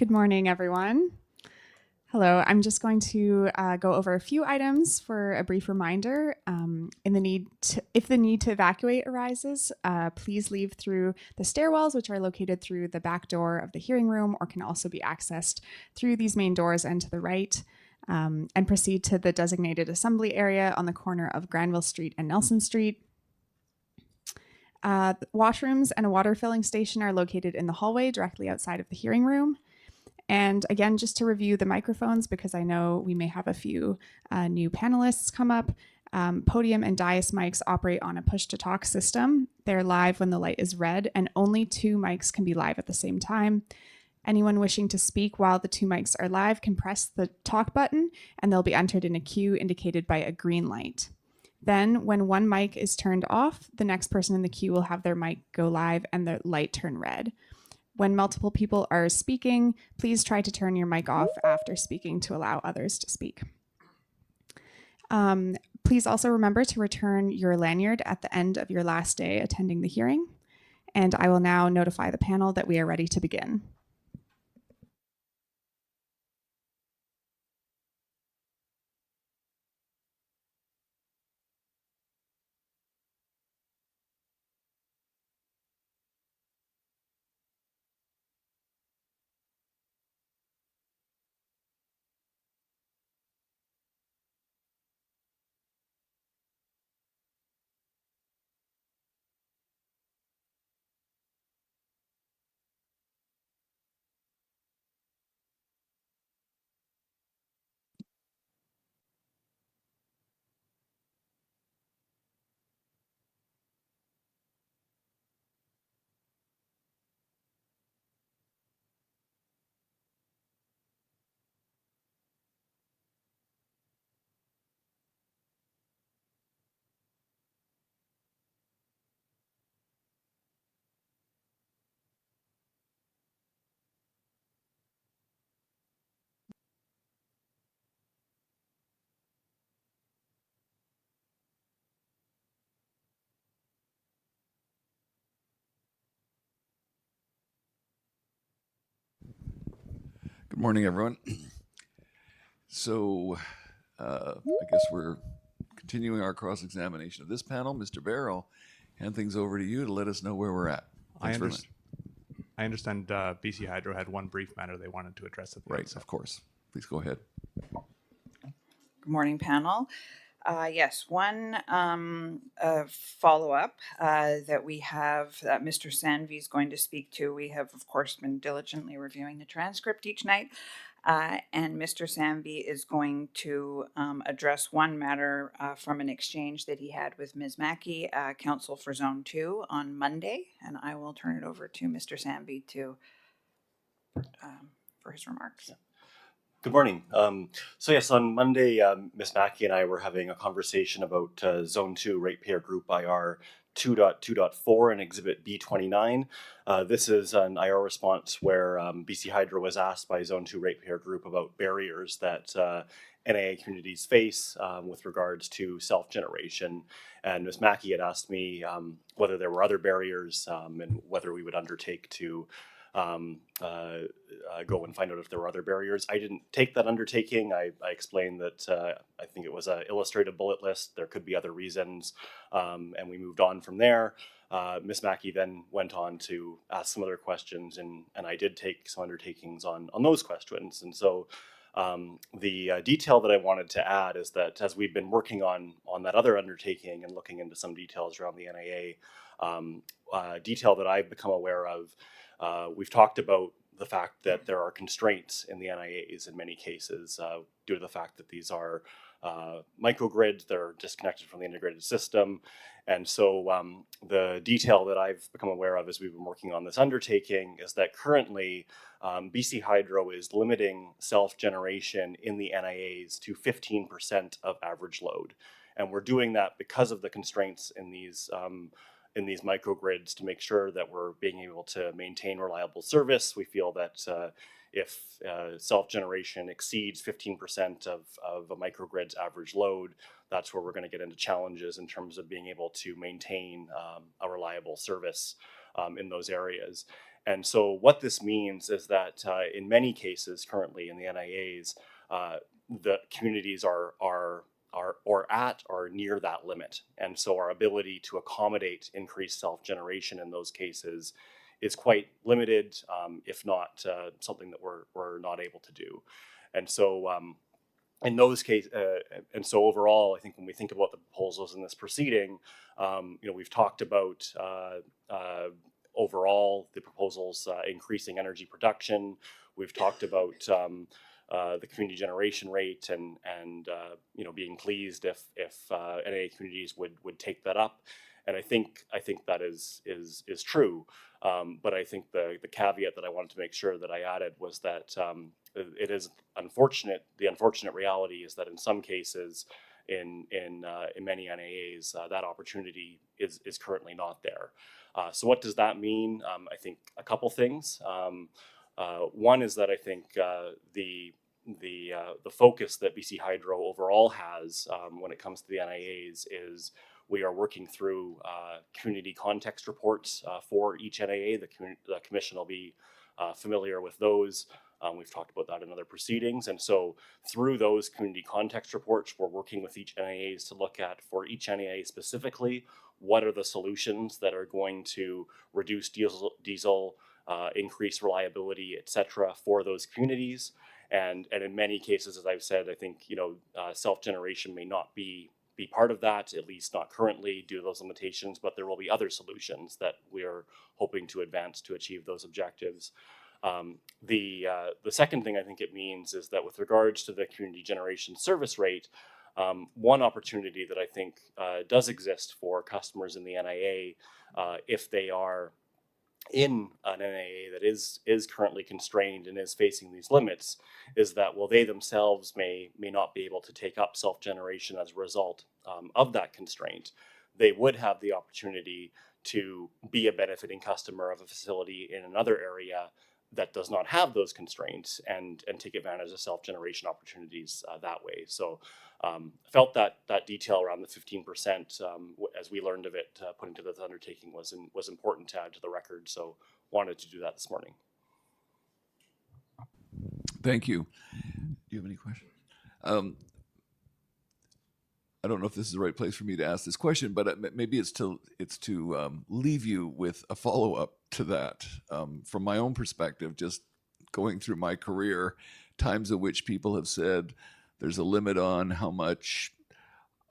Good morning, everyone. Hello, I'm just going to go over a few items for a brief reminder. If the need to evacuate arises, please leave through the stairwells, which are located through the back door of the hearing room or can also be accessed through these main doors and to the right, and proceed to the designated assembly area on the corner of Granville Street and Nelson Street. Washrooms and a water filling station are located in the hallway directly outside of the hearing room. And again, just to review the microphones, because I know we may have a few new panelists come up, podium and dais mics operate on a push-to-talk system. They're live when the light is red, and only 2 mics can be live at the same time. Anyone wishing to speak while the 2 mics are live can press the talk button, and they'll be entered in a queue indicated by a green light. Then, when 1 mic is turned off, the next person in the queue will have their mic go live and the light turn red. When multiple people are speaking, please try to turn your mic off after speaking to allow others to speak. Please also remember to return your lanyard at the end of your last day attending the hearing. And I will now notify the panel that we are ready to begin. Good morning, everyone. So I guess we're continuing our cross-examination of this panel. Mr. Bear, I'll hand things over to you to let us know where we're at. I understand BC Hydro had one brief matter they wanted to address at the Right, outset. of course. Please go ahead. Good morning, panel. Yes, one follow-up that we have that Mr. Sanvi is going to speak to. We have, of course, been diligently reviewing the transcript each night, and Mr. Sanvi is going to address one matter from an exchange that he had with Ms. Mackey, Council for Zone 2, on Monday, and I will turn it over to Mr. Sanvi for his remarks. Yeah. Good morning. So yes, on Monday, Ms. Mackey and I were having a conversation about Zone 2 Ratepayer Group IR 2.2.4 and Exhibit B29. This is an IR response where BC Hydro was asked by Zone 2 Ratepayer Group about barriers that NIA communities face with regards to self-generation. And Ms. Mackey had asked me whether there were other barriers and whether we would undertake to go and find out if there were other barriers. I didn't take that undertaking. I explained that I think it was an illustrated bullet list. There could be other reasons, and we moved on from there. Ms. Mackey then went on to ask some other questions, and I did take some undertakings on those questions. And so the detail that I wanted to add is that as we've been working on that other undertaking and looking into some details around the NIA, detail that I've become aware of, we've talked about the fact that there are constraints in the NIAs in many cases due to the fact that these are microgrids that are disconnected from the integrated system. And so the detail that I've become aware of as we've been working on this undertaking is that currently BC Hydro is limiting self-generation in the NIAs to 15% of average load. And we're doing that because of the constraints in these microgrids to make sure that we're being able to maintain reliable service. We feel that if self-generation exceeds 15% of a microgrid's average load, that's where we're going to get into challenges in terms of being able to maintain a reliable service in those areas. And so what this means is that in many cases currently in the NIAs, the communities are at or near that limit. And so our ability to accommodate increased self-generation in those cases is quite limited, if not something that we're not able to do. And so in those cases, and so overall, I think when we think about the proposals in this proceeding, we've talked about overall the proposals increasing energy production. We've talked about the community generation rate and being pleased if NIA communities would take that up. And I think that is true. But I think the caveat that I wanted to make sure that I added was that it is unfortunate. The unfortunate reality is that in some cases, in many NIAs, that opportunity is currently not there. So what does that mean? I think a couple things. One is that I think the focus that BC Hydro overall has when it comes to the NIAs is we are working through community context reports for each NIA. The commission will be familiar with those. We've talked about that in other proceedings. And so through those community context reports, we're working with each NIAs to look at, for each NIA specifically, what are the solutions that are going to reduce diesel increase reliability, et cetera, for those communities. And in many cases, as I've said, I think self-generation may not be part of that, at least not currently due to those limitations, but there will be other solutions that we're hoping to advance to achieve those objectives. The second thing I think it means is that with regards to the community generation service rate, one opportunity that I think does exist for customers in the NIA, if they are in an NIA that is currently constrained and is facing these limits, is that they themselves may not be able to take up self-generation as a result of that constraint. They would have the opportunity to be a benefiting customer of a facility in another area that does not have those constraints and take advantage of self-generation opportunities that way. So felt that detail around the 15%, as we learned of it, put into this undertaking was important to add to the record. So wanted to do that this morning. Thank you. Do you have any questions? I don't know if this is the right place for me to ask this question, but maybe it's to leave you with a follow-up to that. From my own perspective, just going through my career, times at which people have said there's a limit on how much.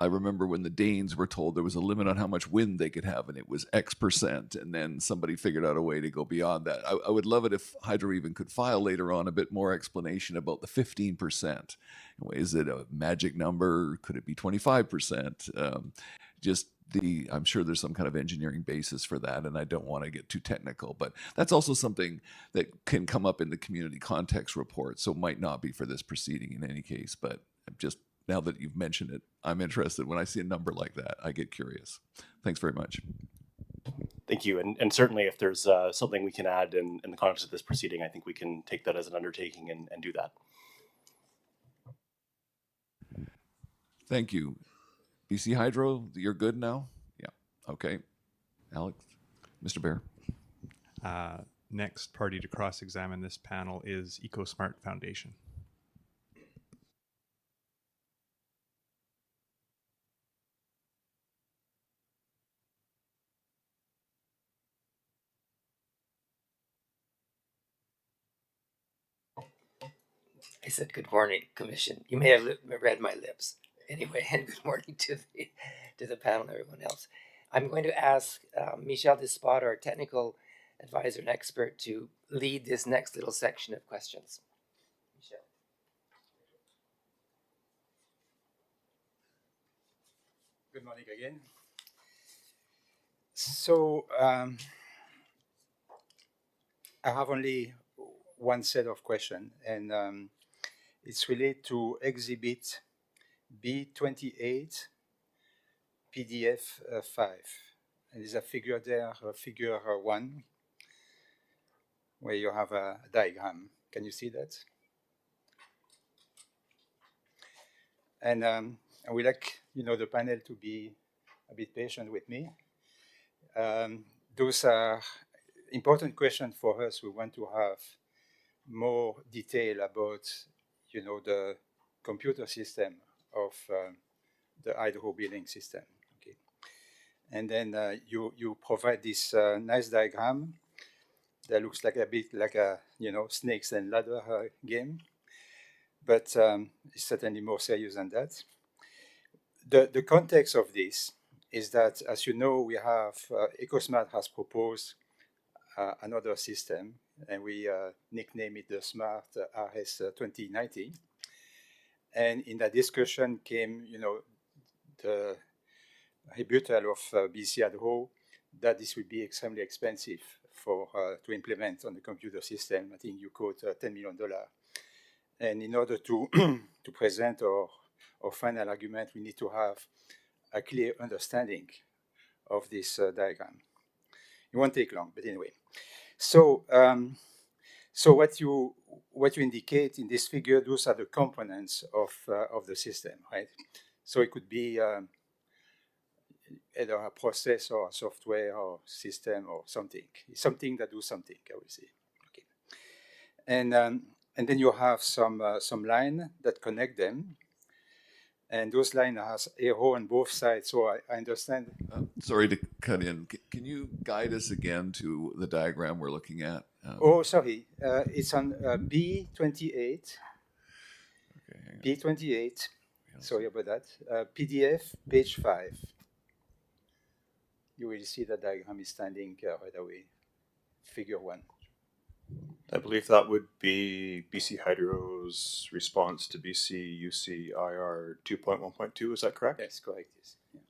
I remember when the Danes were told there was a limit on how much wind they could have, and it was X%, and then somebody figured out a way to go beyond that. I would love it if Hydro even could file later on a bit more explanation about the 15%. Is it a magic number? Could it be 25%? I'm sure there's some kind of engineering basis for that, and I don't want to get too technical, but that's also something that can come up in the community context report, so might not be for this proceeding in any case, but just now that you've mentioned it, I'm interested. When I see a number like that, I get curious. Thanks very much. Thank you. And certainly if there's something we can add in the context of this proceeding, I think we can take that as an undertaking and do that. Thank you. BC Hydro, you're good now? Yeah. Okay. Alex, Mr. Bear. Next party to cross-examine this panel is EcoSmart Foundation. I said, good morning, Commission. You may have read my lips. Anyway, and good morning to the panel and everyone else. I'm going to ask Michel Despot, our technical advisor and expert, to lead this next little section of questions. Michel. Good morning again. So I have only one set of questions, and it's related to Exhibit B28 PDF 5. And there's a figure there, figure 1, where you have a diagram. Can you see that? And I would like the panel to be a bit patient with me. Those are important question for us. We want to have more detail about, the computer system of the Idaho billing system. Okay, and then you provide this nice diagram that looks like a bit like a snakes and ladder game, but it's certainly more serious than that. The context of this is that, as you know, we have EcoSmart has proposed another system, and we nickname it the Smart RS 2090. And in that discussion came, the rebuttal of BC Idaho that this would be extremely expensive for to implement on the computer system. I think you quote $10 million. And in order to to present our final argument, we need to have a clear understanding of this diagram. It won't take long, but anyway. So, so what you indicate in this figure, those are the components of the system, right? So it could be either a process or a software or system or something. It's something that do something, I would say. Okay, and then you have some line that connect them, and those lines has arrow on both sides. So I understand. Sorry to cut in. Can you guide us again to the diagram we're looking at? Oh, sorry. It's on B28. Okay, hang on. B28. Sorry about that. PDF, page 5. You will see the diagram is standing right away. Figure 1. I believe that would be BC Hydro's response to BCUC IR 2.1.2. Is that correct? Yes, correct. Yes. Yeah.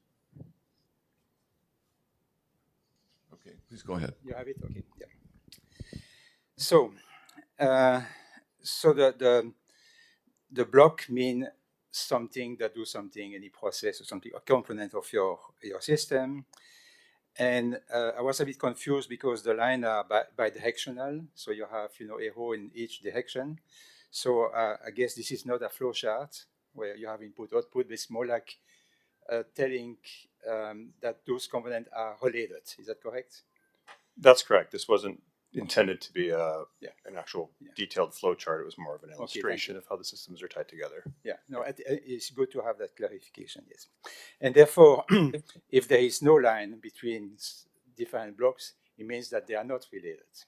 Okay, please go ahead. You have it? Okay. Yeah. So, so the block mean something that do something, any process or something, a component of your system. And I was a bit confused because the line are bidirectional, so you have arrow in each direction. So I guess this is not a flow chart where you have input output, but it's more like telling that those components are related. Is that correct? That's correct. This wasn't intended to be an actual Yeah. detailed flow chart. It was more of an Okay, illustration of how the systems are tied together. Yeah, no, it's good to have that clarification, yes. And therefore, if there is no line between different blocks, it means that they are not related.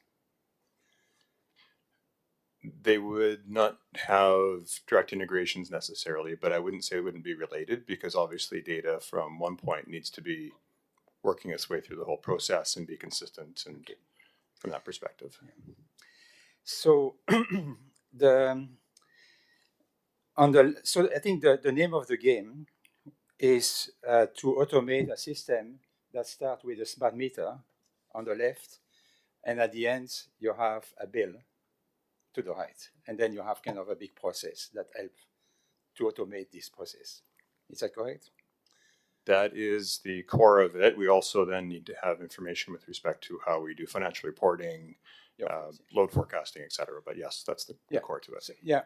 They would not have direct integrations necessarily, but I wouldn't say it wouldn't be related because obviously data from one point needs to be working its way through the whole process and be consistent and from that perspective. Yeah. So so I think the name of the game is to automate a system that starts with a smart meter on the left, and at the end you have a bill to the right, and then you have kind of a big process that helps to automate this process. Is that correct? That is the core of it. We also then need to have information with respect to how we do financial reporting, load forecasting, et cetera. But yes, that's the core to it. So, yeah,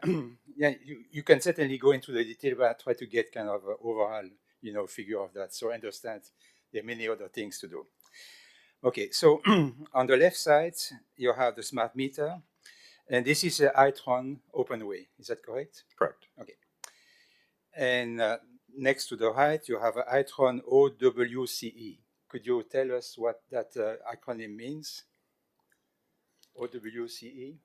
yeah. You can certainly go into the detail, but I try to get kind of an overall, figure of that. So I understand there are many other things to do. Okay, so on the left side you have the smart meter, and this is a Itron open way. Is that correct? Correct. Okay. And next to the right, you have an Itron OWCE. Could you tell us what that acronym means? OWCE?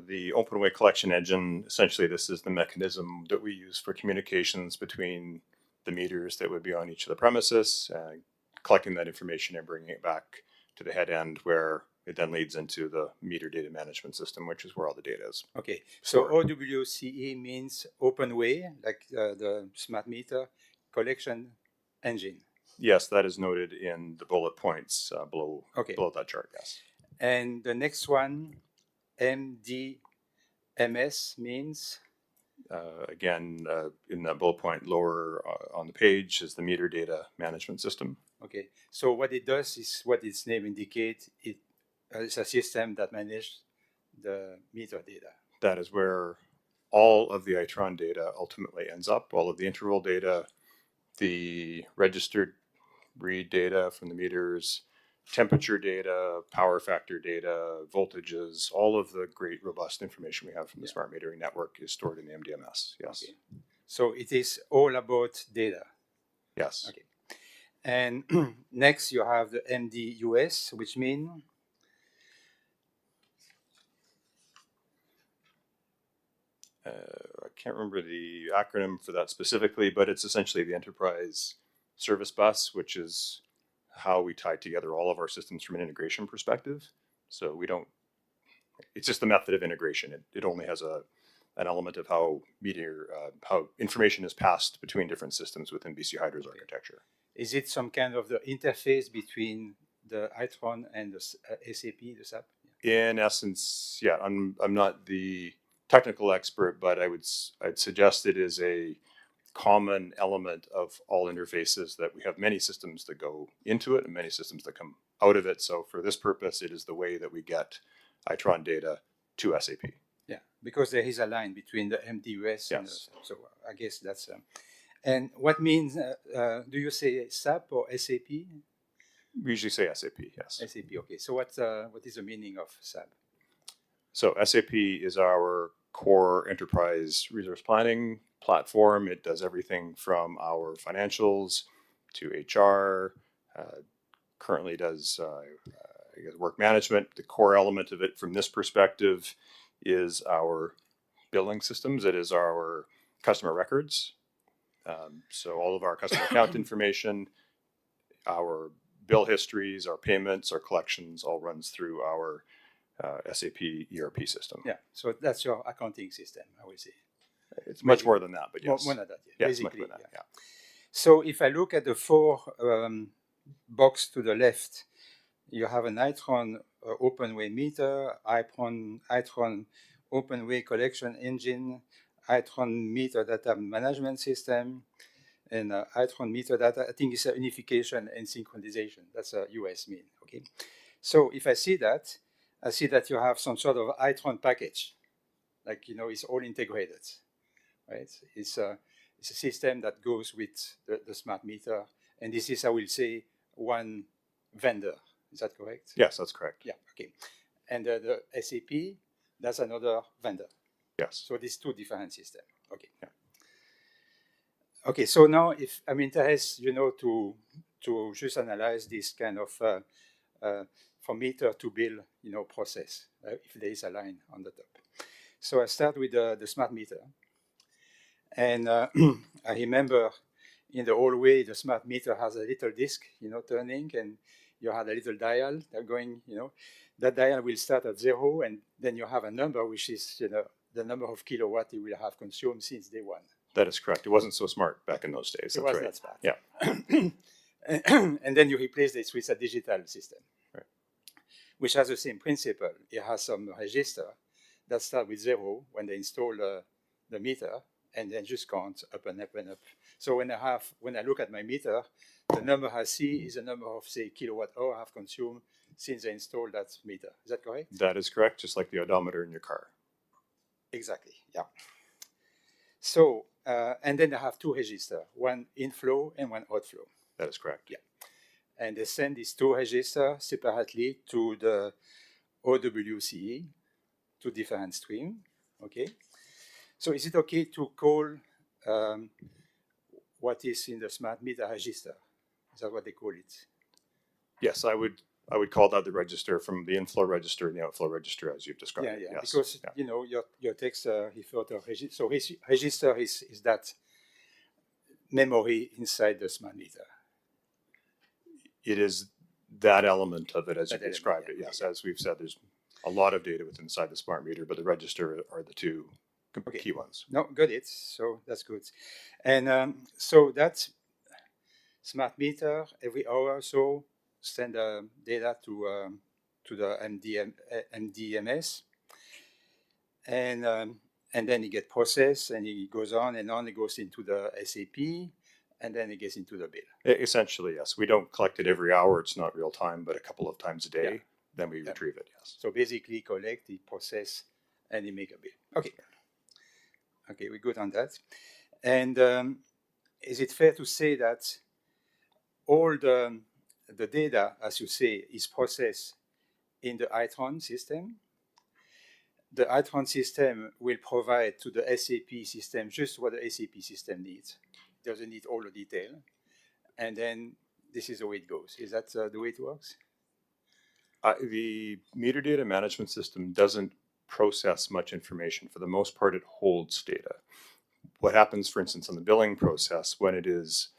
The Open Way Collection Engine, essentially this is the mechanism that we use for communications between the meters that would be on each of the premises, collecting that information and bringing it back to the head end where it then leads into the meter data management system, which is where all the data is. Okay, so OWCE means open way, like the smart meter collection engine. Yes, that is noted in the bullet points below that chart, yes. And the next one, MDMS means? Again, in the bullet point lower on the page is the meter data management system. Okay, so what it does is what its name indicates, it's a system that manages the meter data. That is where all of the Itron data ultimately ends up, all of the interval data, the registered read data from the meters, temperature data, power factor data, voltages, all of the great robust information we have from the smart metering network is stored in the MDMS. Yes. Okay. So it is all about data. Yes. Okay. And next you have the MDUS, which means I can't remember the acronym for that specifically, but it's essentially the enterprise service bus, which is how we tie together all of our systems from an integration perspective. So we don't, it's just the method of integration. It only has an element of how how information is passed between different systems within BC Hydro's architecture. is it some kind of the interface between the Itron and the SAP, the SAP? In essence, yeah, I'm not the technical expert, but I'd suggest it is a common element of all interfaces, that we have many systems that go into it and many systems that come out of it. So for this purpose, it is the way that we get Itron data to SAP. Yeah, because there is a line between the MDUS and the Yes. SAP. So I guess that's. And what means, do you say SAP or SAP? We usually say SAP, yes. SAP, okay. So what is the meaning of SAP? So SAP is our core enterprise resource planning platform. It does everything from our financials to HR, currently does work management. The core element of it from this perspective is our billing systems. It is our customer records. So all of our customer account information, our bill histories, our payments, our collections, all runs through our SAP ERP system. Yeah, so that's your accounting system, I will say. It's much more than that, but yes. More than that, yeah. Yeah, Basically, much more than that, yeah. So if I look at the four box to the left, you have an Itron open-way meter, Itron open-way collection engine, Itron meter data management system, and Itron meter data. I think it's a unification and synchronization. That's a US mean, okay? So if I see that you have some sort of Itron package, like, it's all integrated, right? It's a system that goes with the smart meter. And this is, I will say, one vendor. Is that correct? Yes, that's correct. Yeah, okay. And the SAP, that's another vendor. Yes. So these two different systems. Okay. Yeah. Okay, so now if I'm interested, to just analyze this kind of from meter to bill, process, if there is a line on the top. So I start with the smart meter. And I remember in the old way, the smart meter has a little disc, turning, and you had a little dial that going, that dial will start at 0, and then you have a number, which is, the number of kilowatt it will have consumed since day one. That is correct. It wasn't so smart back in those days. It That's was right. not smart. Yeah. And then you replace this with a digital system, right, which has the same principle. It has some register that start with 0 when they install the meter, and then just count up and up and up. So when I look at my meter, the number I see is the number of, say, kilowatt hour I have consumed since I installed that meter. Is that correct? That is correct, just like the odometer in your car. Exactly, yeah. So, and then I have two registers, one inflow and one outflow. That is correct. Yeah. And they send these two registers separately to the OWCE, to different stream, okay? So is it okay to call what is in the smart meter register? Is that what they call it? Yes, I would call that the register from the inflow register and the outflow register as you've described. Yeah, Yes. because Yeah. your text refer to register. So register is that memory inside the smart meter. It is that element of it as you That element, described yeah. it. Yes, as we've said, there's a lot of data within inside the smart meter, but the register are the two key ones. No, got it. So that's good. And so that smart meter every hour or so send data to the MDMS, and then it gets processed, and it goes on and on. It goes into the SAP, and then it gets into the bill. Essentially, yes. We don't collect it every hour. It's not real time, but a couple of times a day, Yeah. then we retrieve it, yes. So basically, collect, it process, and it make a bill. Okay. Okay, we're good on that. And is it fair to say that all the the data, as you say, is processed in the ITRON system. The ITRON system will provide to the SAP system just what the SAP system needs. It doesn't need all the detail. And then this is the way it goes. Is that the way it works? The meter data management system doesn't process much information. For the most part, it holds data. What happens, for instance, on the billing process, when it is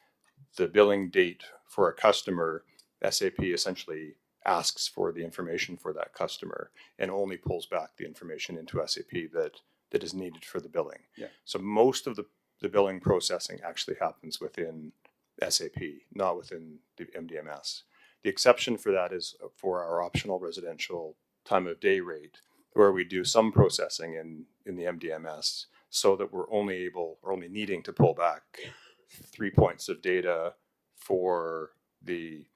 the billing date for a customer, SAP essentially asks for the information for that customer and only pulls back the information into SAP that is needed for the billing. Yeah. So most of the billing processing actually happens within SAP, not within the MDMS. The exception for that is for our optional residential time of day rate, where we do some processing in the MDMS so that we're only needing to pull back 3 points of data for the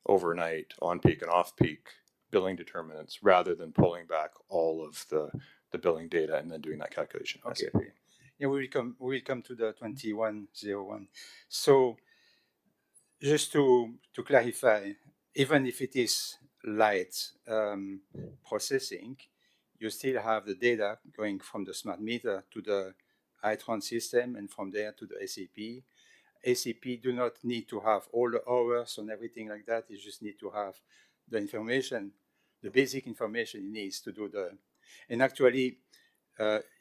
overnight, on-peak, and off-peak billing determinants, rather than pulling back all of the billing data and then doing that calculation. Okay. SAP. Yeah, we will come to the 2101. So just to clarify, even if it is light processing, you still have the data going from the smart meter to the ITRON system and from there to the SAP. SAP do not need to have all the hours and everything like that. You just need to have the information, the basic information it needs to do the. And actually,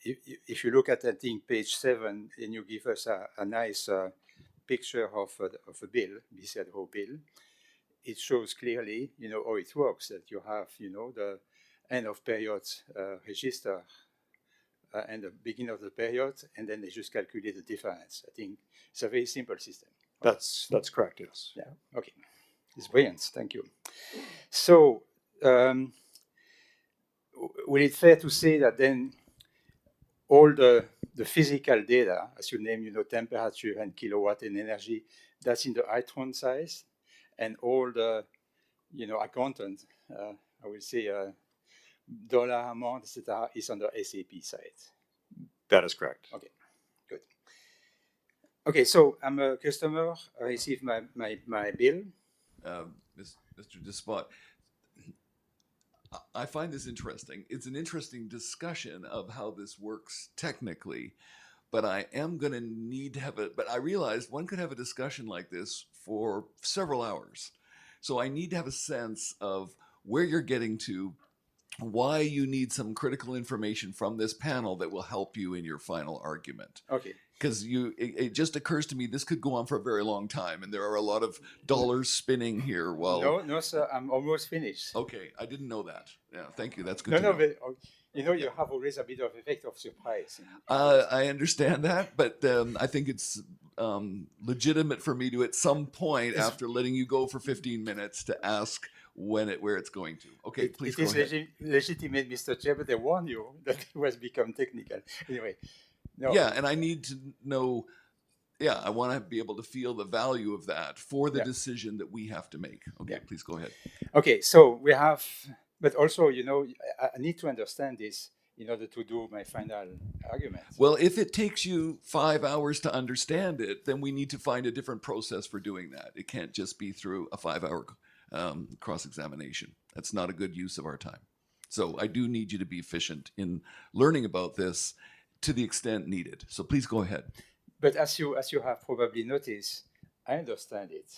if you look at, I think, page 7, and you give us a nice picture of a bill, BCUC Howe bill, it shows clearly, how it works. That you have, the end of period register and the beginning of the period, and then they just calculate the difference. I think it's a very simple system. That's correct, yes. Yeah, okay. It's brilliant, thank you. So, will it fair to say that then all the physical data, as you name, temperature and kilowatt and energy, that's in the ITRON size, and all the, accountant, I will say, dollar amount, etc., is on the SAP side. That is correct. Okay, good. Okay, so I'm a customer. I receive my bill. Mr. Despot, I find this interesting. It's an interesting discussion of how this works technically, but I am going to need to have but I realized one could have a discussion like this for several hours. So I need to have a sense of where you're getting to, why you need some critical information from this panel that will help you in your final argument. Okay. Because it just occurs to me this could go on for a very long time, and there are a lot of dollars spinning here. While No, sir, I'm almost finished. Okay, I didn't know that. Yeah, thank you. That's good to know. But you have always a bit of effect of surprise. I understand that, but I think it's legitimate for me to, at some point, after letting you go for 15 minutes, to ask where it's going to. Okay, please go ahead. It is legitimate, Mr. Chair, but I warn you that it has become technical. Anyway. No. Yeah, and I need to know, I want to be able to feel the value of that for the decision that we have to make. Okay, please go ahead. Okay, so we have, but also, I need to understand this in order to do my final argument. Well, if it takes you 5 hours to understand it, then we need to find a different process for doing that. It can't just be through a 5-hour cross-examination. That's not a good use of our time. So I do need you to be efficient in learning about this to the extent needed. So please go ahead. But as you have probably noticed, I understand it,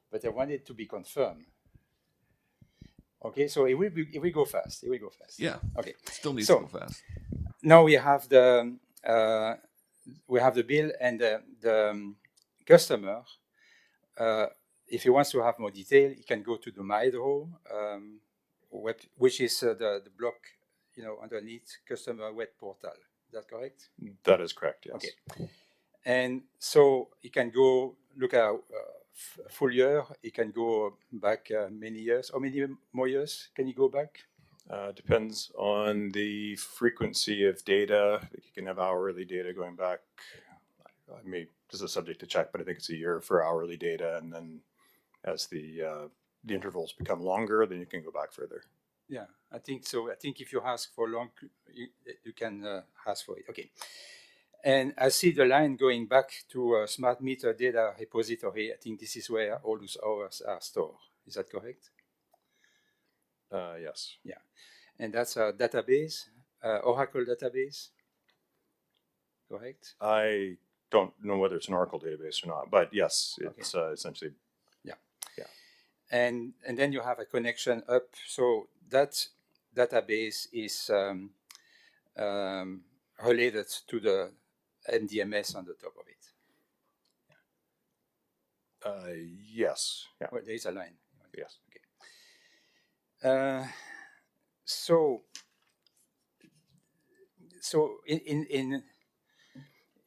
but I want it to be confirmed. Okay, so it will go fast. It will go fast. Yeah. Okay. Still needs to go fast. Now we have the bill and the customer. If he wants to have more detail, he can go to the MyHydro web, which is the block, underneath customer web portal. Is that correct? That is correct, yes. Okay. And so you can go look at full year. You can go back many years. How many more years can you go back? Depends on the frequency of data. You can have hourly data going back. This is a subject to check, but I think it's a year for hourly data. And then as the intervals become longer, then you can go back further. Yeah, I think so. I think if you ask for long, you can ask for it. Okay. And I see the line going back to a smart meter data repository. I think this is where all those hours are stored. Is that correct? Yes. Yeah. And that's a database, Oracle database, correct? I don't know whether it's an Oracle database or not, but yes, it's essentially. And then you have a connection up. So that database is related to the MDMS on the top of it. Yes. Yeah. Well, there is a line. Yes. Okay. So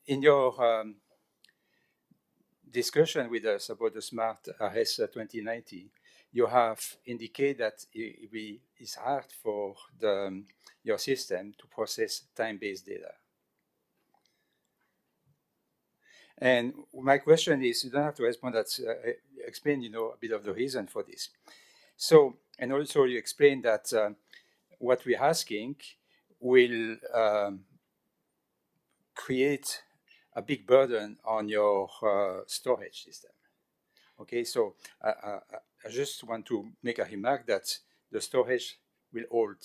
in your discussion with us about the Smart RS 2090, you have indicated that it's hard for your system to process time-based data. And my question is, you don't have to respond, that's explain, a bit of the reason for this. So, and also you explained that what we're asking will create a big burden on your storage system. Okay, so I just want to make a remark that the storage will hold,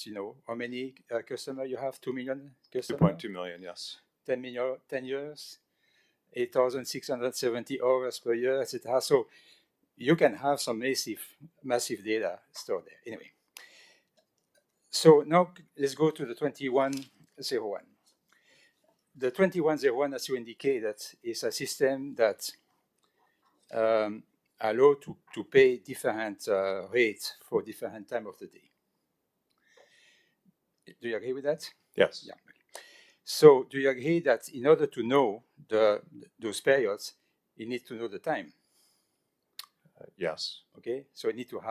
how many customers you have? 2 million customers? 2.2 million, yes. 10 years, 8,670 hours per year, etc. So you can have some massive data stored there. Anyway, so now let's go to the 2101. The 2101, as you indicated, is a system that allow to pay different rates for different time of the day. Do you agree with that? Yes. Yeah. So do you agree that in order to know those periods, you need to know the time? Yes. Okay, so you need to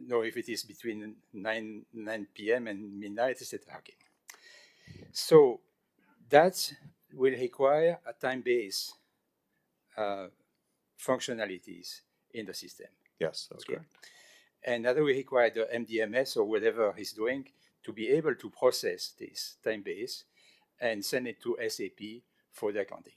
know if it is between 9 p.m. and midnight, etc. Okay. So that will require a time-based functionalities in the system. Yes, that's correct. And that will require the MDMS or whatever he's doing to be able to process this time-based and send it to SAP for the accounting.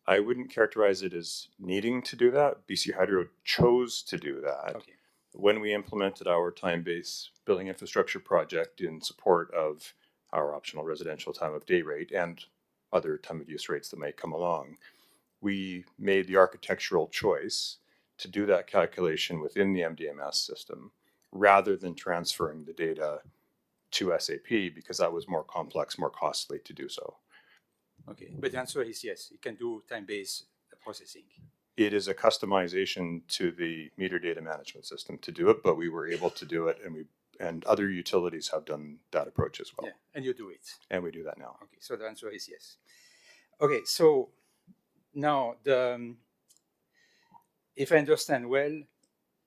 I wouldn't characterize it as needing to do that. BC Hydro chose to do that. Okay. When we implemented our time-based billing infrastructure project in support of our optional residential time of day rate and other time of use rates that might come along, we made the architectural choice to do that calculation within the MDMS system rather than transferring the data to SAP because that was more complex, more costly to do so. Okay, but the answer is yes, it can do time-based processing. It is a customization to the meter data management system to do it, but we were able to do it, and other utilities have done that approach as well. Yeah, and you do it. And we do that now. Okay, so the answer is yes. Okay, so now if I understand well,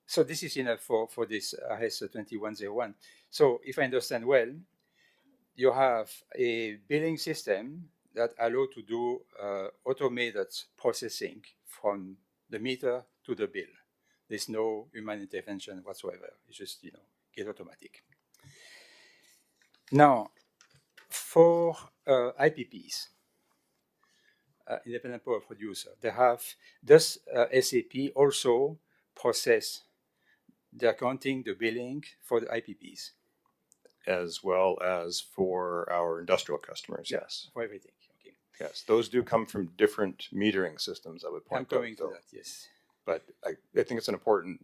so this is enough for this RS 2101. So if I understand well, you have a billing system that allow to do automated processing from the meter to the bill. There's no human intervention whatsoever. It's just, get automatic. Now, for IPPs, independent power producer, they have this SAP also process the accounting, the billing for the IPPs. As well as for our industrial customers, yes. For everything, okay. Yes, those do come from different metering systems, I would point out. I'm going to that, yes. But I think it's an important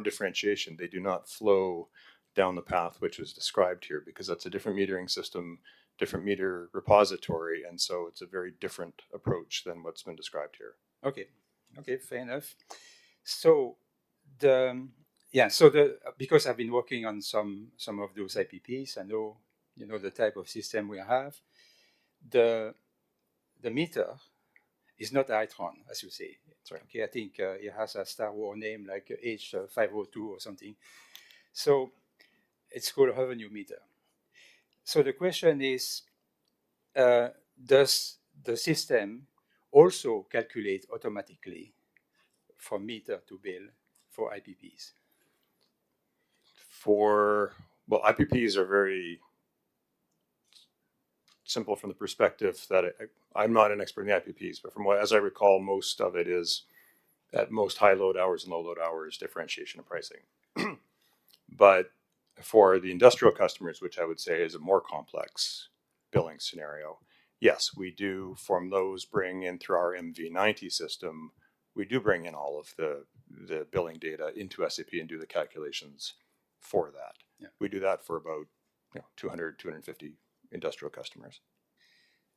differentiation. They do not flow down the path which is described here because that's a different metering system, different meter repository, and so it's a very different approach than what's been described here. Okay, fair enough. So because I've been working on some of those IPPs, I know the type of system we have. The meter is not Itron, as you say. Right. Okay, I think it has a Star Wars name like H502 or something. So it's called a revenue meter. So the question is, does the system also calculate automatically from meter to bill for IPPs? IPPs are very simple from the perspective that I'm not an expert in the IPPs, but as I recall, most of it is at most high load hours and low load hours differentiation of pricing. But for the industrial customers, which I would say is a more complex billing scenario, yes, we do from those bring in through our MV90 system, we do bring in all of the billing data into SAP and do the calculations for that. Yeah. We do that for about 200, 250 industrial customers.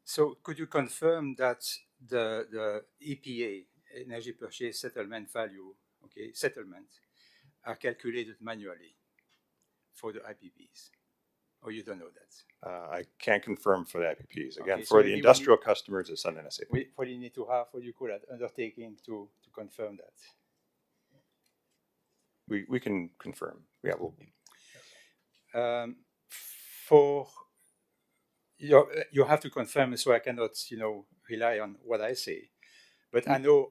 So could you confirm that the EPA, energy purchase settlement value, okay, settlement, are calculated manually for the IPPs? Or you don't know that? I can't confirm for the IPPs. Again, Okay, for so the you industrial customers, it's done in SAP. What do you need to have, what do you call that, undertaking to confirm that? We can confirm. Yeah, For you have to confirm, so I cannot, rely on what I say. But I know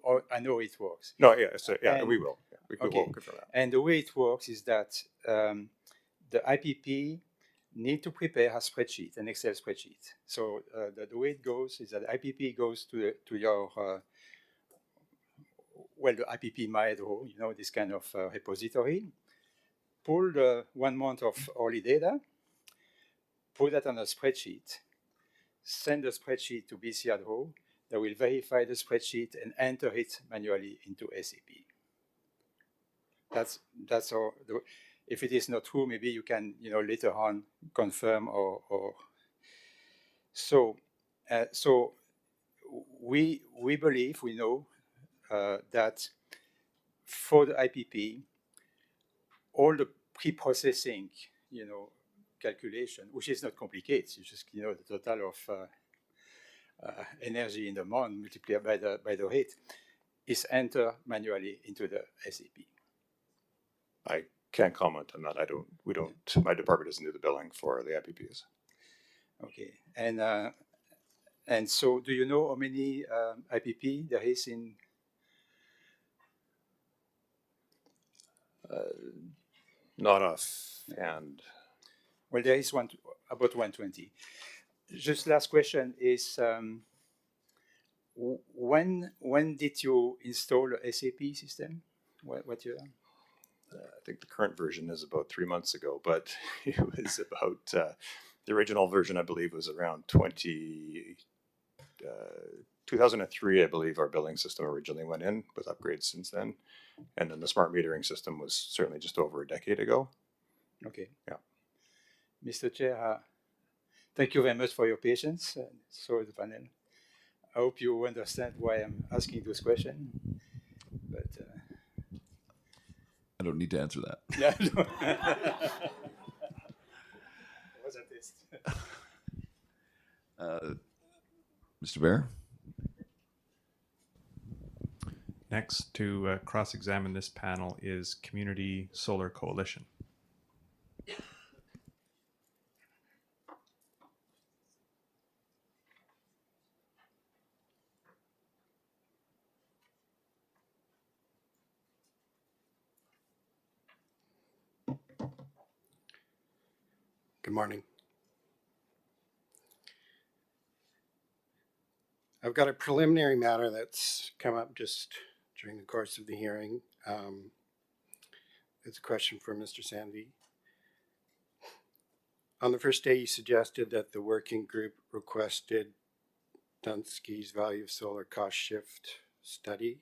it works. No, yeah, so And- we will. Yeah, we okay. will confirm that. And the way it works is that the IPP need to prepare a spreadsheet, an Excel spreadsheet. So the way it goes is that IPP goes to your the IPP MyHydro, this kind of repository, pull the 1 month of hourly data, put that on a spreadsheet, send the spreadsheet to BCUC. They will verify the spreadsheet and enter it manually into SAP. That's all. If it is not true, maybe you can, later on confirm or. So we believe, we know that for the IPP, all the pre-processing, calculation, which is not complicated, it's just, the total of energy in the month multiplied by the rate, is entered manually into the SAP. I can't comment on that. My department doesn't do the billing for the IPPs. Okay, and so do you know how many IPP there is in? Not offhand. Well, there is about 120. Just last question is, when did you install a SAP system? What year? I think the current version is about 3 months ago, but it was about the original version, I believe, was around 2003, I believe our billing system originally went in with upgrades since then. And then the smart metering system was certainly just over a decade ago. Okay. Yeah. Mr. Chair, thank you very much for your patience. So the panel. I hope you understand why I'm asking this question. But I don't need to answer that. yeah. It was a test. Mr. Bear? Next to cross-examine this panel is Community Solar Coalition. Good morning. I've got a preliminary matter that's come up just during the course of the hearing. It's a question for Mr. Sanvi. On the first day, you suggested that the working group requested Dunsky's value of solar cost shift study.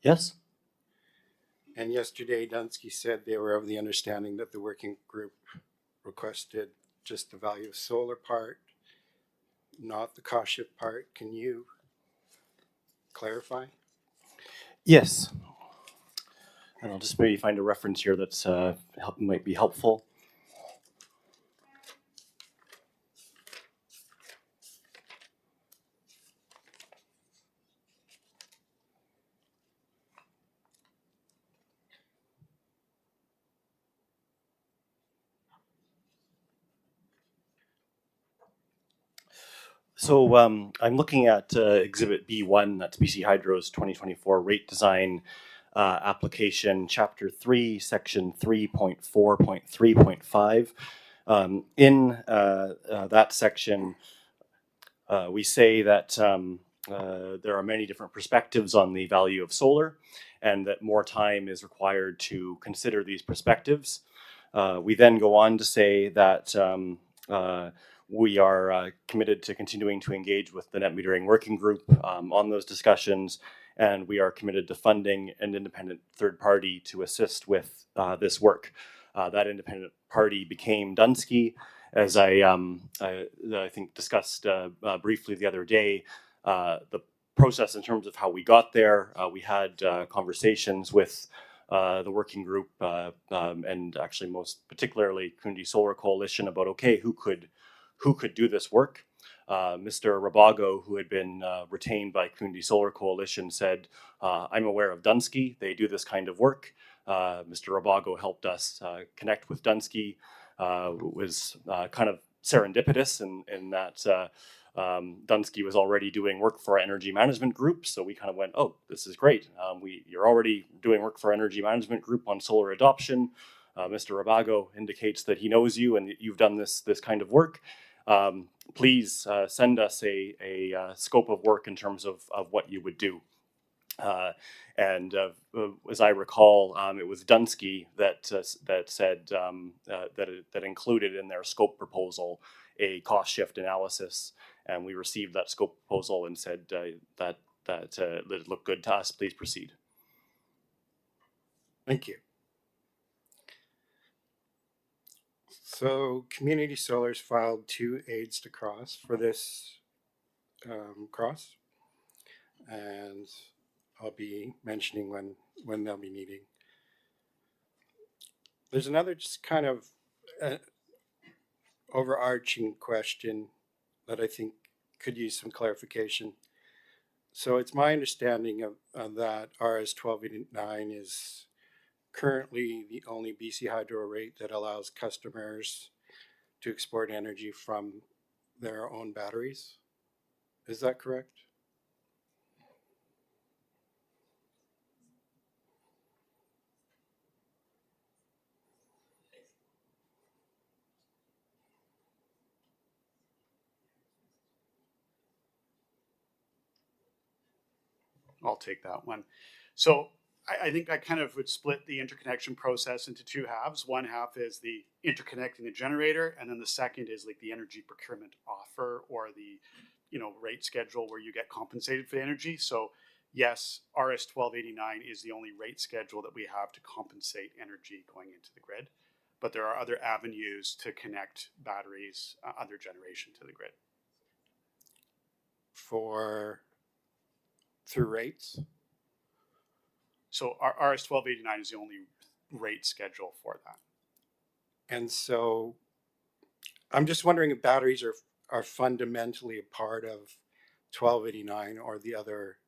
Yes? And yesterday, Dunsky said they were of the understanding that the working group requested just the value of solar part, not the cost shift part. Can you clarify? Yes. And I'll just maybe find a reference here that's might be helpful. So I'm looking at Exhibit B1, that's BC Hydro's 2024 rate design application, Chapter 3, Section 3.4.3.5. In that section, we say that there are many different perspectives on the value of solar, and that more time is required to consider these perspectives. We then go on to say that we are committed to continuing to engage with the net metering working group on those discussions, and we are committed to funding an independent third party to assist with this work. That independent party became Dunsky, as I think discussed briefly the other day. The process in terms of how we got there, we had conversations with the working group and actually most particularly Community Solar Coalition about, okay, who could do this work. Mr. Rabago, who had been retained by Community Solar Coalition, said, I'm aware of Dunsky, they do this kind of work. Mr. Rabago helped us connect with Dunsky. It was kind of serendipitous in that Dunsky was already doing work for our energy management group, so we kind of went, oh, this is great. You're already doing work for our energy management group on solar adoption. Mr. Rabago indicates that he knows you and that you've done this kind of work. Please send us a scope of work in terms of what you would do. And as I recall, it was Dunsky that said that included in their scope proposal a cost shift analysis, and we received that scope proposal and said that it looked good to us. Please proceed. Thank you. So Community Solar's filed 2 aids to cross for this cross, and I'll be mentioning when they'll be meeting. There's another just kind of overarching question that I think could use some clarification. So it's my understanding of that RS 1289 is currently the only BC Hydro rate that allows customers to export energy from their own batteries. Is that correct? I'll take that one. So I think I kind of would split the interconnection process into 2 halves. One half is the interconnecting the generator, and then the second is like the energy procurement offer or the rate schedule where you get compensated for the energy. So yes, RS 1289 is the only rate schedule that we have to compensate energy going into the grid, but there are other avenues to connect batteries, other generation to the grid. Through rates? So our RS 1289 is the only rate schedule for that. And so I'm just wondering if batteries are fundamentally a part of 1289 or the other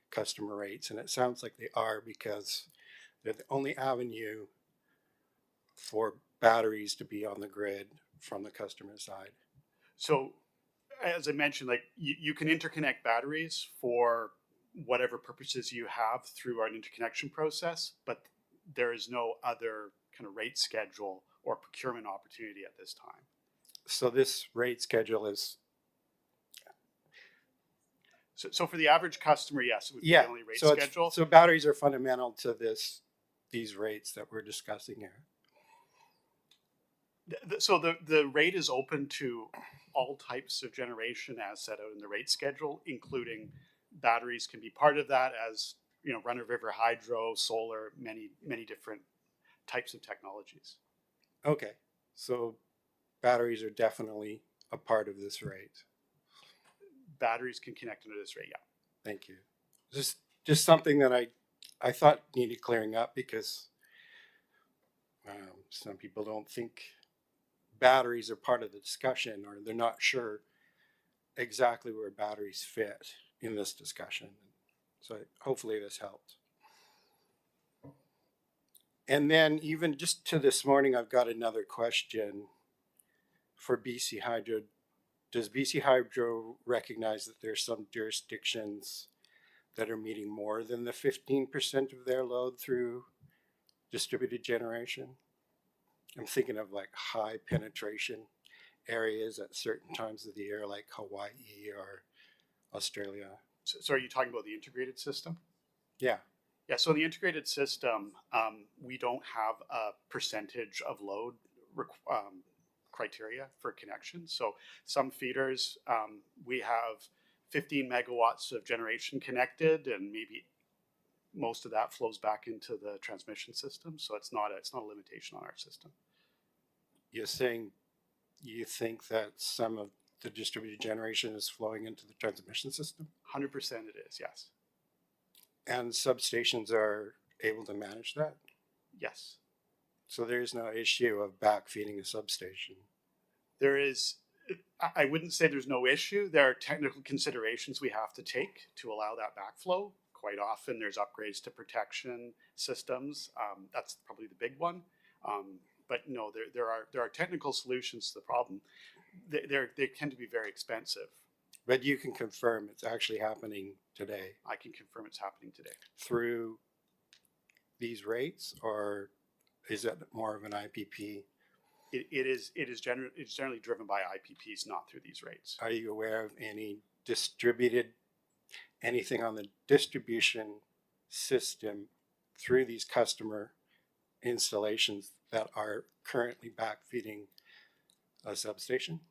customer rates. And it sounds like they are, because they're the only avenue for batteries to be on the grid from the customer side. So as I mentioned, like you can interconnect batteries for whatever purposes you have through an interconnection process, but there is no other kind of rate schedule or procurement opportunity at this time. So this rate schedule is... So for the average customer, yes, it would be the only rate schedule. So batteries are fundamental to these rates that we're discussing here. So the rate is open to all types of generation as set out in the rate schedule, including batteries can be part of that, as run-of-river hydro, solar, many different types of technologies. Okay, so batteries are definitely a part of this rate. Batteries can connect into this rate, yeah. Thank you. Just something that I thought needed clearing up, because some people don't think batteries are part of the discussion, or they're not sure exactly where batteries fit in this discussion. So hopefully this helped. And then even just to this morning, I've got another question for BC Hydro. Does BC Hydro recognize that there's some jurisdictions that are meeting more than the 15% of their load through distributed generation? I'm thinking of like high penetration areas at certain times of the year, like Hawaii or Australia. So are you talking about the integrated system? Yeah. Yeah, so in the integrated system, we don't have a percentage of load criteria for connection. So some feeders, we have 15 megawatts of generation connected, and maybe most of that flows back into the transmission system. So it's not a limitation on our system. You're saying you think that some of the distributed generation is flowing into the transmission system? 100% it is, yes. And substations are able to manage that? Yes. So there's no issue of backfeeding a substation? There is, I wouldn't say there's no issue. There are technical considerations we have to take to allow that backflow. Quite often there's upgrades to protection systems. That's probably the big one. But no, there are technical solutions to the problem. They tend to be very expensive. But you can confirm it's actually happening today? I can confirm it's happening today. Through these rates, or is it more of an IPP? It's generally driven by IPPs, not through these rates. Are you aware of anything on the distribution system through these customer installations that are currently backfeeding a substation?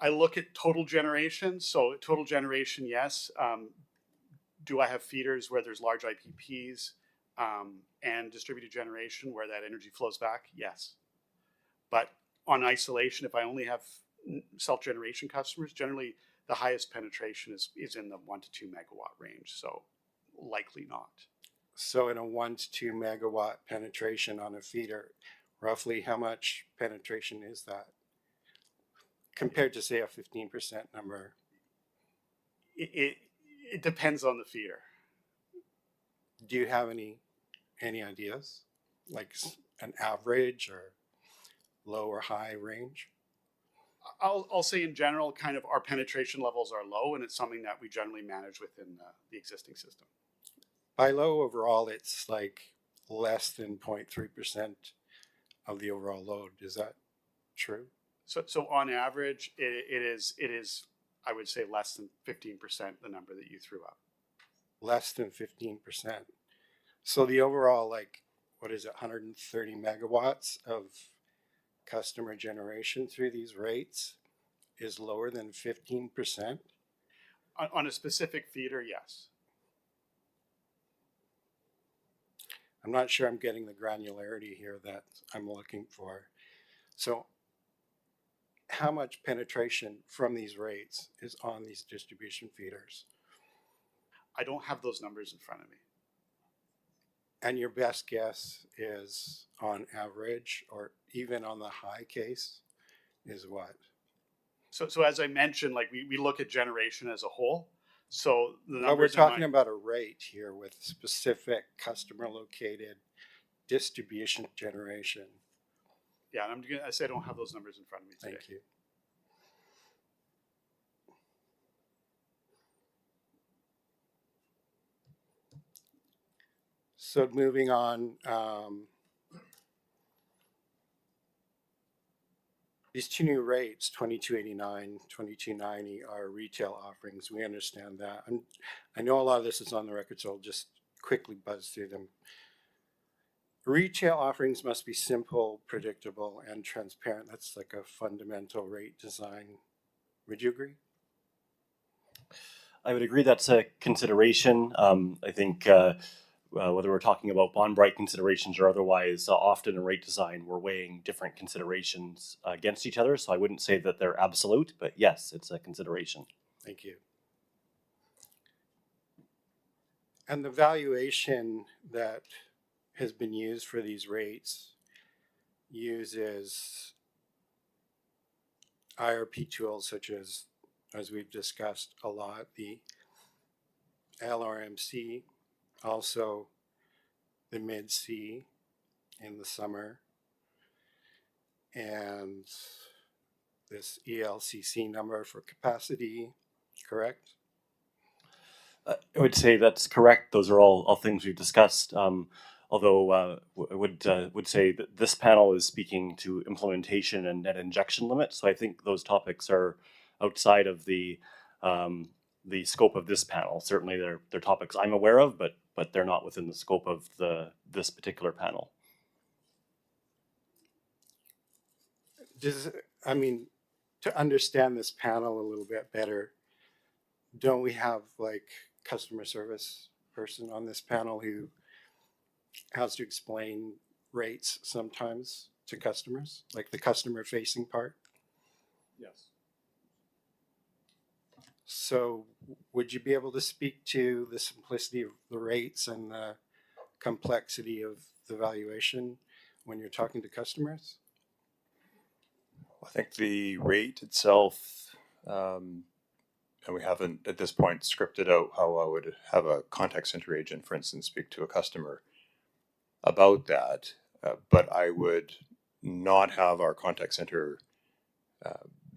I look at total generation. So total generation, yes. Do I have feeders where there's large IPPs and distributed generation where that energy flows back? Yes. But on isolation, if I only have self-generation customers, generally the highest penetration is in the 1 to 2 megawatt range. So likely not. So in a 1 to 2 megawatt penetration on a feeder, roughly how much penetration is that compared to, say, a 15% number? It depends on the feeder. Do you have any ideas, like an average or low or high range? I'll say in general, kind of our penetration levels are low, and it's something that we generally manage within the existing system. By low overall, it's like less than 0.3% of the overall load. Is that true? So on average, it is I would say less than 15%, the number that you threw up. Less than 15%. So the overall, like, what is it, 130 megawatts of customer generation through these rates is lower than 15%? On a specific feeder, yes. I'm not sure I'm getting the granularity here that I'm looking for. So how much penetration from these rates is on these distribution feeders? I don't have those numbers in front of me. And your best guess is on average, or even on the high case, is what? So as I mentioned, like we look at generation as a whole. So the numbers we're talking about a rate here with specific customer located distribution generation. Yeah, and I say I don't have those numbers in front of me today. Thank you. So moving on, these two new rates, 2289, 2290, are retail offerings. We understand that. I know a lot of this is on the record, so I'll just quickly buzz through them. Retail offerings must be simple, predictable, and transparent. That's like a fundamental rate design. Would you agree? I would agree that's a consideration. I think whether we're talking about bond bright considerations or otherwise, often in rate design, we're weighing different considerations against each other. So I wouldn't say that they're absolute, but yes, it's a consideration. Thank you. And the valuation that has been used for these rates uses IRP tools such as we've discussed a lot, the LRMC, also the mid-C in the summer, and this ELCC number for capacity, correct? I would say that's correct. Those are all things we've discussed. Although I would say that this panel is speaking to implementation and net injection limits. So I think those topics are outside of the the scope of this panel. Certainly they're topics I'm aware of, but they're not within the scope of this particular panel. I mean, to understand this panel a little bit better, don't we have like customer service person on this panel who has to explain rates sometimes to customers, like the customer facing part? Yes. So would you be able to speak to the simplicity of the rates and the complexity of the valuation when you're talking to customers? I think the rate itself, and we haven't at this point scripted out how I would have a contact center agent, for instance, speak to a customer about that, but I would not have our contact center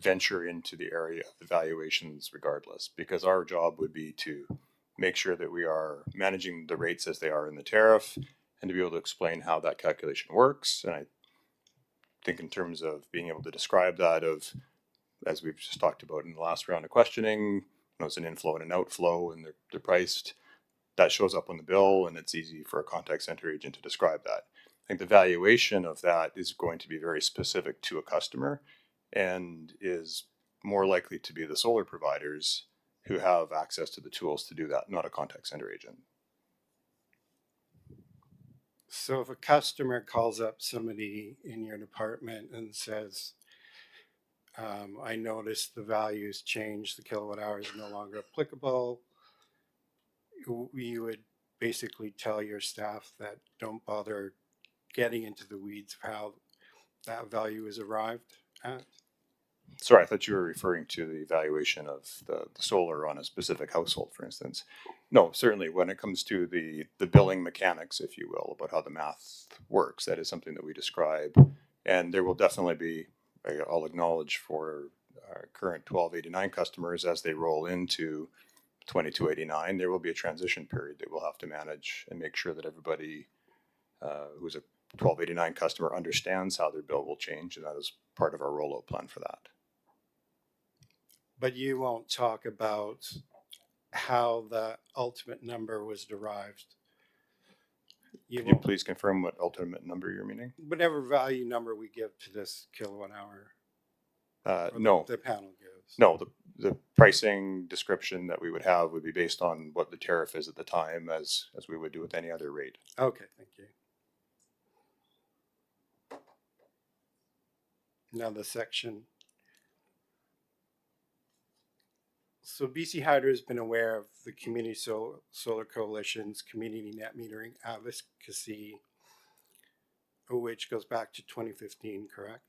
venture into the area of the valuations regardless, because our job would be to make sure that we are managing the rates as they are in the tariff and to be able to explain how that calculation works. And I think in terms of being able to describe that, of as we've just talked about in the last round of questioning, it's an inflow and an outflow, and they're priced. That shows up on the bill, and it's easy for a contact center agent to describe that. I think the valuation of that is going to be very specific to a customer, and is more likely to be the solar providers who have access to the tools to do that, not a contact center agent. So if a customer calls up somebody in your department and says, I noticed the values changed, the kilowatt hour is no longer applicable, you would basically tell your staff that don't bother getting into the weeds of how that value is arrived at? Sorry, I thought you were referring to the evaluation of the solar on a specific household, for instance. No, certainly when it comes to the billing mechanics, if you will, about how the math works, that is something that we describe. And there will definitely be, I'll acknowledge for our current 1289 customers, as they roll into 2289, there will be a transition period that we'll have to manage and make sure that everybody who's a 1289 customer understands how their bill will change, and that is part of our rollout plan for that. But you won't talk about how the ultimate number was derived. Could you please confirm what ultimate number you're meaning? Whatever value number we give to this kilowatt hour. No. The panel gives. No, the pricing description that we would have would be based on what the tariff is at the time, as we would do with any other rate. Okay, thank you. Now the section. So BC Hydro has been aware of the Community Solar Coalition's community net metering advocacy, which goes back to 2015, correct?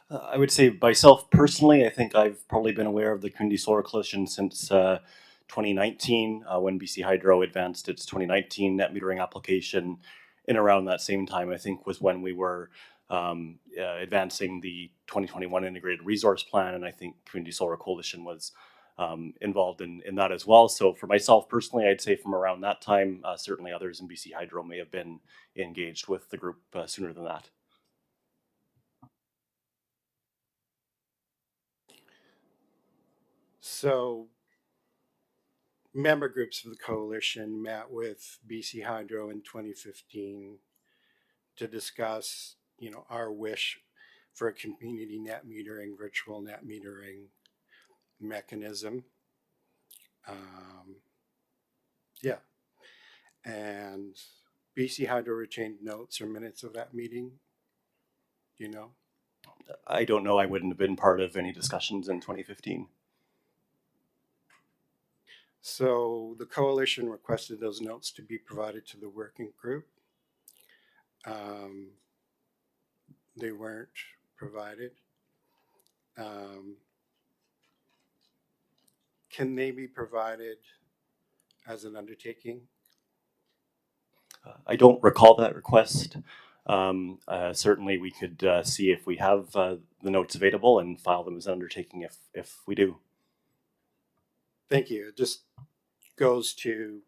I would say myself personally, I think I've probably been aware of the Community Solar Coalition since 2019, when BC Hydro advanced its 2019 net metering application. In around that same time, I think, was when we were advancing the 2021 Integrated Resource Plan, and I think Community Solar Coalition was involved in that as well. So for myself personally, I'd say from around that time, certainly others in BC Hydro may have been engaged with the group sooner than that. So member groups of the coalition met with BC Hydro in 2015 to discuss, our wish for a community net metering, virtual net metering mechanism. And BC Hydro retained notes or minutes of that meeting. I don't know. I wouldn't have been part of any discussions in 2015. So the coalition requested those notes to be provided to the working group. They weren't provided. Can they be provided as an undertaking? I don't recall that request. Certainly we could see if we have the notes available and file them as an undertaking if we do. Thank you. It just goes to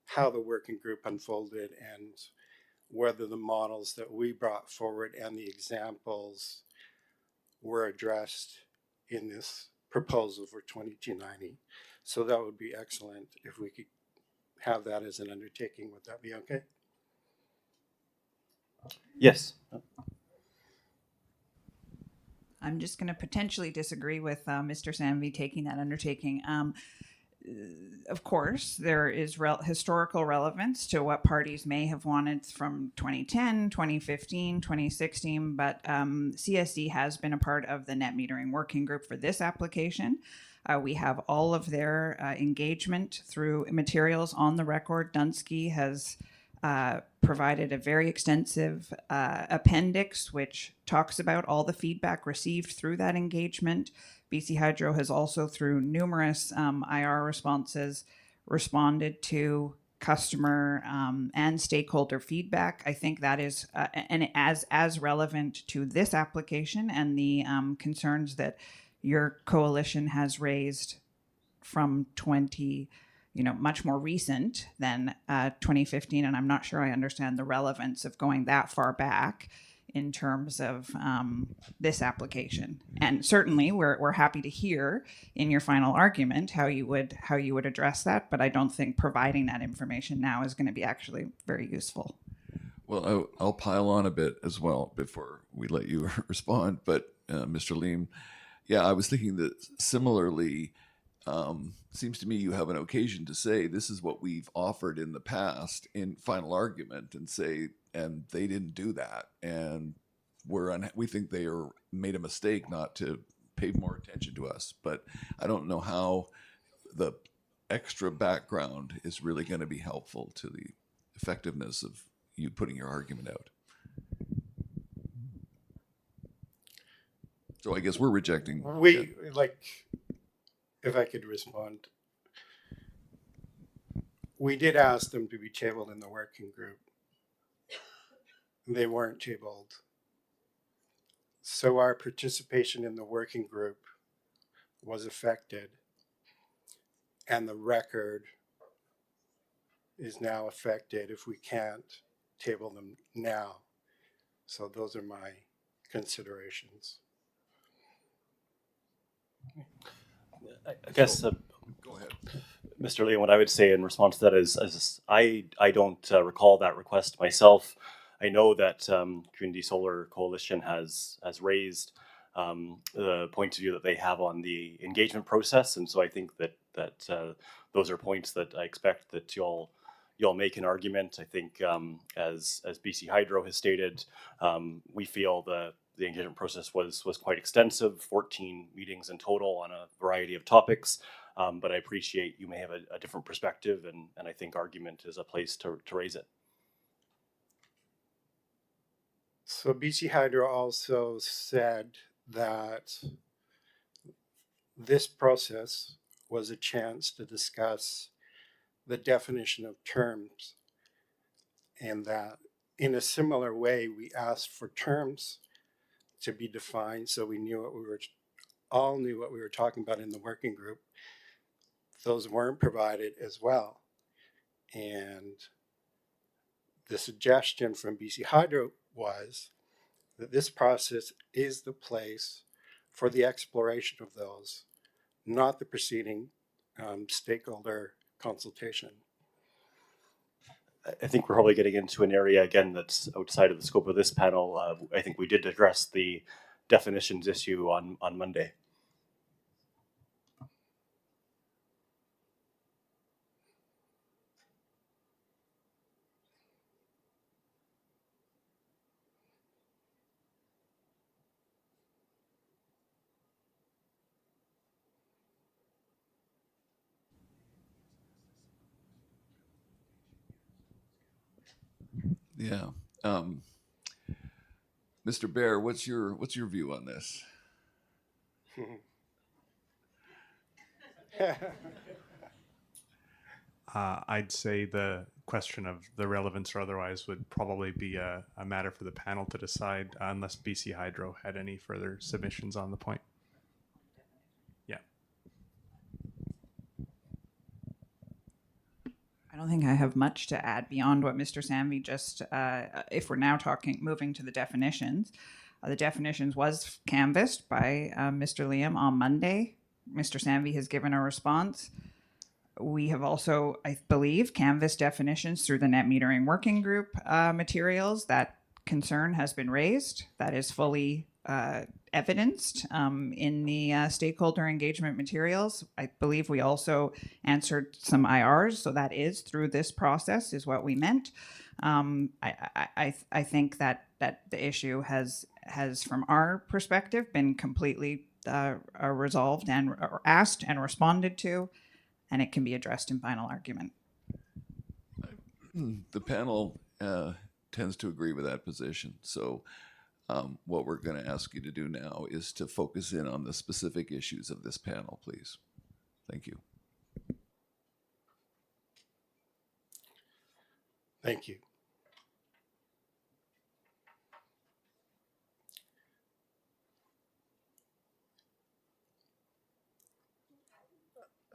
how the working group unfolded and whether the models that we brought forward and the examples were addressed in this proposal for 2290. So that would be excellent if we could have that as an undertaking. Would that be okay? Yes. I'm just going to potentially disagree with Mr. Sanvi taking that undertaking. Of course, there is historical relevance to what parties may have wanted from 2010, 2015, 2016, but CSC has been a part of the net metering working group for this application. We have all of their engagement through materials on the record. Dunsky has provided a very extensive appendix which talks about all the feedback received through that engagement. BC Hydro has also, through numerous IR responses, responded to customer and stakeholder feedback. I think that is and as relevant to this application and the concerns that your coalition has raised from much more recent than 2015, and I'm not sure I understand the relevance of going that far back in terms of this application. And certainly, we're happy to hear in your final argument how you would address that. But I don't think providing that information now is going to be actually very useful. Well, I'll pile on a bit as well before we let you respond. But Mr. Leem, yeah, I was thinking that similarly. Seems to me you have an occasion to say this is what we've offered in the past in final argument and say, and they didn't do that. And we think they made a mistake not to pay more attention to us. But I don't know how the extra background is really going to be helpful to the effectiveness of you putting your argument out. So I guess we're rejecting. If I could respond, we did ask them to be tabled in the working group. They weren't tabled. So our participation in the working group was affected, and the record is now affected if we can't table them now. So those are my considerations. I guess, go ahead. Mr. Lee, what I would say in response to that is I don't recall that request myself. I know that Community Solar Coalition has raised the point of view that they have on the engagement process, and so I think that those are points that I expect that y'all make an argument. I think as BC Hydro has stated, we feel the engagement process was quite extensive, 14 meetings in total on a variety of topics. But I appreciate you may have a different perspective, and I think argument is a place to raise it. So BC Hydro also said that this process was a chance to discuss the definition of terms, and that in a similar way we asked for terms to be defined so we knew what we were talking about in the working group. Those weren't provided as well. And the suggestion from BC Hydro was that this process is the place for the exploration of those, not the preceding stakeholder consultation. I think we're probably getting into an area again that's outside of the scope of this panel. I think we did address the definitions issue on Monday. Yeah. Mr. Bear, what's your view on this? I'd say the question of the relevance or otherwise would probably be a matter for the panel to decide, unless BC Hydro had any further submissions on the point. Yeah. I don't think I have much to add beyond what Mr. Sanvi just, if we're now moving to the definitions was canvassed by Mr. Liam on Monday. Mr. Sanvey has given a response. We have also, I believe, canvassed definitions through the net metering working group materials. That concern has been raised. That is fully evidenced in the stakeholder engagement materials. I believe we also answered some IRs, so that is through this process is what we meant. I think that the issue has from our perspective been completely resolved and asked and responded to, and it can be addressed in final argument. The panel tends to agree with that position. So what we're going to ask you to do now is to focus in on the specific issues of this panel, please. Thank you. Thank you.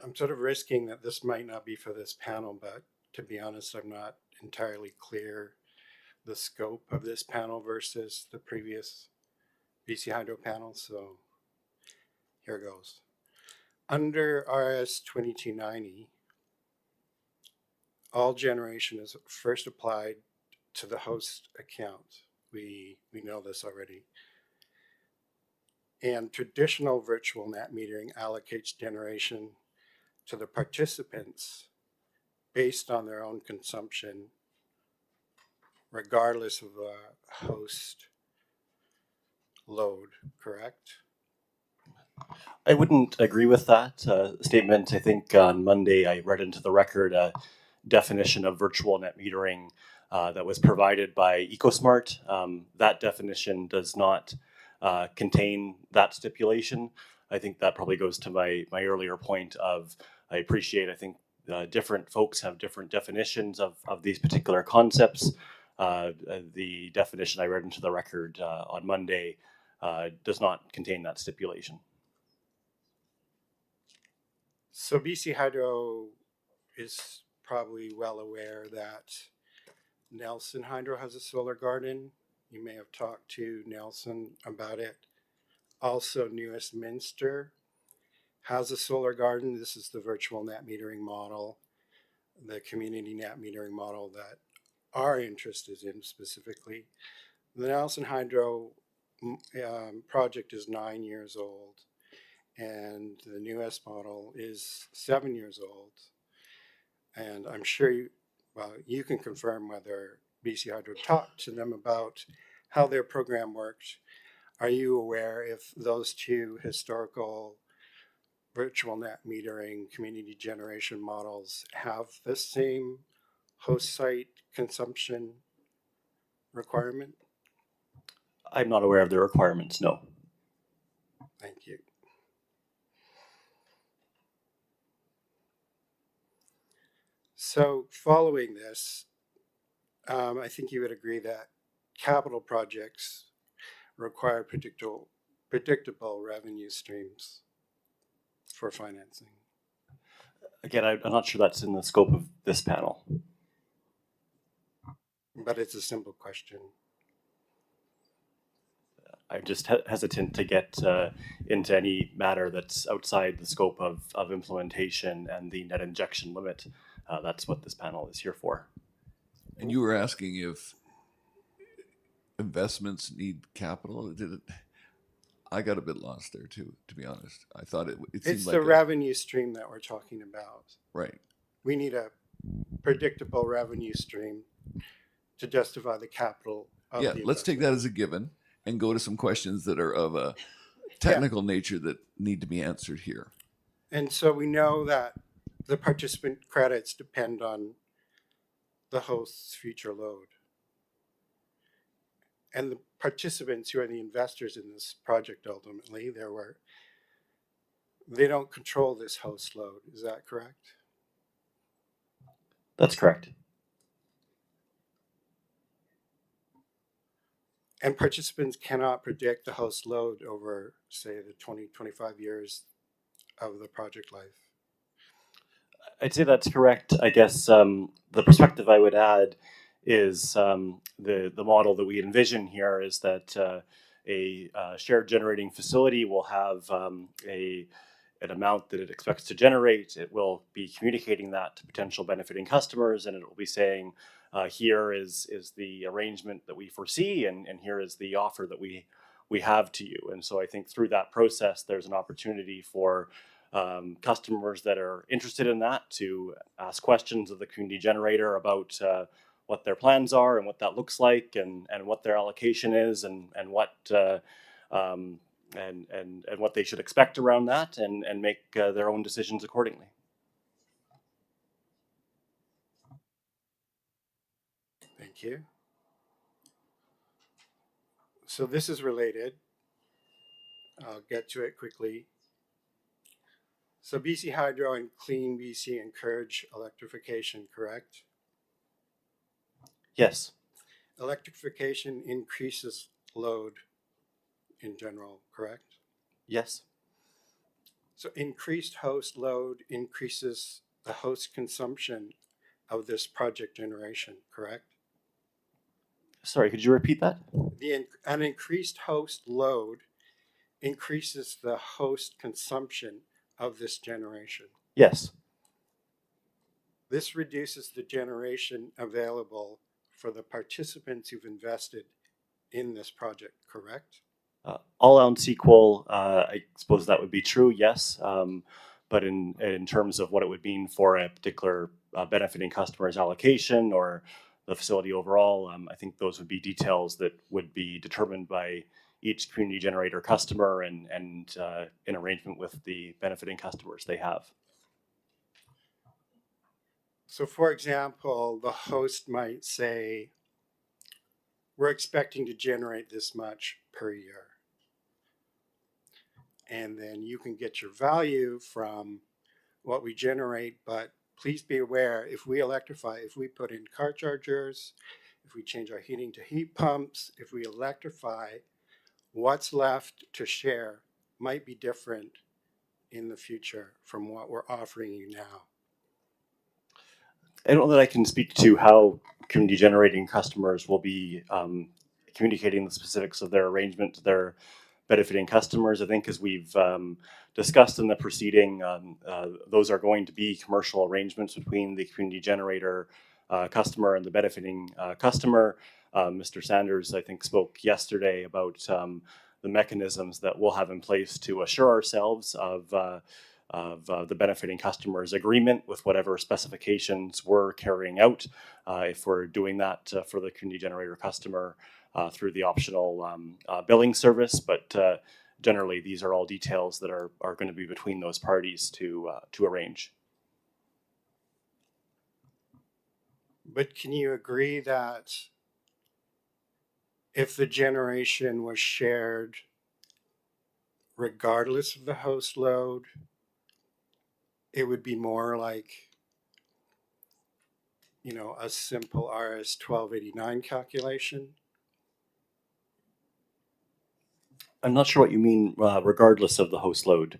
I'm sort of risking that this might not be for this panel, but to be honest, I'm not entirely clear the scope of this panel versus the previous BC Hydro panel, so here goes. Under RS 2290, all generation is first applied to the host account. We know this already. And traditional virtual net metering allocates generation to the participants based on their own consumption, regardless of the host load, correct? I wouldn't agree with that statement. I think on Monday I read into the record a definition of virtual net metering that was provided by EcoSmart. That definition does not contain that stipulation. I think that probably goes to my earlier point of I think different folks have different definitions of these particular concepts. The definition I read into the record on Monday does not contain that stipulation. So BC Hydro is probably well aware that Nelson Hydro has a solar garden. You may have talked to Nelson about it. Also, Newest Minster has a solar garden. This is the virtual net metering model, the community net metering model that our interest is in specifically. The Nelson Hydro project is 9 years old, and the newest model is 7 years old. And I'm sure you can confirm whether BC Hydro talked to them about how their program worked. Are you aware if those two historical virtual net metering community generation models have the same host site consumption requirement? I'm not aware of the requirements, no. Thank you. So following this, I think you would agree that capital projects require predictable revenue streams for financing. Again, I'm not sure that's in the scope of this panel. But it's a simple question. I'm just hesitant to get into any matter that's outside the scope of implementation and the net injection limit. That's what this panel is here for. And you were asking if investments need capital. I got a bit lost there too, to be honest. I thought it seemed it's like the revenue stream that we're talking about. Right. We need a predictable revenue stream to justify the capital of the let's take that as a given and go to some questions that are of a technical nature that need to be answered here. And so we know that the participant credits depend on the host's future load. And the participants who are the investors in this project ultimately, they don't control this host load. Is that correct? That's correct. And participants cannot predict the host load over, say, the 20, 25 years of the project life. I'd say that's correct. I guess the perspective I would add is the model that we envision here is that a shared generating facility will have an an amount that it expects to generate. It will be communicating that to potential benefiting customers, and it will be saying, here is the arrangement that we foresee, and here is the offer that we have to you. And so I think through that process, there's an opportunity for customers that are interested in that to ask questions of the community generator about what their plans are and what that looks like, and what their allocation is, and what and what they should expect around that, and make their own decisions accordingly. Thank you. So this is related. I'll get to it quickly. So BC Hydro and Clean BC encourage electrification, correct? Yes. Electrification increases load in general, correct? Yes. So increased host load increases the host consumption of this project generation, correct? Sorry, could you repeat that? An increased host load increases the host consumption of this generation. Yes. This reduces the generation available for the participants who've invested in this project, correct? All else equal, I suppose that would be true, yes. But in terms of what it would mean for a particular benefiting customer's allocation or the facility overall, I think those would be details that would be determined by each community generator customer, and in arrangement with the benefiting customers they have. So for example, the host might say, we're expecting to generate this much per year. And then you can get your value from what we generate, but please be aware, if we electrify, if we put in car chargers, if we change our heating to heat pumps, if we electrify, what's left to share might be different in the future from what we're offering you now. I don't know that I can speak to how community generating customers will be communicating the specifics of their arrangement to their benefiting customers. I think, as we've discussed in the proceeding, those are going to be commercial arrangements between the community generator customer and the benefiting customer. Mr. Sanders, I think, spoke yesterday about the mechanisms that we'll have in place to assure ourselves of the benefiting customer's agreement with whatever specifications we're carrying out, if we're doing that for the community generator customer through the optional billing service. But generally, these are all details that are going to be between those parties to arrange. But can you agree that if the generation was shared regardless of the host load, it would be more like, you know, a simple RS 1289 calculation? I'm not sure what you mean, regardless of the host load.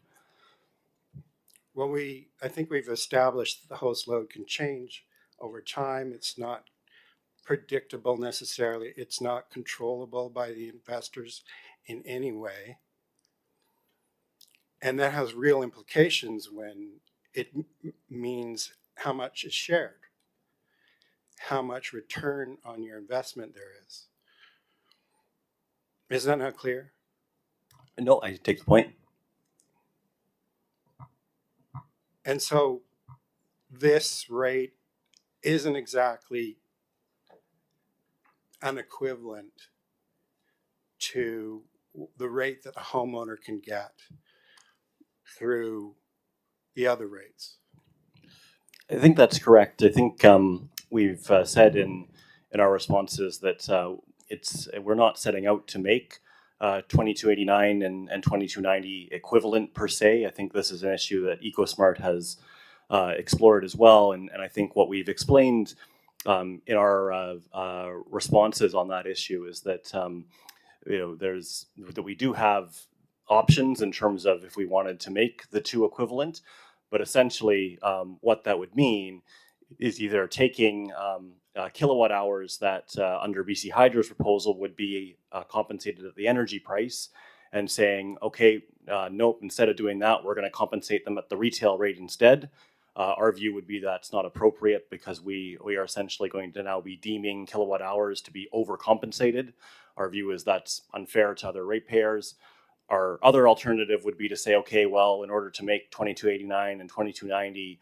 Well, I think we've established that the host load can change over time. It's not predictable necessarily. It's not controllable by the investors in any way. And that has real implications when it means how much is shared, how much return on your investment there is. Is that not clear? No, I take the point. And so this rate isn't exactly an equivalent to the rate that a homeowner can get through the other rates. I think that's correct. I think we've said in our responses that we're not setting out to make 2289 and 2290 equivalent per se. I think this is an issue that EcoSmart has explored as well, and I think what we've explained in our responses on that issue is that that we do have options in terms of if we wanted to make the two equivalent, but essentially what that would mean is either taking kilowatt hours that under BC Hydro's proposal would be compensated at the energy price, and saying, okay, nope, instead of doing that, we're going to compensate them at the retail rate instead. Our view would be that's not appropriate because we are essentially going to now be deeming kilowatt hours to be overcompensated. Our view is that's unfair to other ratepayers. Our other alternative would be to say, okay, well, in order to make 2289 and 2290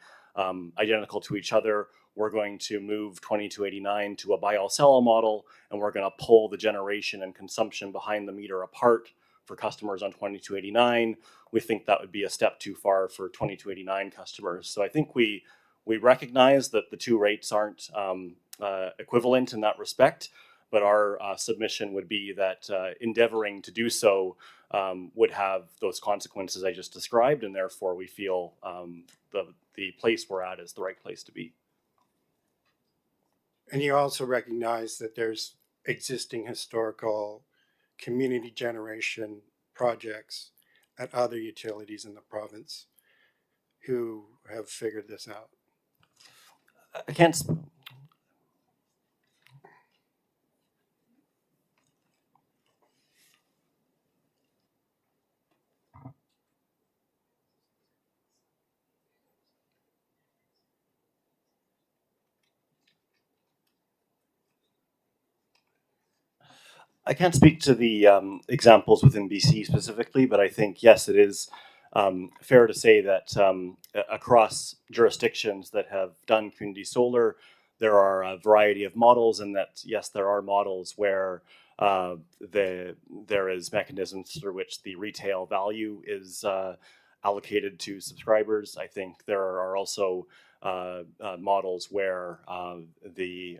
identical to each other, we're going to move 2289 to a buy-all-sell model, and we're going to pull the generation and consumption behind the meter apart for customers on 2289. We think that would be a step too far for 2289 customers. So I think we recognize that the two rates aren't equivalent in that respect, but our submission would be that endeavoring to do so would have those consequences I just described, and therefore we feel the place we're at is the right place to be. And you also recognize that there's existing historical community generation projects at other utilities in the province who have figured this out. I can't. I can't speak to the examples within BC specifically, but I think, yes, it is fair to say that across jurisdictions that have done community solar, there are a variety of models, and that, yes, there are models where there is mechanisms through which the retail value is allocated to subscribers. I think there are also models where the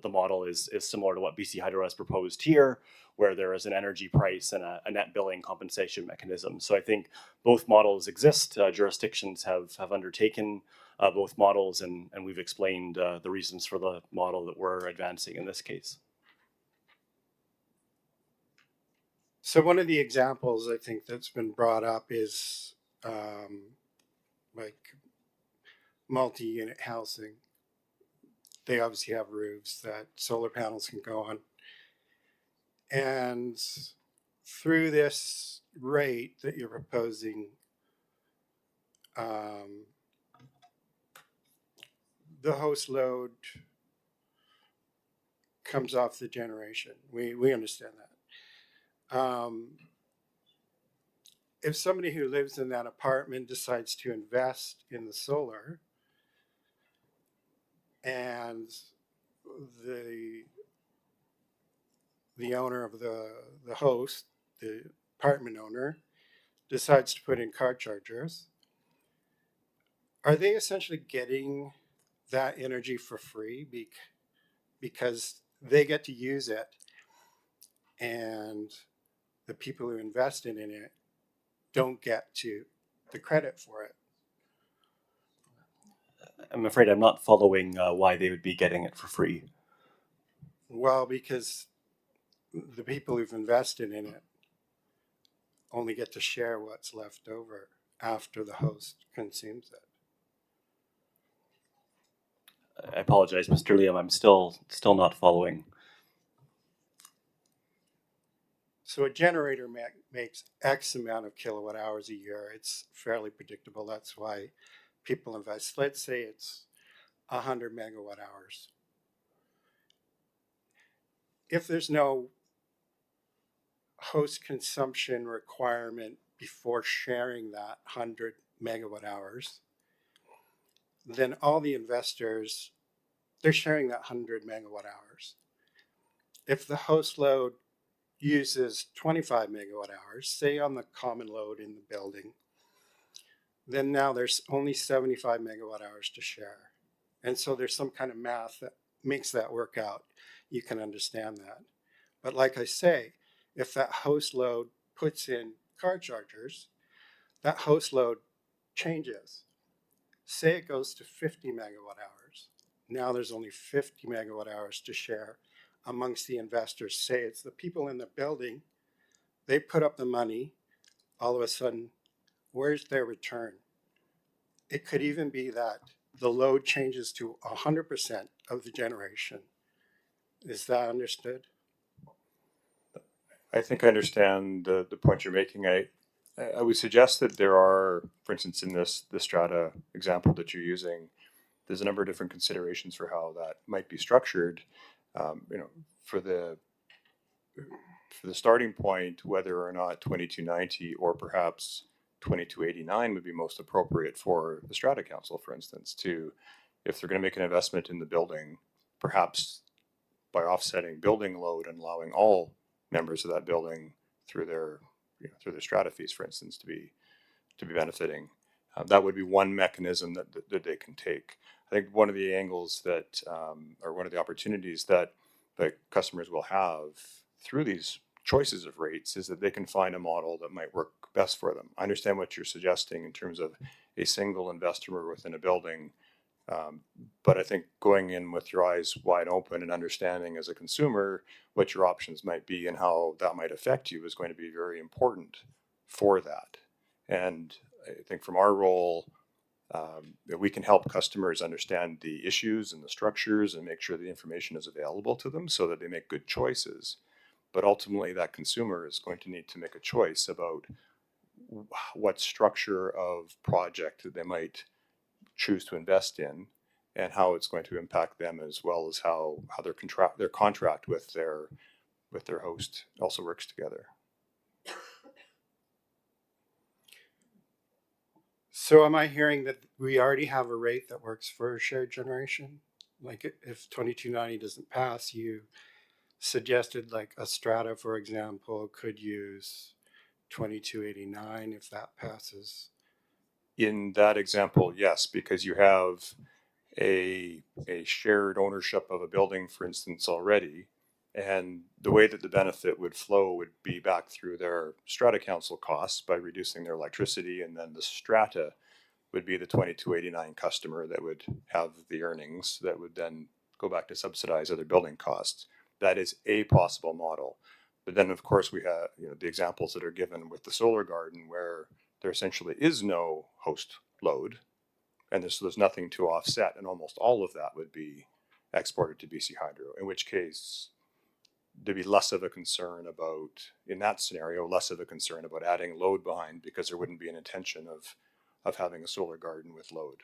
model is similar to what BC Hydro has proposed here, where there is an energy price and a net billing compensation mechanism. So I think both models exist. Jurisdictions have undertaken both models, and we've explained the reasons for the model that we're advancing in this case. So one of the examples I think that's been brought up is like multi-unit housing. They obviously have roofs that solar panels can go on. And through this rate that you're proposing, the host load comes off the generation. We understand that. If somebody who lives in that apartment decides to invest in the solar, and the owner of the host, the apartment owner, decides to put in car chargers, are they essentially getting that energy for free because they get to use it, and the people who invested in it don't get to the credit for it? I'm afraid I'm not following why they would be getting it for free. Well, because the people who've invested in it only get to share what's left over after the host consumes it. I apologize, Mr. Liam. I'm still not following. So a generator makes X amount of kilowatt hours a year. It's fairly predictable. That's why people invest. Let's say it's 100 megawatt hours. If there's no host consumption requirement before sharing that 100 megawatt hours, then all the investors, they're sharing that 100 megawatt hours. If the host load uses 25 megawatt hours, say on the common load in the building, then now there's only 75 megawatt hours to share. And so there's some kind of math that makes that work out. You can understand that. But like I say, if that host load puts in car chargers, that host load changes. Say it goes to 50 megawatt hours. Now there's only 50 megawatt hours to share amongst the investors. Say it's the people in the building, they put up the money, all of a sudden, where's their return? It could even be that the load changes to 100% of the generation. Is that understood? I think I understand the point you're making. I would suggest that there are, for instance, in this strata example that you're using, there's a number of different considerations for how that might be structured. For the starting point, whether or not 2290 or perhaps 2289 would be most appropriate for the strata council, for instance, to, if they're going to make an investment in the building, perhaps by offsetting building load and allowing all members of that building through their strata fees, for instance, to be benefiting. That would be one mechanism that they can take. I think one of the angles that, or one of the opportunities that customers will have through these choices of rates is that they can find a model that might work best for them. I understand what you're suggesting in terms of a single investor within a building, but I think going in with your eyes wide open and understanding as a consumer what your options might be and how that might affect you is going to be very important for that. And I think from our role, that we can help customers understand the issues and the structures and make sure the information is available to them so that they make good choices. But ultimately, that consumer is going to need to make a choice about what structure of project that they might choose to invest in and how it's going to impact them, as well as how their contract with their host also works together. So am I hearing that we already have a rate that works for shared generation? Like if 2290 doesn't pass, you suggested like a strata, for example, could use 2289 if that passes. In that example, yes, because you have a shared ownership of a building, for instance, already, and the way that the benefit would flow would be back through their strata council costs by reducing their electricity, and then the strata would be the 2289 customer that would have the earnings that would then go back to subsidize other building costs. That is a possible model. But then, of course, we have the examples that are given with the solar garden where there essentially is no host load, and there's nothing to offset, and almost all of that would be exported to BC Hydro, in which case there'd be less of a concern about, in that scenario, less of a concern about adding load behind, because there wouldn't be an intention of having a solar garden with load.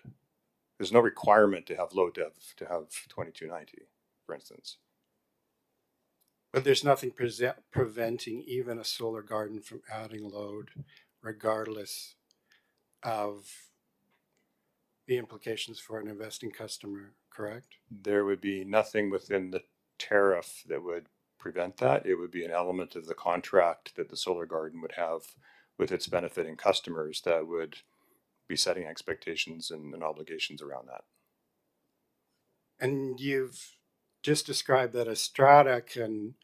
There's no requirement to have load to have 2290, for instance. But there's nothing preventing even a solar garden from adding load, regardless of the implications for an investing customer, correct? There would be nothing within the tariff that would prevent that. It would be an element of the contract that the solar garden would have with its benefiting customers that would be setting expectations and obligations around that. And you've just described that a strata can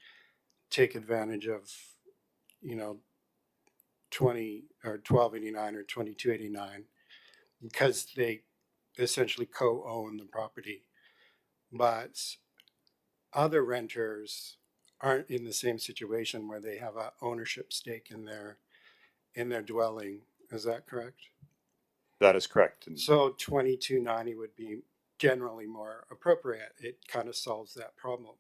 take advantage of, 20 or 1289 or 2289 because they essentially co-own the property. But other renters aren't in the same situation where they have an ownership stake in their dwelling. Is that correct? That is correct. And so 2290 would be generally more appropriate. It kind of solves that problem.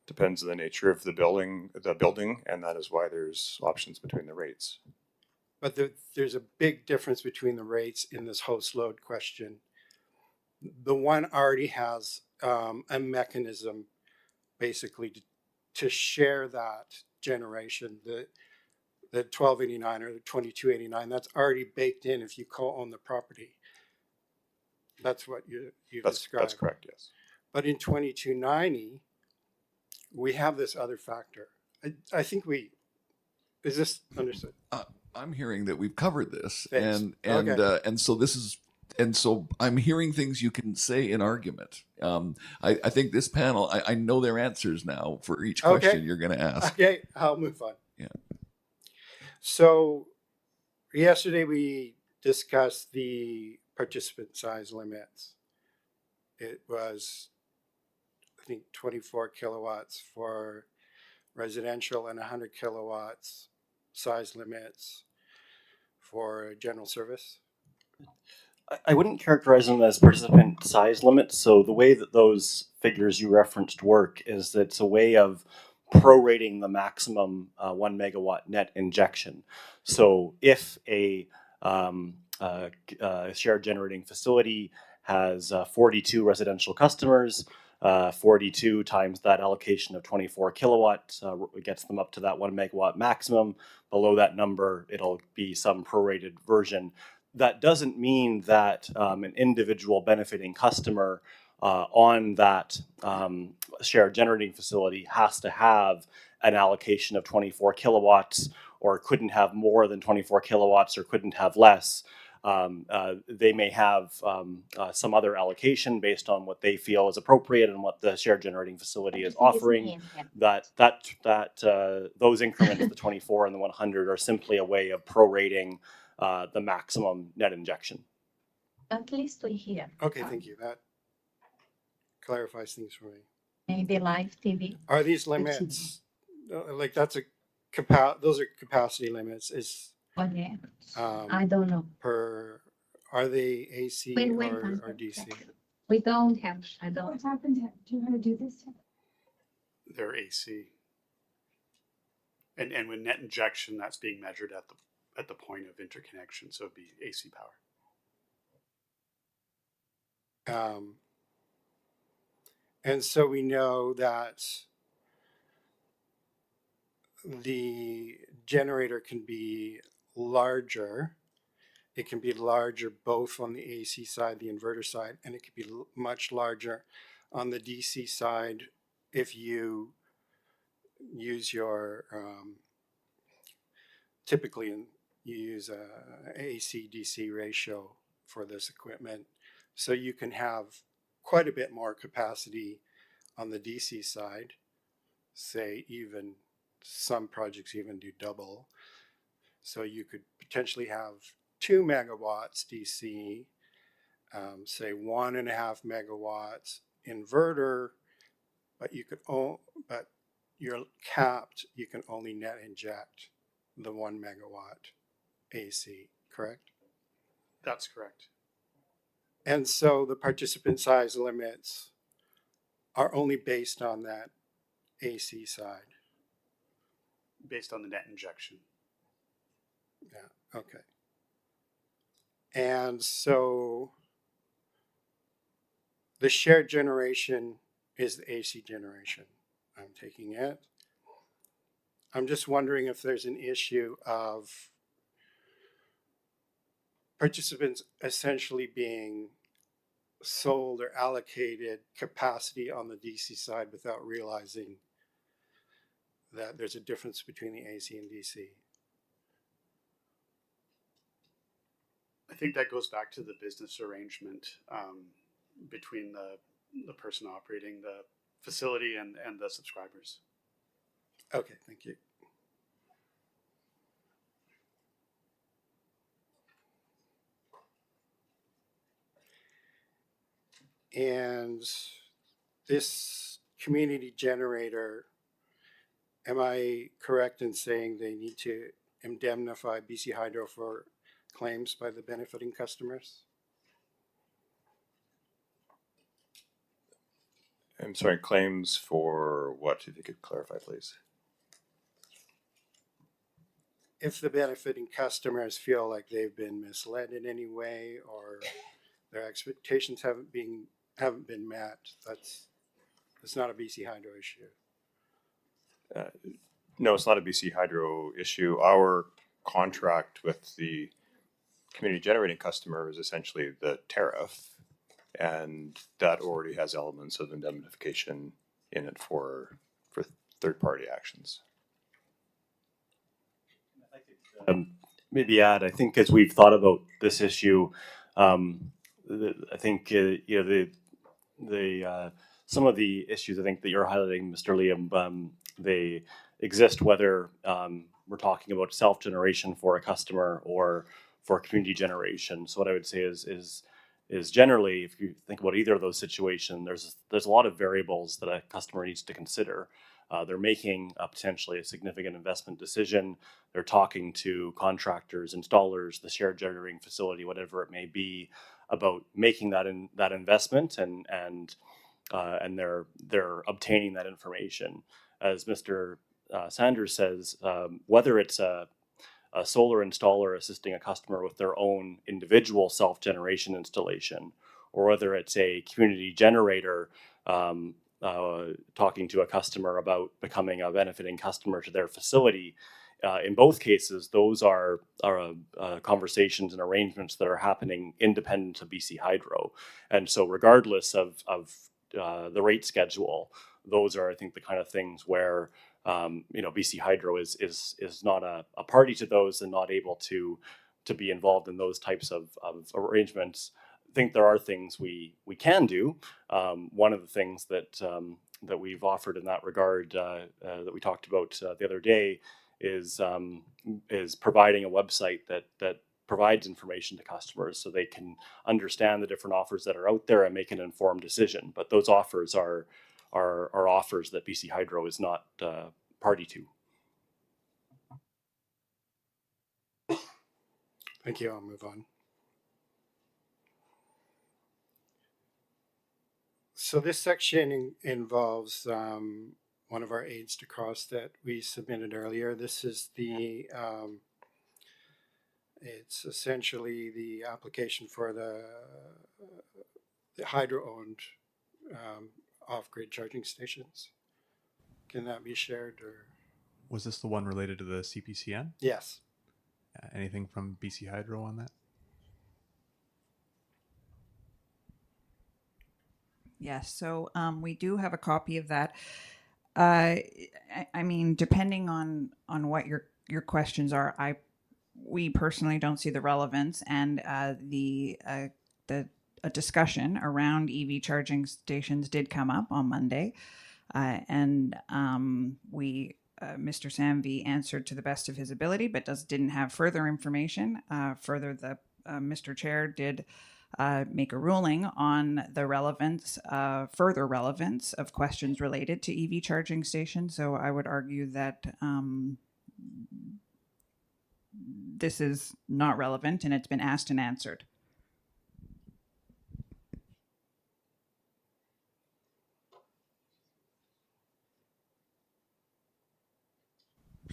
Depends on the nature of the building, and that is why there's options between the rates. But there's a big difference between the rates in this host load question. The one already has a mechanism basically to share that generation. The 1289 or the 2289, that's already baked in if you co-own the property. That's what you described. That's correct, yes. But in 2290, we have this other factor. I think is this understood? I'm hearing that we've covered this, Thanks. and so I'm hearing things you can say in argument. I think this panel, I know their answers now for each question you're going to ask. Okay, I'll move on. Yeah. So yesterday we discussed the participant size limits. It was, I think, 24 kilowatts for residential and 100 kilowatts size limits for general service. I wouldn't characterize them as participant size limits. So the way that those figures you referenced work is that it's a way of prorating the maximum 1 megawatt net injection. So if a shared generating facility has 42 residential customers, 42 times that allocation of 24 kilowatts gets them up to that 1 megawatt maximum. Below that number, it'll be some prorated version. That doesn't mean that an individual benefiting customer on that shared generating facility has to have an allocation of 24 kilowatts, or couldn't have more than 24 kilowatts, or couldn't have less. They may have some other allocation based on what they feel is appropriate and what the shared generating facility is offering. Those increments, the 24 and the 100, are simply a way of prorating the maximum net injection. At least we hear. Okay, thank you. That clarifies things for me. Maybe live TV. Are these limits like those are capacity limits? Is Okay. I don't know. Are they AC or DC? We don't have. I don't. What happened? Do you want to do this? They're AC. And with net injection, that's being measured at the point of interconnection, so it'd be AC power. And so we know that the generator can be larger. It can be larger both on the AC side, the inverter side, and it can be much larger on the DC side if you use your typically you use a AC DC ratio for this equipment, so you can have quite a bit more capacity on the DC side. Say even some projects even do double, so you could potentially have 2 megawatts DC, say 1.5 megawatts inverter, but you're capped. You can only net inject the 1 megawatt AC, correct? That's correct. And so the participant size limits are only based on that AC side. Based on the net injection. Yeah, okay. And so the shared generation is the AC generation. I'm taking it. I'm just wondering if there's an issue of participants essentially being sold or allocated capacity on the DC side without realizing that there's a difference between the AC and DC. I think that goes back to the business arrangement between the person operating the facility and the subscribers. Okay, thank you. And this community generator, am I correct in saying they need to indemnify BC Hydro for claims by the benefiting customers? I'm sorry, claims for what? If you could clarify, please. If the benefiting customers feel like they've been misled in any way, or their expectations haven't been met, that's not a BC Hydro issue. No, it's not a BC Hydro issue. Our contract with the community generating customer is essentially the tariff, and that already has elements of indemnification in it for third-party actions. Maybe add, I think as we've thought about this issue, I think some of the issues I think that you're highlighting, Mr. Liam, they exist whether we're talking about self-generation for a customer or for community generation. So what I would say is generally, if you think about either of those situations, there's a lot of variables that a customer needs to consider. They're making potentially a significant investment decision. They're talking to contractors, installers, the shared generating facility, whatever it may be, about making that investment, and they're obtaining that information. as Mr. Sanders says, whether it's a solar installer assisting a customer with their own individual self-generation installation, or whether it's a community generator talking to a customer about becoming a benefiting customer to their facility. In both cases, those are conversations and arrangements that are happening independent of BC Hydro. And so regardless of the rate schedule, those are, I think, the kind of things where BC Hydro is not a party to those and not able to be involved in those types of arrangements. I think there are things we can do. One of the things that we've offered in that regard that we talked about the other day is providing a website that provides information to customers so they can understand the different offers that are out there and make an informed decision. But those offers are offers that BC Hydro is not party to. Thank you. I'll move on. So this section involves one of our aids to cross that we submitted earlier. This is the it's essentially the application for the hydro-owned off-grid charging stations. Can that be shared? Or Was this the one related to the CPCN? yes. Anything from BC Hydro on that? Yes, so we do have a copy of that. I mean, depending on what your questions are, we personally don't see the relevance, and a discussion around EV charging stations did come up on Monday, and Mr. Sanvi answered to the best of his ability, but didn't have further information. Mr. Chair did make a ruling on the further relevance of questions related to EV charging stations. So I would argue that this is not relevant and it's been asked and answered.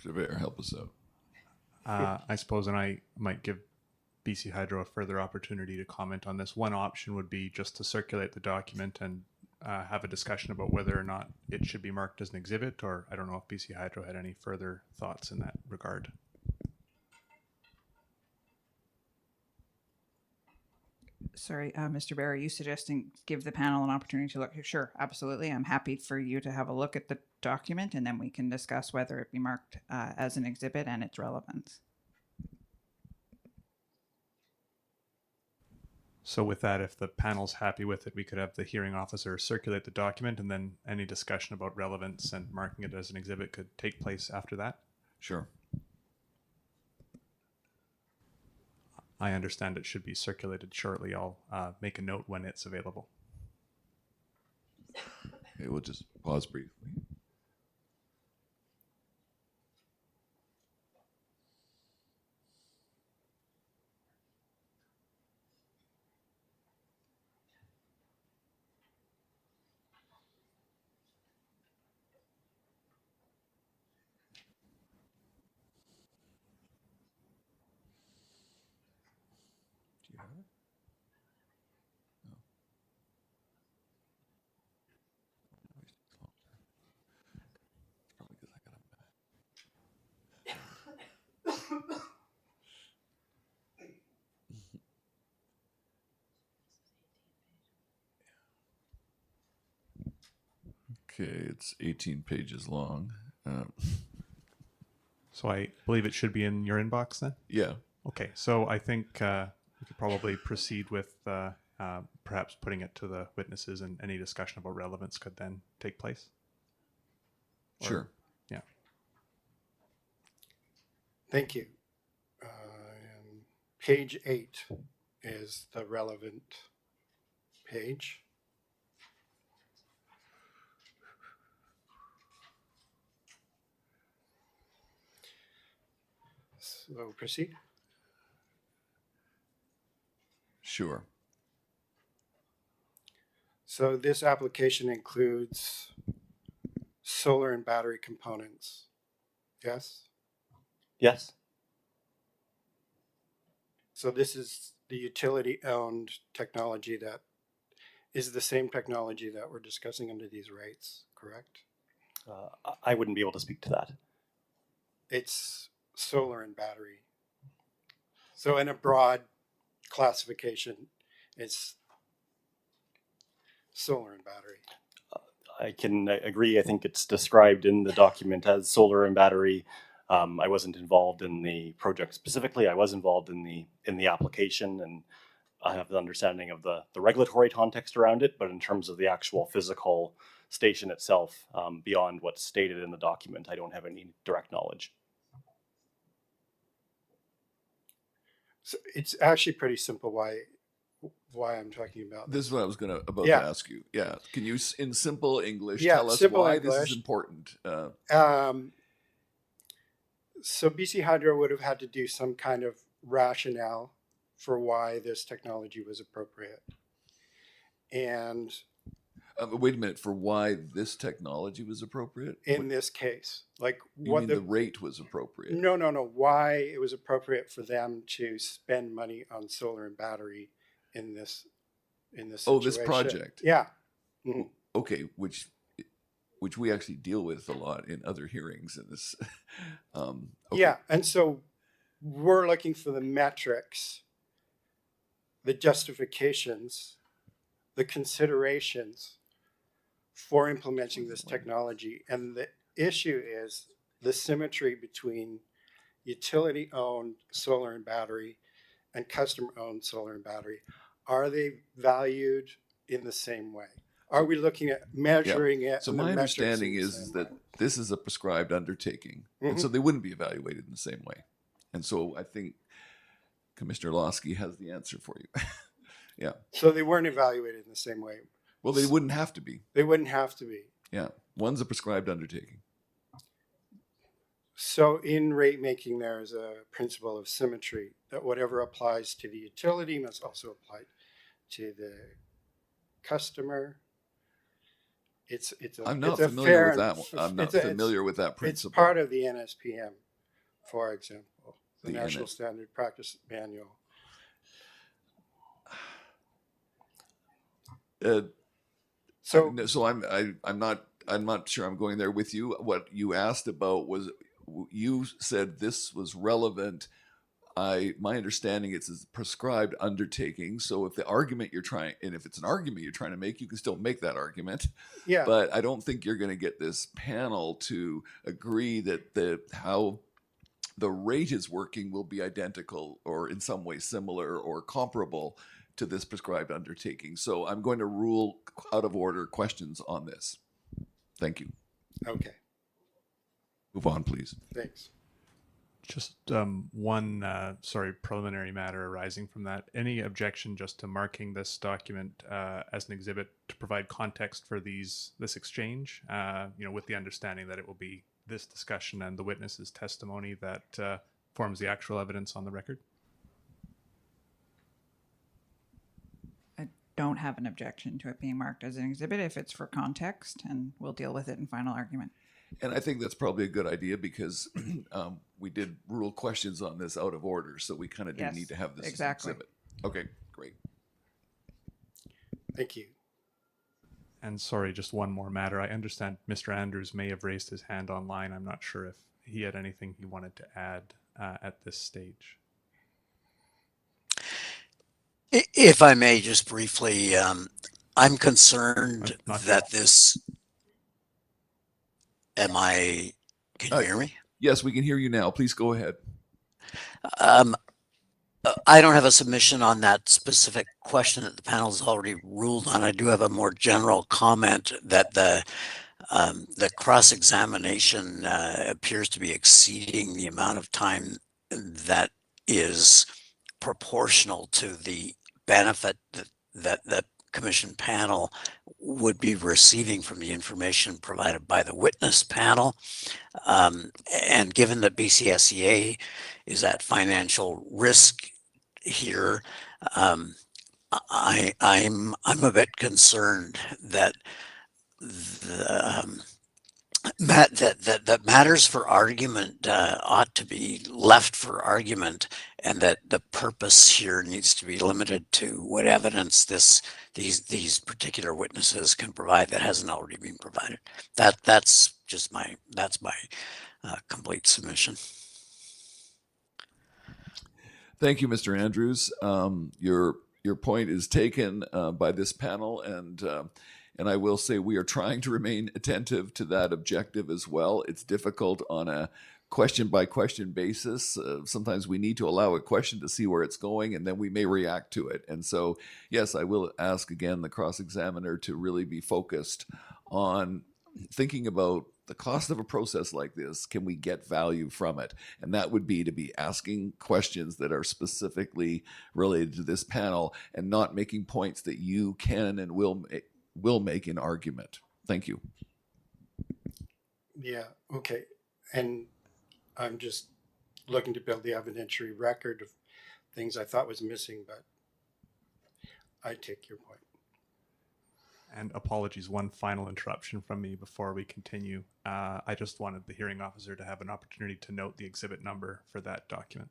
Surveyor, help us out. I suppose, and I might give BC Hydro a further opportunity to comment on this. One option would be just to circulate the document and have a discussion about whether or not it should be marked as an exhibit, or I don't know if BC Hydro had any further thoughts in that regard. Sorry, Mr. Bear, are you suggesting give the panel an opportunity to look? Sure, absolutely. I'm happy for you to have a look at the document and then we can discuss whether it be marked as an exhibit and its relevance. So with that, if the panel's happy with it, we could have the hearing officer circulate the document and then any discussion about relevance and marking it as an exhibit could take place after that. Sure. I understand it should be circulated shortly. I'll make a note when it's available. Okay, we'll just pause briefly. Do you have it? No. It's probably because I got them back. Okay, it's 18 pages long. So I believe it should be in your inbox then? Yeah. Okay, so I think we could probably proceed with perhaps putting it to the witnesses, and any discussion about relevance could then take place. Sure. Yeah. Thank you. Page 8 is the relevant page. So proceed. Sure. So this application includes solar and battery components. Yes? Yes. So this is the utility-owned technology that is the same technology that we're discussing under these rates, correct? I wouldn't be able to speak to that. It's solar and battery. So in a broad classification, it's solar and battery. I can agree. I think it's described in the document as solar and battery. I wasn't involved in the project specifically. I was involved in the application, and I have the understanding of the regulatory context around it. But in terms of the actual physical station itself, beyond what's stated in the document, I don't have any direct knowledge. So it's actually pretty simple why I'm talking about This this. is what I was about Yeah. to ask you. Yeah. Can you, in simple English, Yeah, tell us simple why this English. is important? So BC Hydro would have had to do some kind of rationale for why this technology was appropriate. And Wait a minute, for why this technology was appropriate? in this case, like You what mean the rate was appropriate? no, why it was appropriate for them to spend money on solar and battery in this Oh, this situation. project. Yeah. Okay, which we actually deal with a lot in other hearings in this. Okay. Yeah. And so we're looking for the metrics, the justifications, the considerations for implementing this technology. And the issue is the symmetry between utility-owned solar and battery and customer-owned solar and battery. Are they valued in the same way? Are we looking at measuring it? So and the my metrics understanding in the is same that way? this is a prescribed undertaking, and so they wouldn't be evaluated in the same way. And so I think Commissioner Losky has the answer for you. Yeah. So they weren't evaluated in the same way. Well, they wouldn't have to be. They wouldn't have to be. Yeah. One's a prescribed undertaking. So in rate making, there is a principle of symmetry that whatever applies to the utility must also apply to the customer. I'm not it's a familiar fair with and that. I'm not it's a- familiar with that It's principle. part of the NSPM, for example, the The National NS Standard Practice Manual. So So I'm not sure I'm going there with you. What you asked about was, you said this was relevant. My understanding it's a prescribed undertaking. So if the argument you're trying, and if it's an argument you're trying to make, you can still make that argument. yeah, But I don't think you're going to get this panel to agree that how the rate is working will be identical or in some way similar or comparable to this prescribed undertaking. So I'm going to rule out of order questions on this. Thank you. okay, Move on, please. thanks. Just one, preliminary matter arising from that. Any objection just to marking this document as an exhibit to provide context for this exchange, with the understanding that it will be this discussion and the witness's testimony that forms the actual evidence on the record? I don't have an objection to it being marked as an exhibit if it's for context, and we'll deal with it in final argument. And I think that's probably a good idea because we did rule questions on this out of order. So we kind of do Yes, need to have this exactly. as an exhibit. Okay, great. Thank you. And sorry, just one more matter. I understand Mr. Andrews may have raised his hand online. I'm not sure if he had anything he wanted to add at this stage. If I may, just briefly, I'm concerned Not that this. Can you hear me? Yes, we can hear you now. Please go ahead. I don't have a submission on that specific question that the panel has already ruled on. I do have a more general comment that the cross-examination appears to be exceeding the amount of time that is proportional to the benefit that the commission panel would be receiving from the information provided by the witness panel. And given that BCSEA is at financial risk here, I'm a bit concerned that that matters for argument ought to be left for argument, and that the purpose here needs to be limited to what evidence these particular witnesses can provide that hasn't already been provided. That's my complete submission. Thank you, Mr. Andrews. Your point is taken by this panel, and I will say we are trying to remain attentive to that objective as well. It's difficult on a question by question basis. Sometimes we need to allow a question to see where it's going, and then we may react to it. And so, yes, I will ask again the cross-examiner to really be focused on thinking about the cost of a process like this. Can we get value from it? And that would be to be asking questions that are specifically related to this panel and not making points that you can and will make in argument. Thank you. Yeah, okay. And I'm just looking to build the evidentiary record of things I thought was missing, but I take your point. And apologies, one final interruption from me before we continue. I just wanted the hearing officer to have an opportunity to note the exhibit number for that document.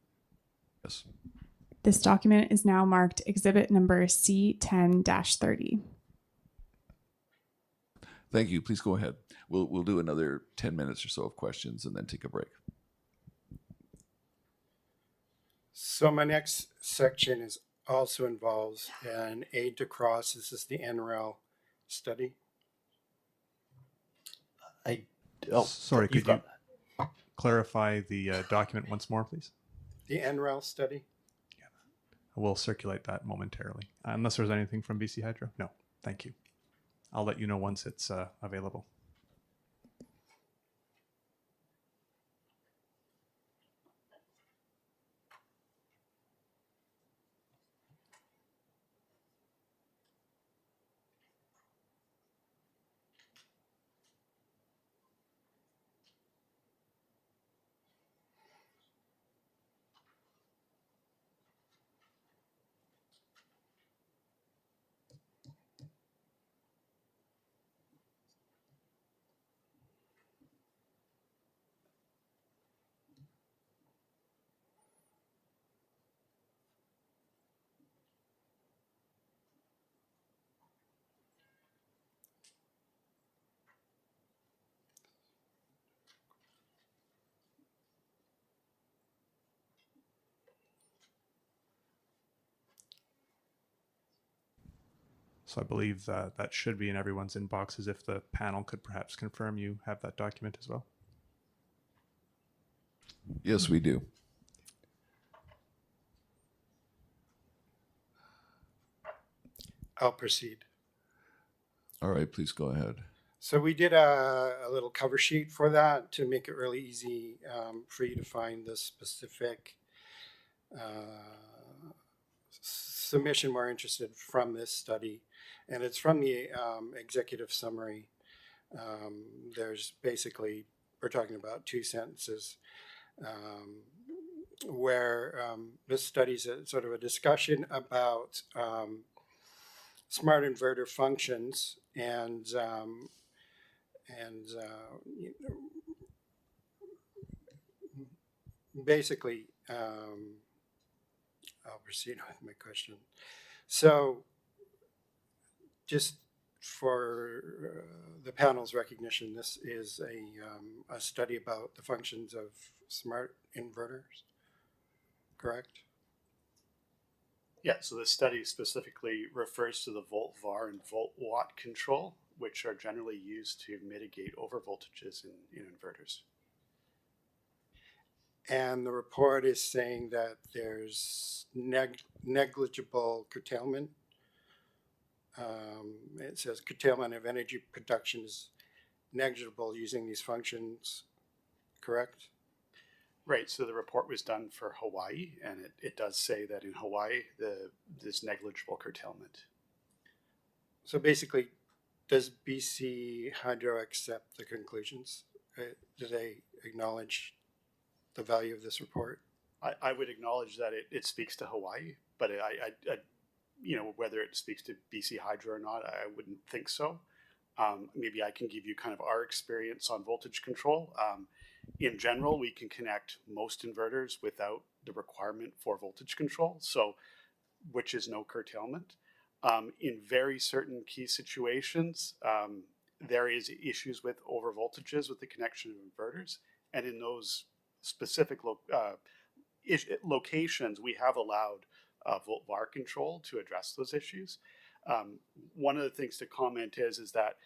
Yes. This document is now marked exhibit number C10-30. Thank you. Please go ahead. We'll do another 10 minutes or so of questions and then take a break. So my next section also involves an aid to cross. This is the NREL study. Sorry, could you clarify the document once more, please? The NREL study. We'll circulate that momentarily. Unless there's anything from BC Hydro? No, thank you. I'll let you know once it's available. So I believe that should be in everyone's inboxes. If the panel could perhaps confirm you have that document as well. Yes, we do. I'll proceed. All right, please go ahead. So we did a little cover sheet for that to make it really easy for you to find the specific submission we're interested from this study. And it's from the executive summary. There's basically, we're talking about 2 sentences where this study's sort of a discussion about smart inverter functions and basically, I'll proceed with my question. So just for the panel's recognition, this is a study about the functions of smart inverters, correct? Yeah, so the study specifically refers to the volt-var and volt-watt control, which are generally used to mitigate overvoltages in inverters. And the report is saying that there's negligible curtailment. It says curtailment of energy production is negligible using these functions, correct? Right, so the report was done for Hawaii, and it does say that in Hawaii, there's negligible curtailment. So basically, does BC Hydro accept the conclusions? Do they acknowledge the value of this report? I would acknowledge that it speaks to Hawaii, but I whether it speaks to BC Hydro or not, I wouldn't think so. Maybe I can give you kind of our experience on voltage control. In general, we can connect most inverters without the requirement for voltage control, so which is no curtailment. In very certain key situations, there is issues with over voltages with the connection of inverters, and in those specific locations, we have allowed volt VAR control to address those issues. One of the things to comment is that,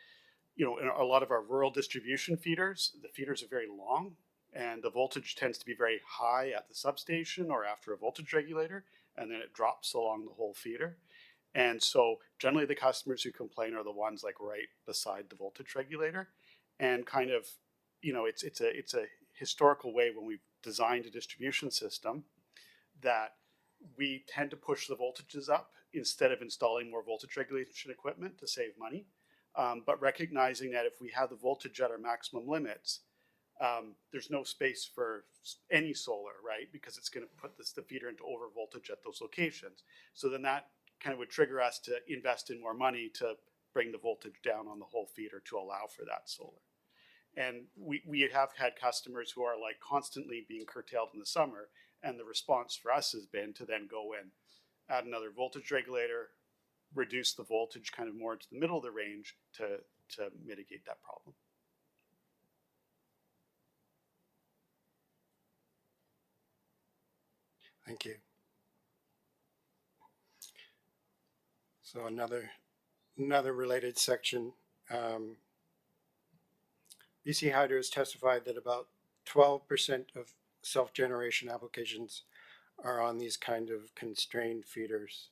you know, in a lot of our rural distribution feeders, the feeders are very long, and the voltage tends to be very high at the substation or after a voltage regulator, and then it drops along the whole feeder. And so generally the customers who complain are the ones like right beside the voltage regulator, and kind of, you know, it's a historical way when we've designed a distribution system that we tend to push the voltages up instead of installing more voltage regulation equipment to save money. But recognizing that if we have the voltage at our maximum limits, there's no space for any solar, right? Because it's going to put the feeder into over voltage at those locations. So then that kind of would trigger us to invest in more money to bring the voltage down on the whole feeder to allow for that solar. And we have had customers who are like constantly being curtailed in the summer, and the response for us has been to then go in, add another voltage regulator, reduce the voltage kind of more into the middle of the range to mitigate that problem. Thank you. So another related section. BC Hydro has testified that about 12% of self-generation applications are on these kind of constrained feeders.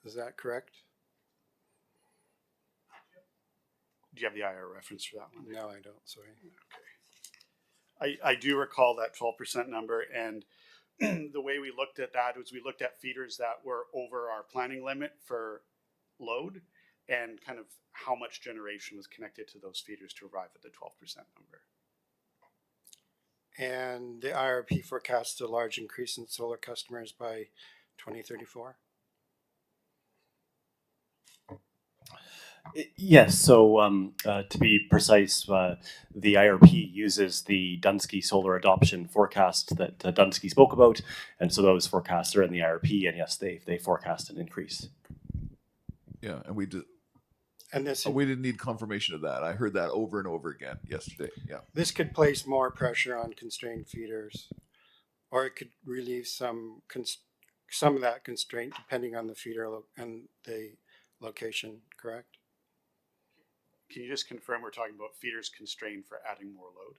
Is that correct? Do you have the IR reference for that one? No, I don't, sorry. Okay. I do recall that 12% number, and the way we looked at that was we looked at feeders that were over our planning limit for load and kind of how much generation was connected to those feeders to arrive at the 12% number. And the IRP forecasts a large increase in solar customers by 2034? Yes, so to be precise, the IRP uses the Dunsky solar adoption forecast that Dunsky spoke about, and so those forecasts are in the IRP, and yes, they forecast an increase. Yeah, and we did. And this we didn't need confirmation of that. I heard that over and over again yesterday. Yeah. This could place more pressure on constrained feeders, or it could relieve some of that constraint depending on the feeder and the location, correct? Can you just confirm we're talking about feeders constrained for adding more load?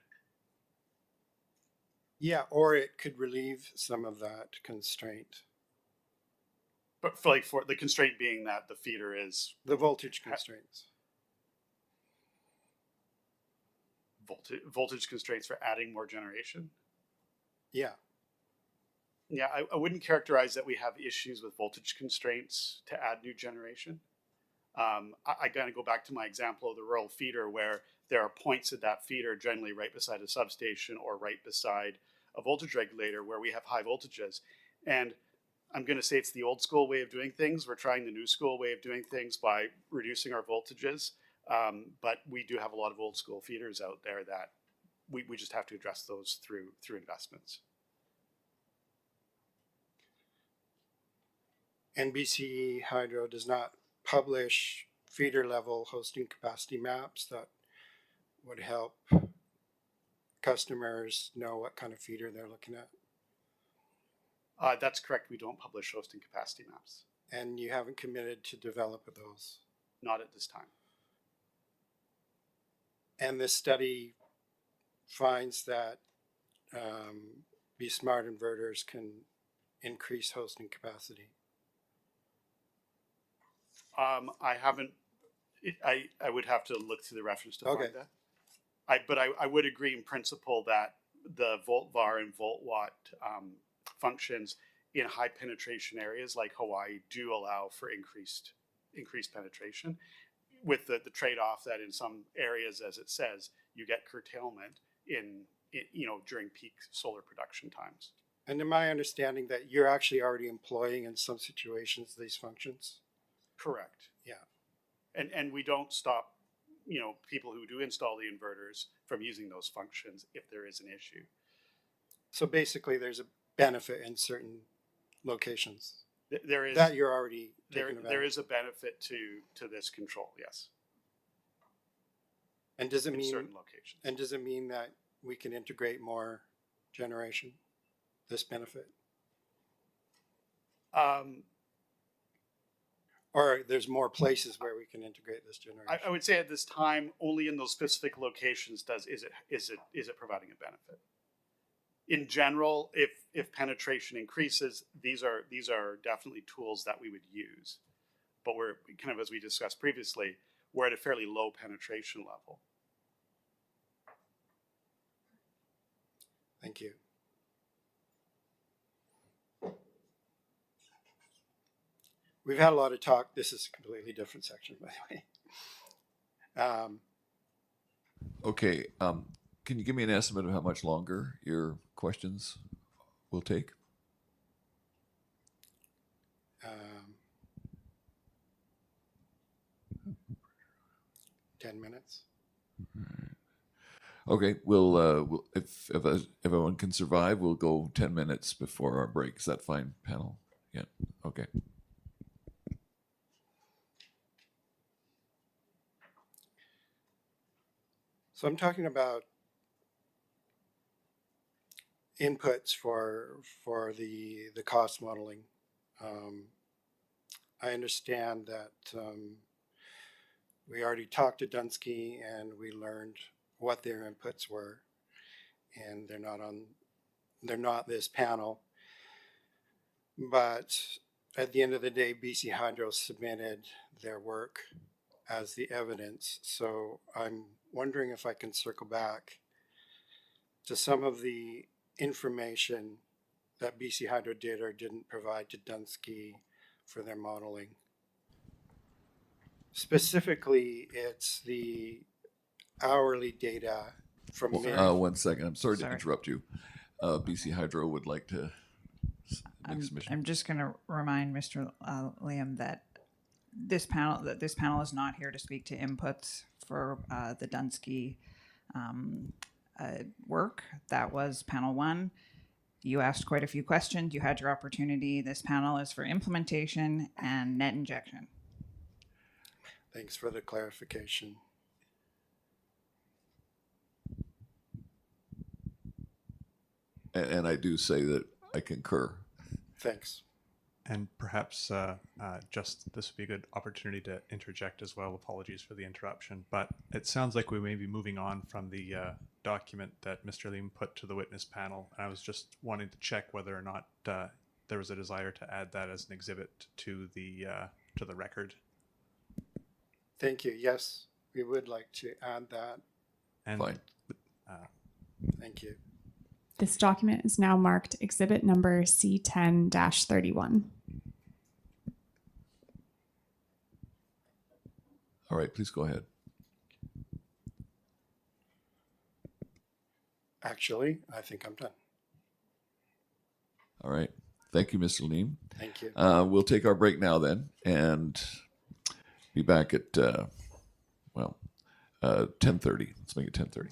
Yeah, or it could relieve some of that constraint. But for the constraint being that the feeder is the voltage constraints. Voltage constraints for adding more generation? Yeah. Yeah, I wouldn't characterize that we have issues with voltage constraints to add new generation. I gotta go back to my example of the rural feeder where there are points at that feeder generally right beside a substation or right beside a voltage regulator where we have high voltages. And I'm going to say it's the old school way of doing things. We're trying the new school way of doing things by reducing our voltages. But we do have a lot of old school feeders out there that we just have to address those through investments. And BC Hydro does not publish feeder level hosting capacity maps that would help customers know what kind of feeder they're looking at. That's correct. We don't publish hosting capacity maps. And you haven't committed to develop those? Not at this time. And this study finds that Be Smart inverters can increase hosting capacity. I haven't. I would have to look through the reference to find that. But I would agree in principle that the volt var and volt watt functions in high penetration areas like Hawaii do allow for increased penetration, with the trade-off that in some areas, as it says, you get curtailment in during peak solar production times. And in my understanding that you're actually already employing in some situations these functions? Correct. Yeah. And we don't stop people who do install the inverters from using those functions if there is an issue. So basically, there's a benefit in certain locations There is that you're already there taking there advantage. is a benefit to this control, yes, And does it in mean certain locations. and does it mean that we can integrate more generation? This benefit, or there's more places where we can integrate this generation? I would say at this time, only in those specific locations is it providing a benefit. In general, if penetration increases, these are definitely tools that we would use. But we're kind of, as we discussed previously, we're at a fairly low penetration level. Thank you. We've had a lot of talk. This is a completely different section, by the way. Okay. Can you give me an estimate of how much longer your questions will take? 10 minutes. Okay, we'll if everyone can survive, we'll go 10 minutes before our break. Is that fine, panel? Yeah. Okay. So I'm talking about inputs for the cost modeling. I understand that we already talked to Dunsky and we learned what their inputs were, and they're not this panel. But at the end of the day, BC Hydro submitted their work as the evidence. So I'm wondering if I can circle back to some of the information that BC Hydro did or didn't provide to Dunsky for their modeling. Specifically, it's the hourly data from One second. I'm sorry to interrupt you. BC Hydro would like to make a submission. I'm just going to remind Mr. Liam that this panel is not here to speak to inputs for the Dunsky work. That was panel 1. You asked quite a few questions. You had your opportunity. This panel is for implementation and net injection. Thanks for the clarification. And I do say that I concur. Thanks. And perhaps just this would be a good opportunity to interject as well. Apologies for the interruption, but it sounds like we may be moving on from the document that Mr. Liam put to the witness panel. And I was just wanting to check whether or not there was a desire to add that as an exhibit to the record. Thank you. Yes, we would like to add that. And fine. Thank you. This document is now marked exhibit number C10-31. All right, please go ahead. Actually, I think I'm done. All right. Thank you, Mr. Liam. Thank you. We'll take our break now then and be back at, 10:30. Let's make it 10:30.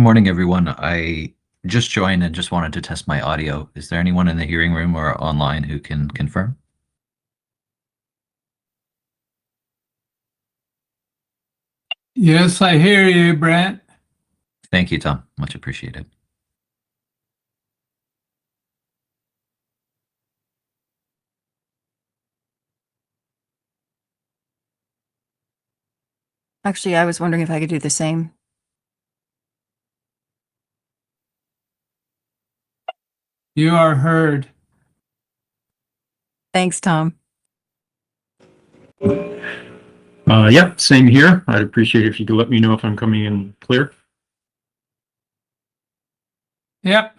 Morning, everyone. I just joined and just wanted to test my audio. Is there anyone in the hearing room or online who can confirm? Yes, I hear you, Brent. Thank you, Tom. Much appreciated. Actually, I was wondering if I could do the same. You are heard. Thanks, Tom. Yeah, same here. I'd appreciate it if you could let me know if I'm coming in clear. Yep.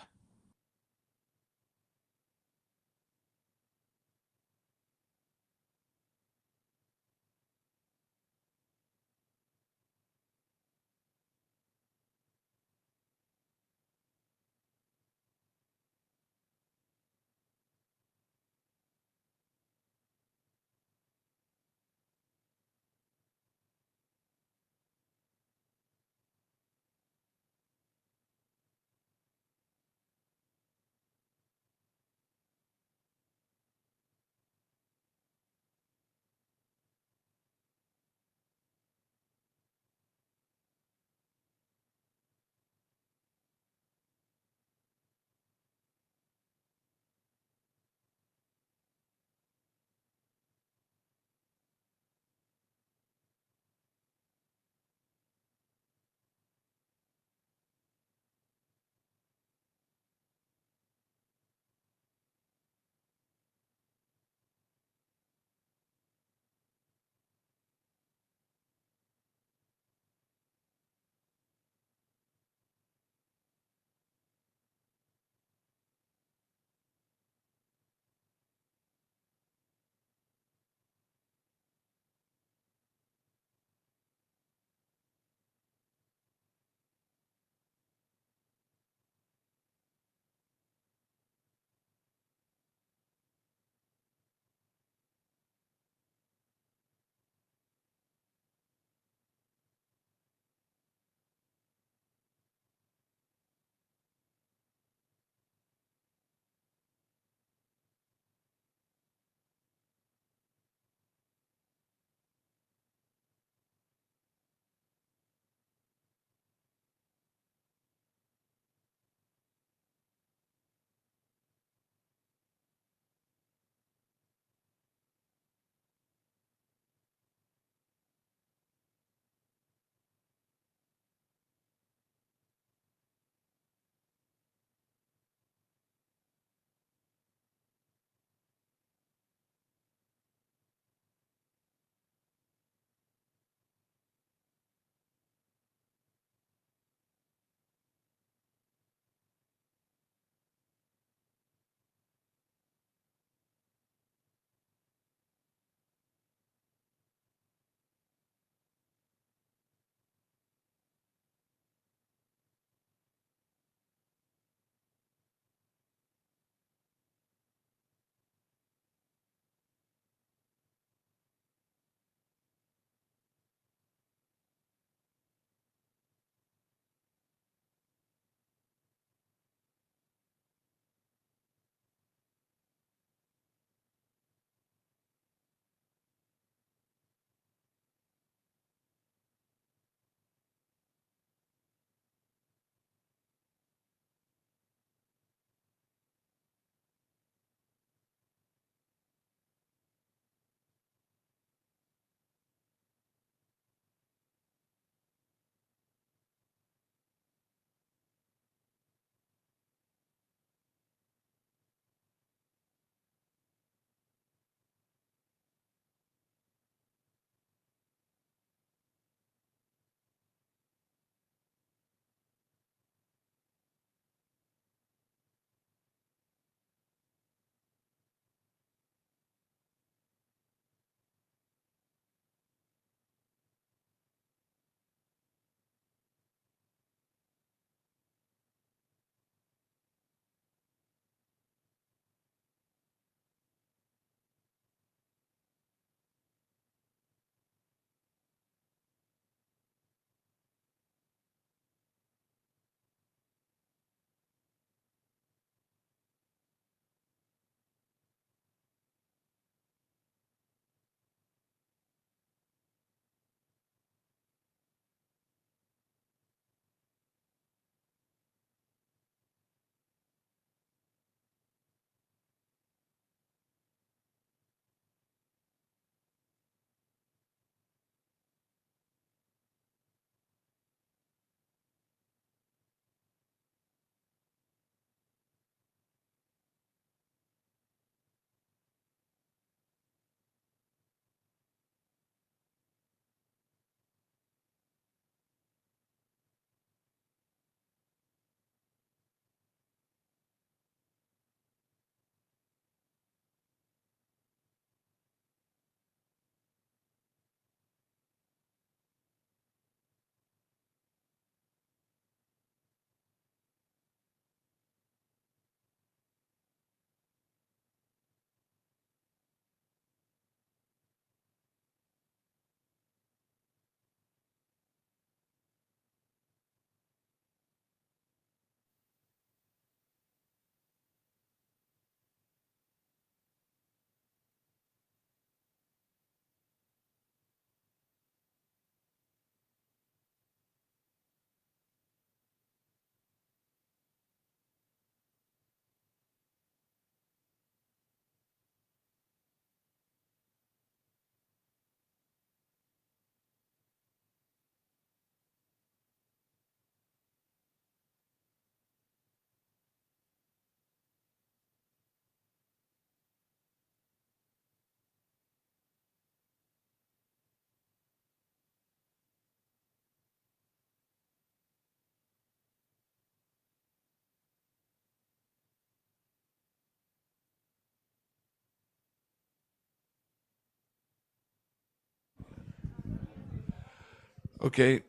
Okay,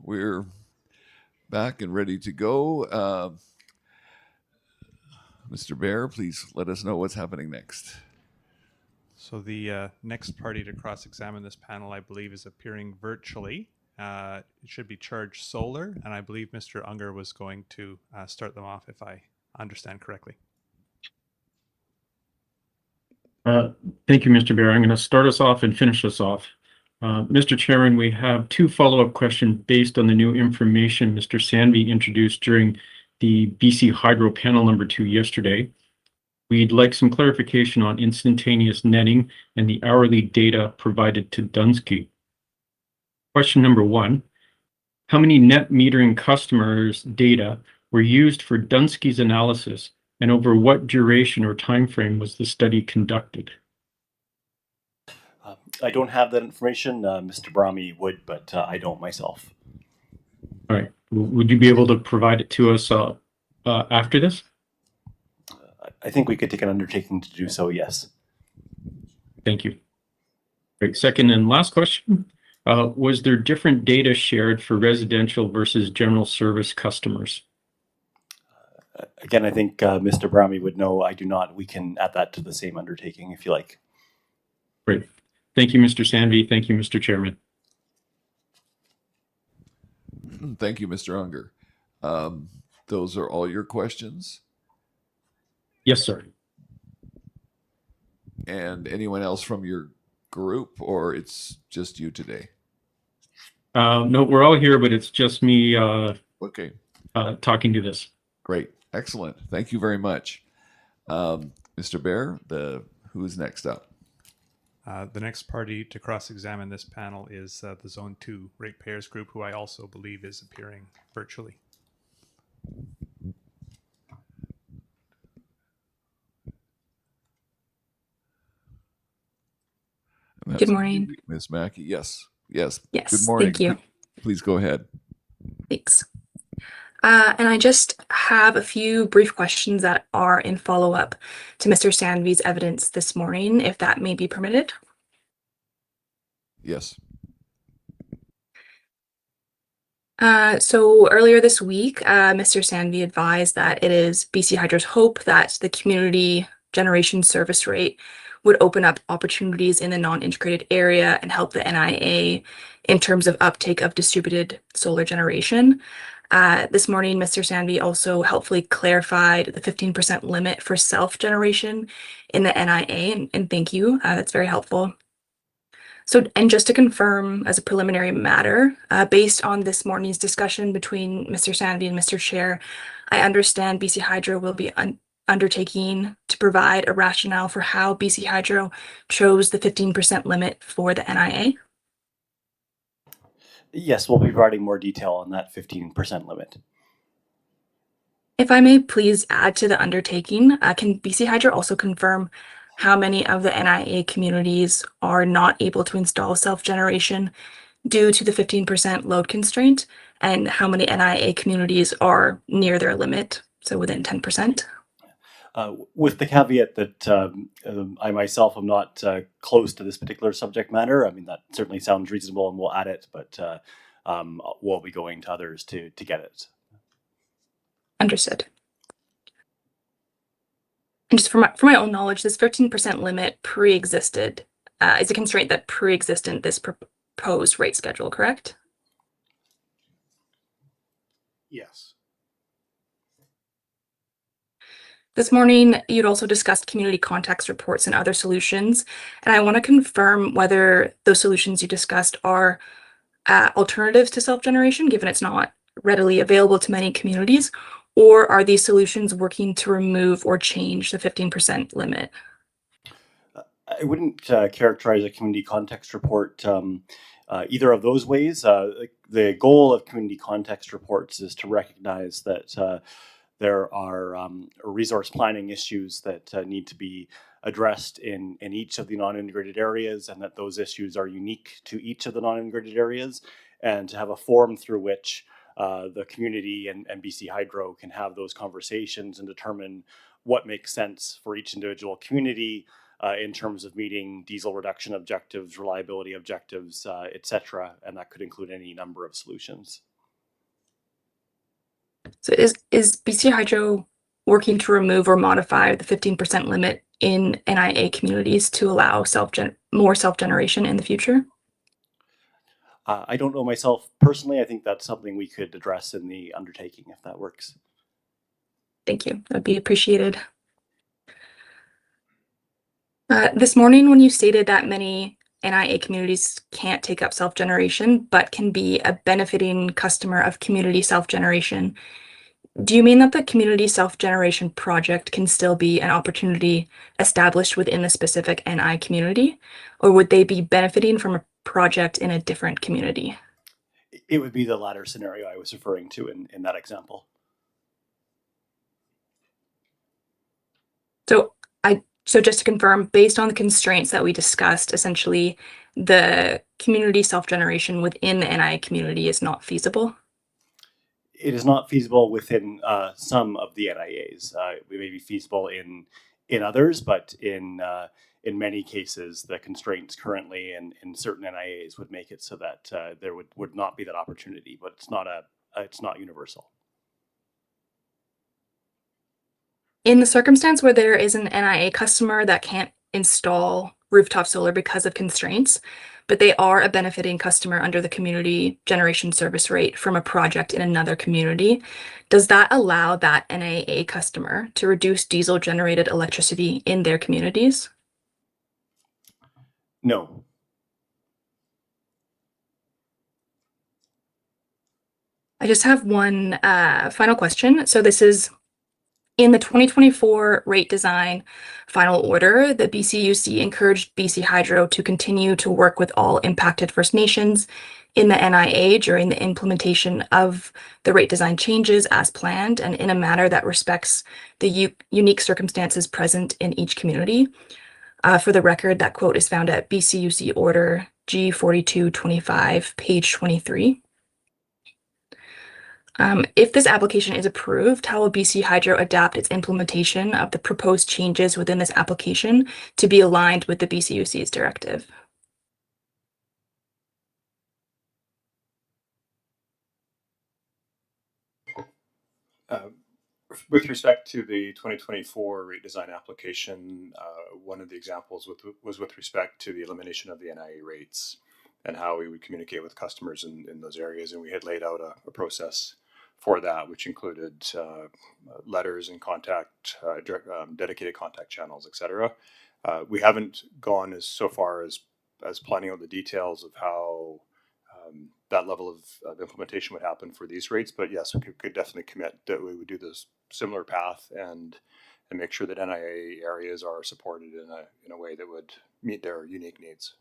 we're back and ready to go. Mr. Bear, please let us know what's happening next. So the next party to cross-examine this panel, I believe, is appearing virtually. It should be Charge Solar, and I believe Mr. Unger was going to start them off, if I understand correctly. Thank you, Mr. Bear. I'm going to start us off and finish us off. Mr. Chairman, we have two follow-up questions based on the new information Mr. Sanvey introduced during the BC Hydro panel number 2 yesterday. We'd like some clarification on instantaneous netting and the hourly data provided to Dunsky. Question number 1, how many net metering customers' data were used for Dunsky's analysis, and over what duration or time frame was the study conducted? I don't have that information. Mr. Brahmi would, but I don't myself. All right. Would you be able to provide it to us after this? I think we could take an undertaking to do so, yes. Thank you. Great. Second and last question. Was there different data shared for residential versus general service customers? Again, I think Mr. Brahmi would know. I do not. We can add that to the same undertaking if you like. Great. Thank you, Mr. Sanvey. Thank you, Mr. Chairman. Thank you, Mr. Unger. Those are all your questions? Yes, sir. And anyone else from your group, or it's just you today? No, we're all here, but it's just me okay. Talking to this. Great. Excellent. Thank you very much. Mr. Bear, who is next up? The next party to cross-examine this panel is the Zone 2 Ratepayers Group, who I also believe is appearing virtually. Good morning. Ms. Mackey. Yes. Yes. Yes. Good morning. Thank you. Please go ahead. Thanks. And I just have a few brief questions that are in follow-up to Mr. Sanvey's evidence this morning, if that may be permitted. Yes. So earlier this week, Mr. Sanvey advised that it is BC Hydro's hope that the community generation service rate would open up opportunities in the non-integrated area and help the NIA in terms of uptake of distributed solar generation. This morning, Mr. Sanvey also helpfully clarified the 15% limit for self-generation in the NIA, and thank you. That's very helpful. So, and just to confirm as a preliminary matter, based on this morning's discussion between Mr. Sanvey and Mr. Chair, I understand BC Hydro will be undertaking to provide a rationale for how BC Hydro chose the 15% limit for the NIA. Yes, we'll be providing more detail on that 15% limit. If I may please add to the undertaking, can BC Hydro also confirm how many of the NIA communities are not able to install self-generation due to the 15% load constraint, and how many NIA communities are near their limit, so within 10%? With the caveat that I myself am not close to this particular subject matter. I mean, that certainly sounds reasonable and we'll add it, but we'll be going to others to get it. Understood. And just for my own knowledge, this 15% limit pre-existed, is a constraint that pre-existed this proposed rate schedule, correct? Yes. This morning, you'd also discussed community context reports and other solutions, and I want to confirm whether those solutions you discussed are alternatives to self-generation, given it's not readily available to many communities, or are these solutions working to remove or change the 15% limit? I wouldn't characterize a community context report either of those ways. The goal of community context reports is to recognize that there are resource planning issues that need to be addressed in each of the non-integrated areas, and that those issues are unique to each of the non-integrated areas, and to have a forum through which the community and BC Hydro can have those conversations and determine what makes sense for each individual community in terms of meeting diesel reduction objectives, reliability objectives, etc. And that could include any number of solutions. So is BC Hydro working to remove or modify the 15% limit in NIA communities to allow more self-generation in the future? I don't know myself personally. I think that's something we could address in the undertaking if that works. Thank you. That'd be appreciated. This morning, when you stated that many NIA communities can't take up self-generation, but can be a benefiting customer of community self-generation, do you mean that the community self-generation project can still be an opportunity established within the specific NI community, or would they be benefiting from a project in a different community? It would be the latter scenario I was referring to in that example. So just to confirm, based on the constraints that we discussed, essentially the community self-generation within the NI community is not feasible? It is not feasible within some of the NIAs. It may be feasible in others, but in many cases, the constraints currently in certain NIAs would make it so that there would not be that opportunity. But it's not universal. In the circumstance where there is an NIA customer that can't install rooftop solar because of constraints, but they are a benefiting customer under the community generation service rate from a project in another community, does that allow that NIA customer to reduce diesel generated electricity in their communities? No. I just have one final question. So this is in the 2024 rate design final order, the BCUC encouraged BC Hydro to continue to work with all impacted First Nations in the NIA during the implementation of the rate design changes as planned and in a manner that respects the unique circumstances present in each community. For the record, that quote is found at BCUC Order G4225, page 23. If this application is approved, how will BC Hydro adapt its implementation of the proposed changes within this application to be aligned with the BCUC's directive? With respect to the 2024 rate design application, one of the examples was with respect to the elimination of the NIA rates and how we would communicate with customers in those areas. And we had laid out a process for that, which included letters and contact, dedicated contact channels, etc. We haven't gone so far as planning out the details of how that level of implementation would happen for these rates, but yes, we could definitely commit that we would do this similar path and make sure that NIA areas are supported in a way that would meet their unique needs.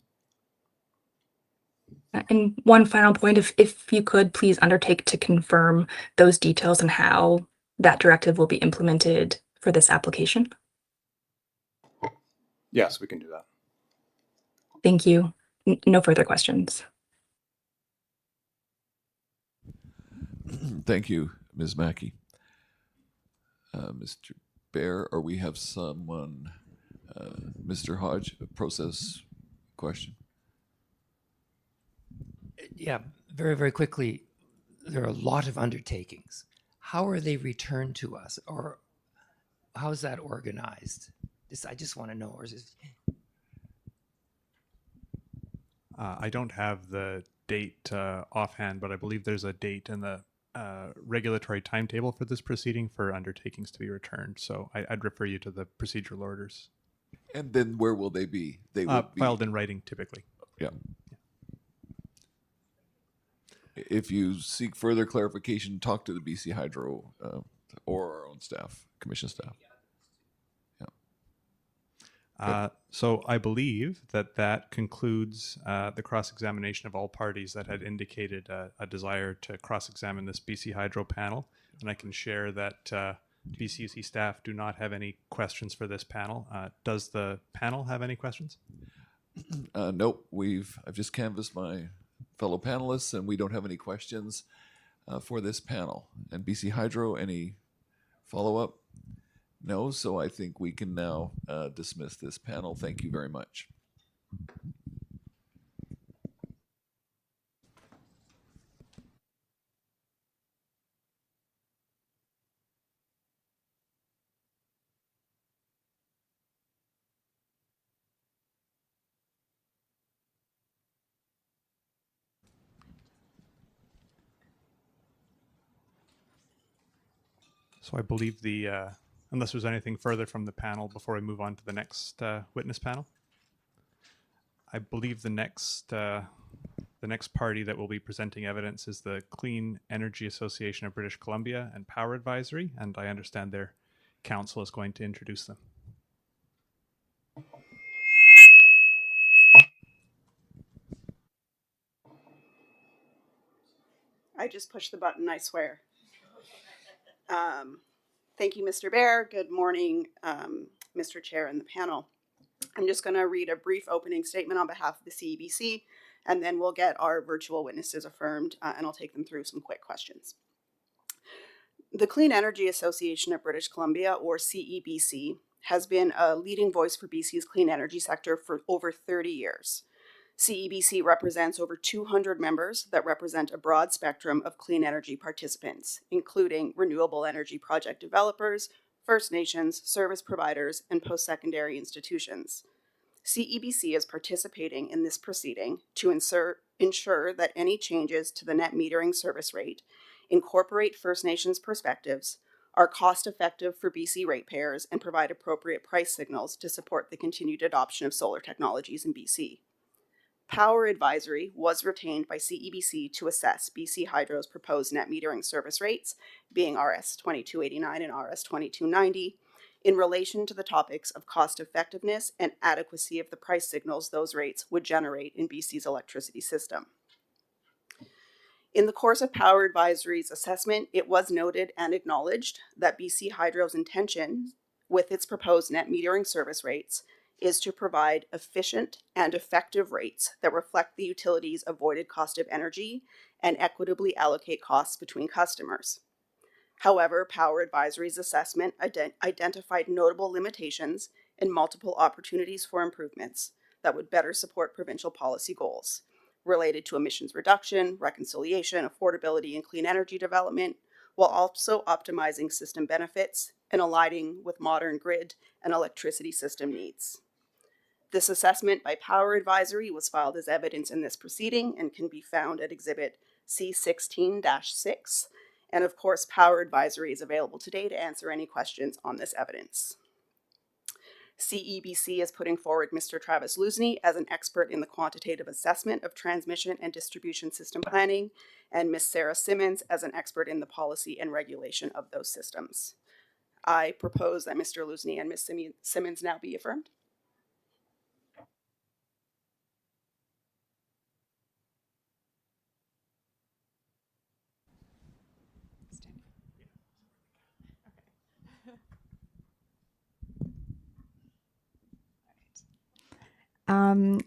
And one final point, if you could please undertake to confirm those details and how that directive will be implemented for this application. Yes, we can do that. Thank you. No further questions. Thank you, Ms. Mackey. Mr. Bear, or we have someone, Mr. Hodge, a process question. Yeah, very, very quickly. There are a lot of undertakings. How are they returned to us, or how is that organized? I just want to know. Or is it... I don't have the date offhand, but I believe there's a date in the regulatory timetable for this proceeding for undertakings to be returned. So I'd refer you to the procedural orders. And then where will they be? They will be filed in writing, typically. Yeah. If you seek further clarification, talk to the BC Hydro or our own staff, commission staff. Yeah. So I believe that concludes the cross-examination of all parties that had indicated a desire to cross-examine this BC Hydro panel. And I can share that BCUC staff do not have any questions for this panel. Does the panel have any questions? Nope. I've just canvassed my fellow panelists, and we don't have any questions for this panel. And BC Hydro, any follow-up? No, so I think we can now dismiss this panel. Thank you very much. So I believe unless there's anything further from the panel before we move on to the next witness panel, I believe the next party that will be presenting evidence is the Clean Energy Association of British Columbia and Power Advisory, and I understand their counsel is going to introduce them. I just pushed the button, I swear. Thank you, Mr. Bear. Good morning, Mr. Chair and the panel. I'm just going to read a brief opening statement on behalf of the CEBC, and then we'll get our virtual witnesses affirmed, and I'll take them through some quick questions. The Clean Energy Association of British Columbia, or CEBC, has been a leading voice for BC's clean energy sector for over 30 years. CEBC represents over 200 members that represent a broad spectrum of clean energy participants, including renewable energy project developers, First Nations, service providers, and post-secondary institutions. CEBC is participating in this proceeding to ensure that any changes to the net metering service rate incorporate First Nations perspectives, are cost-effective for BC ratepayers, and provide appropriate price signals to support the continued adoption of solar technologies in BC. Power Advisory was retained by CEBC to assess BC Hydro's proposed net metering service rates, being RS 2289 and RS 2290, in relation to the topics of cost effectiveness and adequacy of the price signals those rates would generate in BC's electricity system. In the course of Power Advisory's assessment, it was noted and acknowledged that BC Hydro's intention with its proposed net metering service rates is to provide efficient and effective rates that reflect the utility's avoided cost of energy and equitably allocate costs between customers. However, Power Advisory's assessment identified notable limitations and multiple opportunities for improvements that would better support provincial policy goals related to emissions reduction, reconciliation, affordability, and clean energy development, while also optimizing system benefits and aligning with modern grid and electricity system needs. This assessment by Power Advisory was filed as evidence in this proceeding and can be found at Exhibit C16-6. And of course, Power Advisory is available today to answer any questions on this evidence. CEBC is putting forward Mr. Travis Lusney as an expert in the quantitative assessment of transmission and distribution system planning, and Ms. Sarah Simmons as an expert in the policy and regulation of those systems. I propose that Mr. Lusney and Ms. Simmons now be affirmed.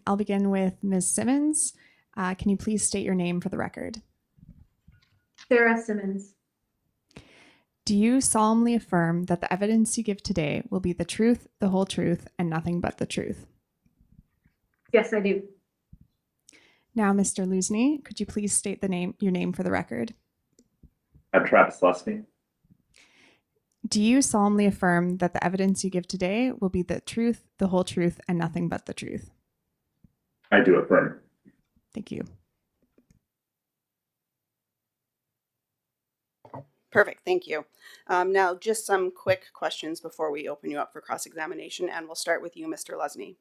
I'll begin with Ms. Simmons. Can you please state your name for the record? Sarah Simmons. Do you solemnly affirm that the evidence you give today will be the truth, the whole truth, and nothing but the truth? Yes, I do. Now, Mr. Lusney, could you please state your name for the record? I'm Travis Lusney. Do you solemnly affirm that the evidence you give today will be the truth, the whole truth, and nothing but the truth? I do affirm. Thank you. Perfect, thank you. Now, just some quick questions before we open you up for cross-examination, and we'll start with you, Mr. Lusney.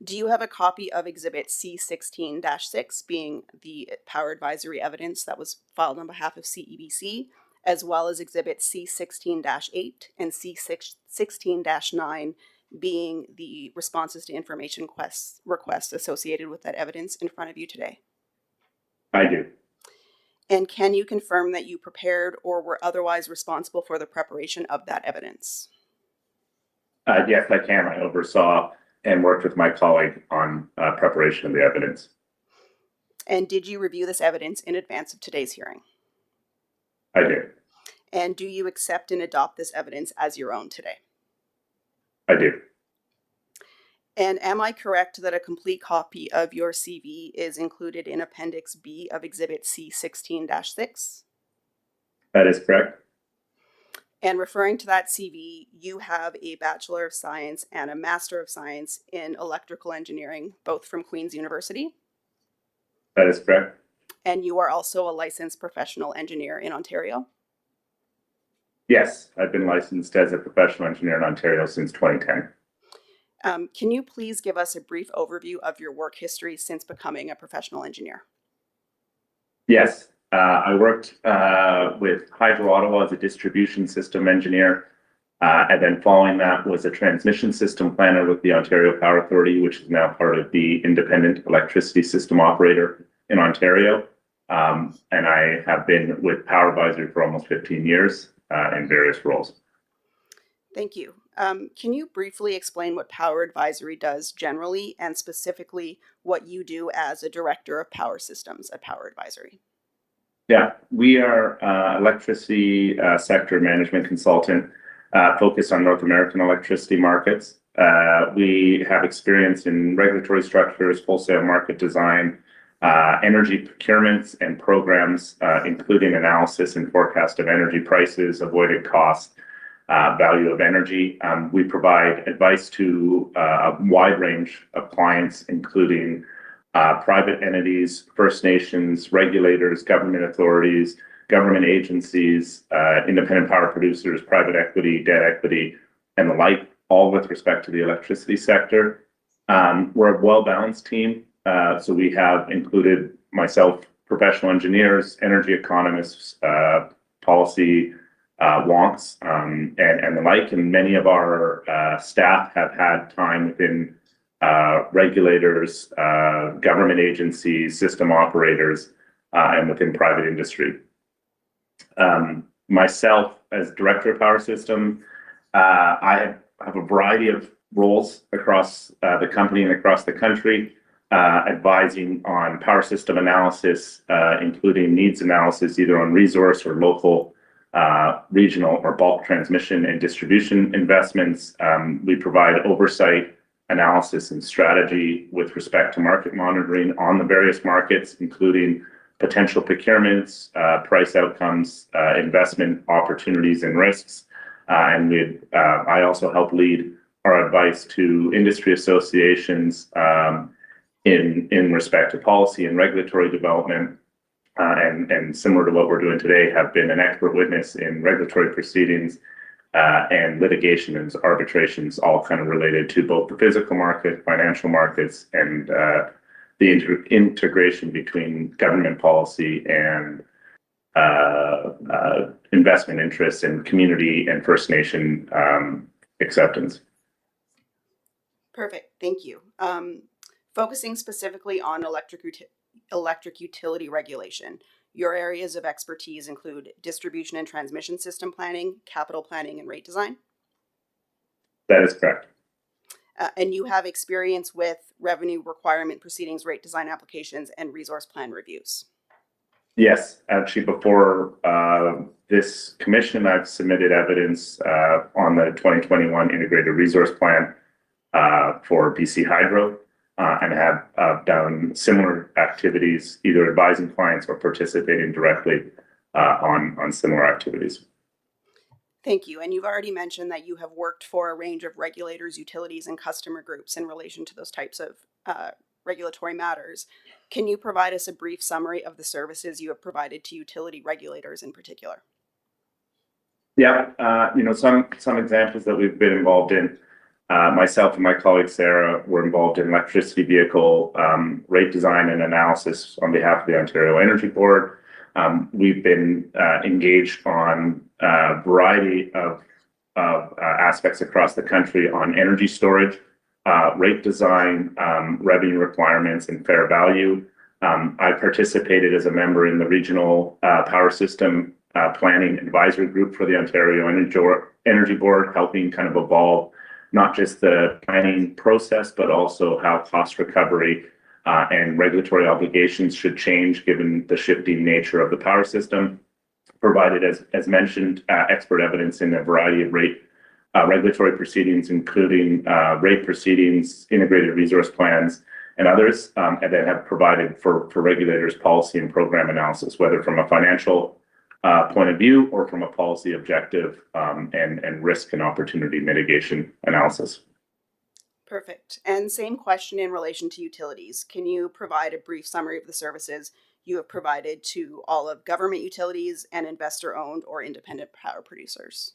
Do you have a copy of Exhibit C16-6, being the Power Advisory evidence that was filed on behalf of CEBC, as well as Exhibit C16-8 and C16-9, being the responses to information requests associated with that evidence in front of you today? I do. And can you confirm that you prepared or were otherwise responsible for the preparation of that evidence? Yes, I can. I oversaw and worked with my colleague on preparation of the evidence. And did you review this evidence in advance of today's hearing? I do. And do you accept and adopt this evidence as your own today? I do. And am I correct that a complete copy of your CV is included in Appendix B of Exhibit C16-6? That is correct. And referring to that CV, you have a Bachelor of Science and a Master of Science in Electrical Engineering, both from Queen's University. That is correct. And you are also a licensed professional engineer in Ontario? Yes, I've been licensed as a professional engineer in Ontario since 2010. Can you please give us a brief overview of your work history since becoming a professional engineer? Yes, I worked with Hydro Ottawa as a distribution system engineer, and then following that was a transmission system planner with the Ontario Power Authority, which is now part of the Independent Electricity System Operator in Ontario. And I have been with Power Advisory for almost 15 years in various roles. Thank you. Can you briefly explain what Power Advisory does generally, and specifically what you do as a Director of Power Systems at Power Advisory? Yeah, we are electricity sector management consultant focused on North American electricity markets. We have experience in regulatory structures, wholesale market design, energy procurements and programs, including analysis and forecast of energy prices, avoided costs, value of energy. We provide advice to a wide range of clients, including private entities, First Nations, regulators, government authorities, government agencies, independent power producers, private equity, debt equity, and the like, all with respect to the electricity sector. We're a well-balanced team. So we have included myself, professional engineers, energy economists, policy wonks, and the like. And many of our staff have had time within regulators, government agencies, system operators, and within private industry. Myself, as Director of Power System, I have a variety of roles across the company and across the country, advising on power system analysis, including needs analysis, either on resource or local, regional or bulk transmission and distribution investments. We provide oversight, analysis, and strategy with respect to market monitoring on the various markets, including potential procurements, price outcomes, investment opportunities and risks. And I also help lead our advice to industry associations in respect to policy and regulatory development. And similar to what we're doing today, have been an expert witness in regulatory proceedings and litigation and arbitrations, all kind of related to both the physical market, financial markets, and the integration between government policy and investment interests and community and First Nation acceptance. Perfect, thank you. Focusing specifically on electric utility regulation, your areas of expertise include distribution and transmission system planning, capital planning, and rate design? That is correct. And you have experience with revenue requirement proceedings, rate design applications, and resource plan reviews? Yes, actually, before this commission, I've submitted evidence on the 2021 Integrated Resource Plan for BC Hydro, and have done similar activities, either advising clients or participating directly on similar activities. Thank you. And you've already mentioned that you have worked for a range of regulators, utilities, and customer groups in relation to those types of regulatory matters. Can you provide us a brief summary of the services you have provided to utility regulators in particular? Yeah, some examples that we've been involved in. Myself and my colleague Sarah were involved in electricity vehicle rate design and analysis on behalf of the Ontario Energy Board. We've been engaged on a variety of aspects across the country on energy storage, rate design, revenue requirements, and fair value. I participated as a member in the Regional Power System Planning Advisory Group for the Ontario Energy Board, helping kind of evolve not just the planning process, but also how cost recovery and regulatory obligations should change given the shifting nature of the power system. Provided, as mentioned, expert evidence in a variety of rate regulatory proceedings, including rate proceedings, integrated resource plans, and others, and then have provided for regulators policy and program analysis, whether from a financial point of view or from a policy objective and risk and opportunity mitigation analysis. Perfect. And same question in relation to utilities. Can you provide a brief summary of the services you have provided to all of government utilities and investor-owned or independent power producers?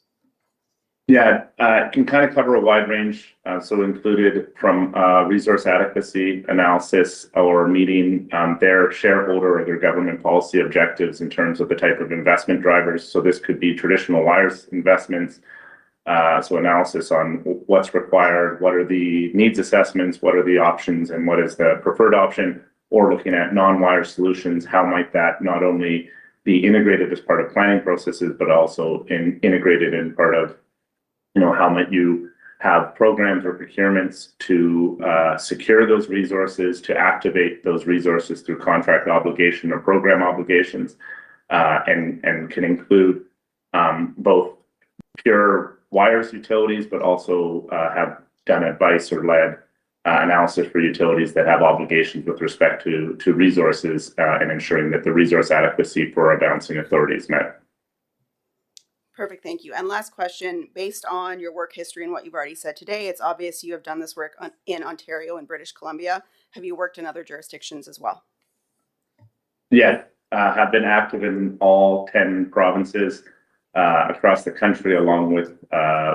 Yeah, it can kind of cover a wide range. So included from resource adequacy analysis or meeting their shareholder or their government policy objectives in terms of the type of investment drivers. So this could be traditional wires investments. So analysis on what's required, what are the needs assessments, what are the options, and what is the preferred option, or looking at non-wire solutions, how might that not only be integrated as part of planning processes, but also integrated in part of, how might you have programs or procurements to secure those resources, to activate those resources through contract obligation or program obligations, and can include both pure wires utilities, but also have done advice or led analysis for utilities that have obligations with respect to resources and ensuring that the resource adequacy for our balancing authority is met. Perfect, thank you. And last question, based on your work history and what you've already said today, it's obvious you have done this work in Ontario and British Columbia. Have you worked in other jurisdictions as well? Yeah, have been active in all 10 provinces across the country, along with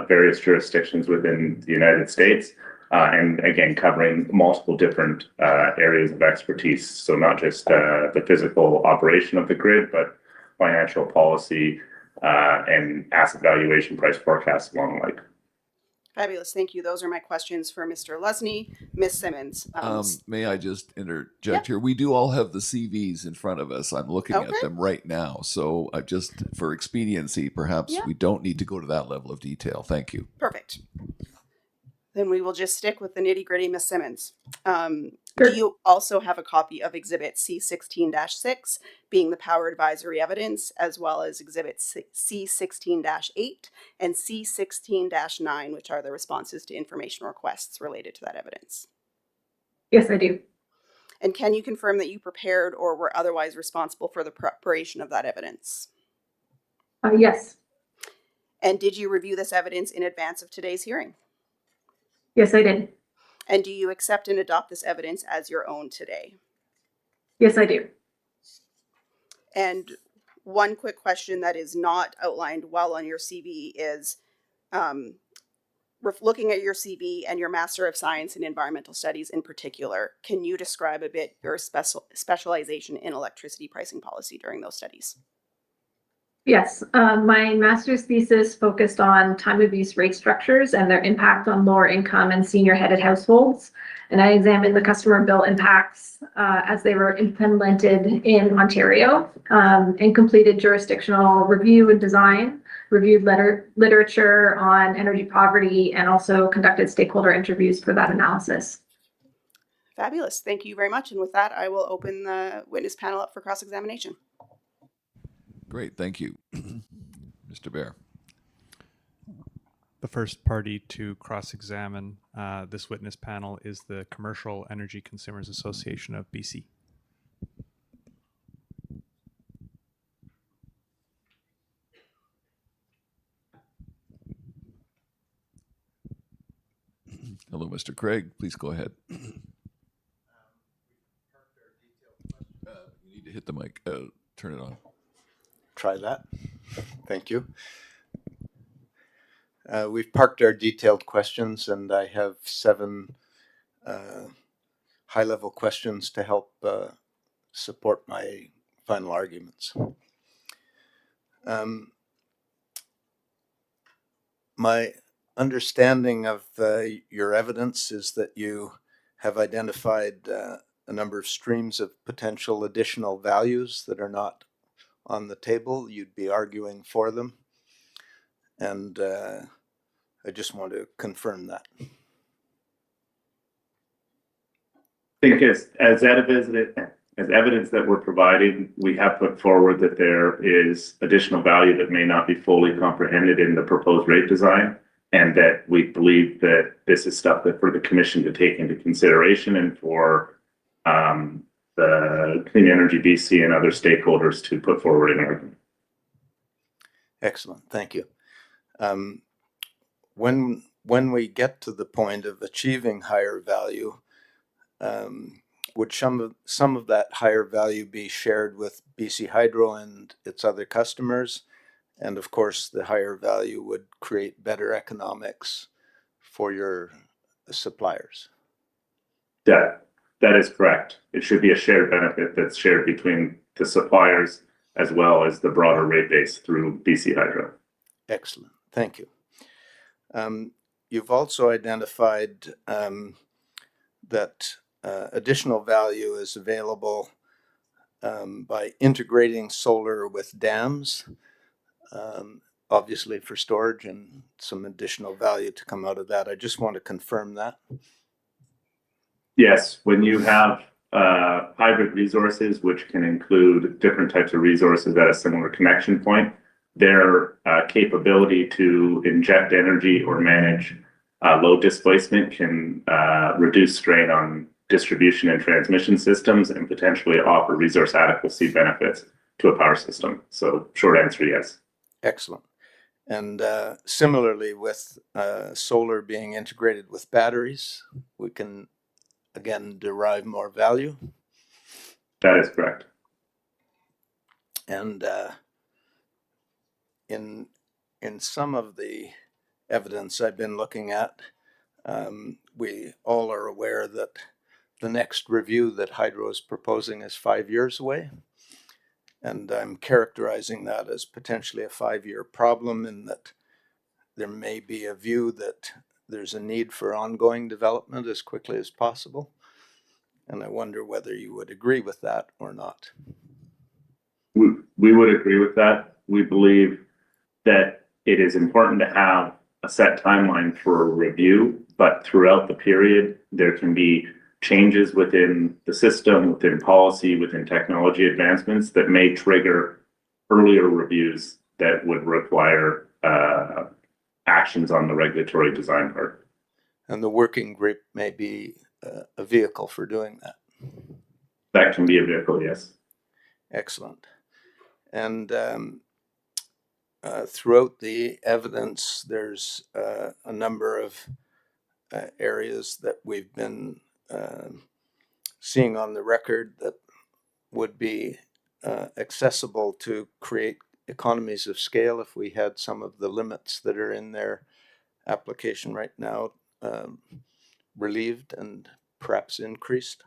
various jurisdictions within the United States. And again, covering multiple different areas of expertise. So not just the physical operation of the grid, but financial policy and asset valuation, price forecasts, along the like. Fabulous, thank you. Those are my questions for Mr. Lusney. Ms. Simmons. May I just interject here? We do all have the CVs in front of us. I'm looking at them right now. So just for expediency, perhaps we don't need to go to that level of detail. Thank you. Perfect. Then we will just stick with the nitty gritty, Ms. Simmons. Do you also have a copy of Exhibit C16-6, being the power advisory evidence, as well as Exhibit C16-8 and C16-9, which are the responses to information requests related to that evidence? Yes, I do. And can you confirm that you prepared or were otherwise responsible for the preparation of that evidence? Yes. And did you review this evidence in advance of today's hearing? Yes, I did. And do you accept and adopt this evidence as your own today? Yes, I do. And one quick question that is not outlined well on your CV is, looking at your CV and your Master of Science in Environmental Studies in particular, can you describe a bit your specialization in electricity pricing policy during those studies? Yes, my master's thesis focused on time of use rate structures and their impact on lower income and senior headed households. And I examined the customer bill impacts as they were implemented in Ontario and completed jurisdictional review and design, reviewed literature on energy poverty, and also conducted stakeholder interviews for that analysis. Fabulous. Thank you very much. And with that, I will open the witness panel up for cross-examination. Great, thank you. Mr. Bear. The first party to cross-examine this witness panel is the Commercial Energy Consumers Association of BC. Hello, Mr. Craig. Please go ahead. You need to hit the mic. Turn it on. Try that. Thank you. We've parked our detailed questions, and I have 7 high-level questions to help support my final arguments. My understanding of your evidence is that you have identified a number of streams of potential additional values that are not on the table. You'd be arguing for them, and I just want to confirm that. I think as evidence that we're providing, we have put forward that there is additional value that may not be fully comprehended in the proposed rate design, and that we believe that this is stuff that for the commission to take into consideration and for the Clean Energy BC and other stakeholders to put forward an argument. Excellent, thank you. When we get to the point of achieving higher value, would some of that higher value be shared with BC Hydro and its other customers? And of course, the higher value would create better economics for your suppliers. That is correct. It should be a shared benefit that's shared between the suppliers as well as the broader rate base through BC Hydro. Excellent, thank you. You've also identified that additional value is available by integrating solar with dams, obviously for storage, and some additional value to come out of that. I just want to confirm that. Yes, when you have hybrid resources, which can include different types of resources at a similar connection point, their capability to inject energy or manage load displacement can reduce strain on distribution and transmission systems and potentially offer resource adequacy benefits to a power system. So short answer, yes. Excellent. And similarly with solar being integrated with batteries, we can again derive more value. That is correct. And in some of the evidence I've been looking at, we all are aware that the next review that Hydro is proposing is 5 years away. And I'm characterizing that as potentially a 5-year problem, in that there may be a view that there's a need for ongoing development as quickly as possible. And I wonder whether you would agree with that or not. We would agree with that. We believe that it is important to have a set timeline for a review, but throughout the period, there can be changes within the system, within policy, within technology advancements that may trigger earlier reviews that would require actions on the regulatory design part. And the working group may be a vehicle for doing that. That can be a vehicle, yes. Excellent. And throughout the evidence, there's a number of areas that we've been seeing on the record that would be accessible to create economies of scale if we had some of the limits that are in their application right now relieved and perhaps increased.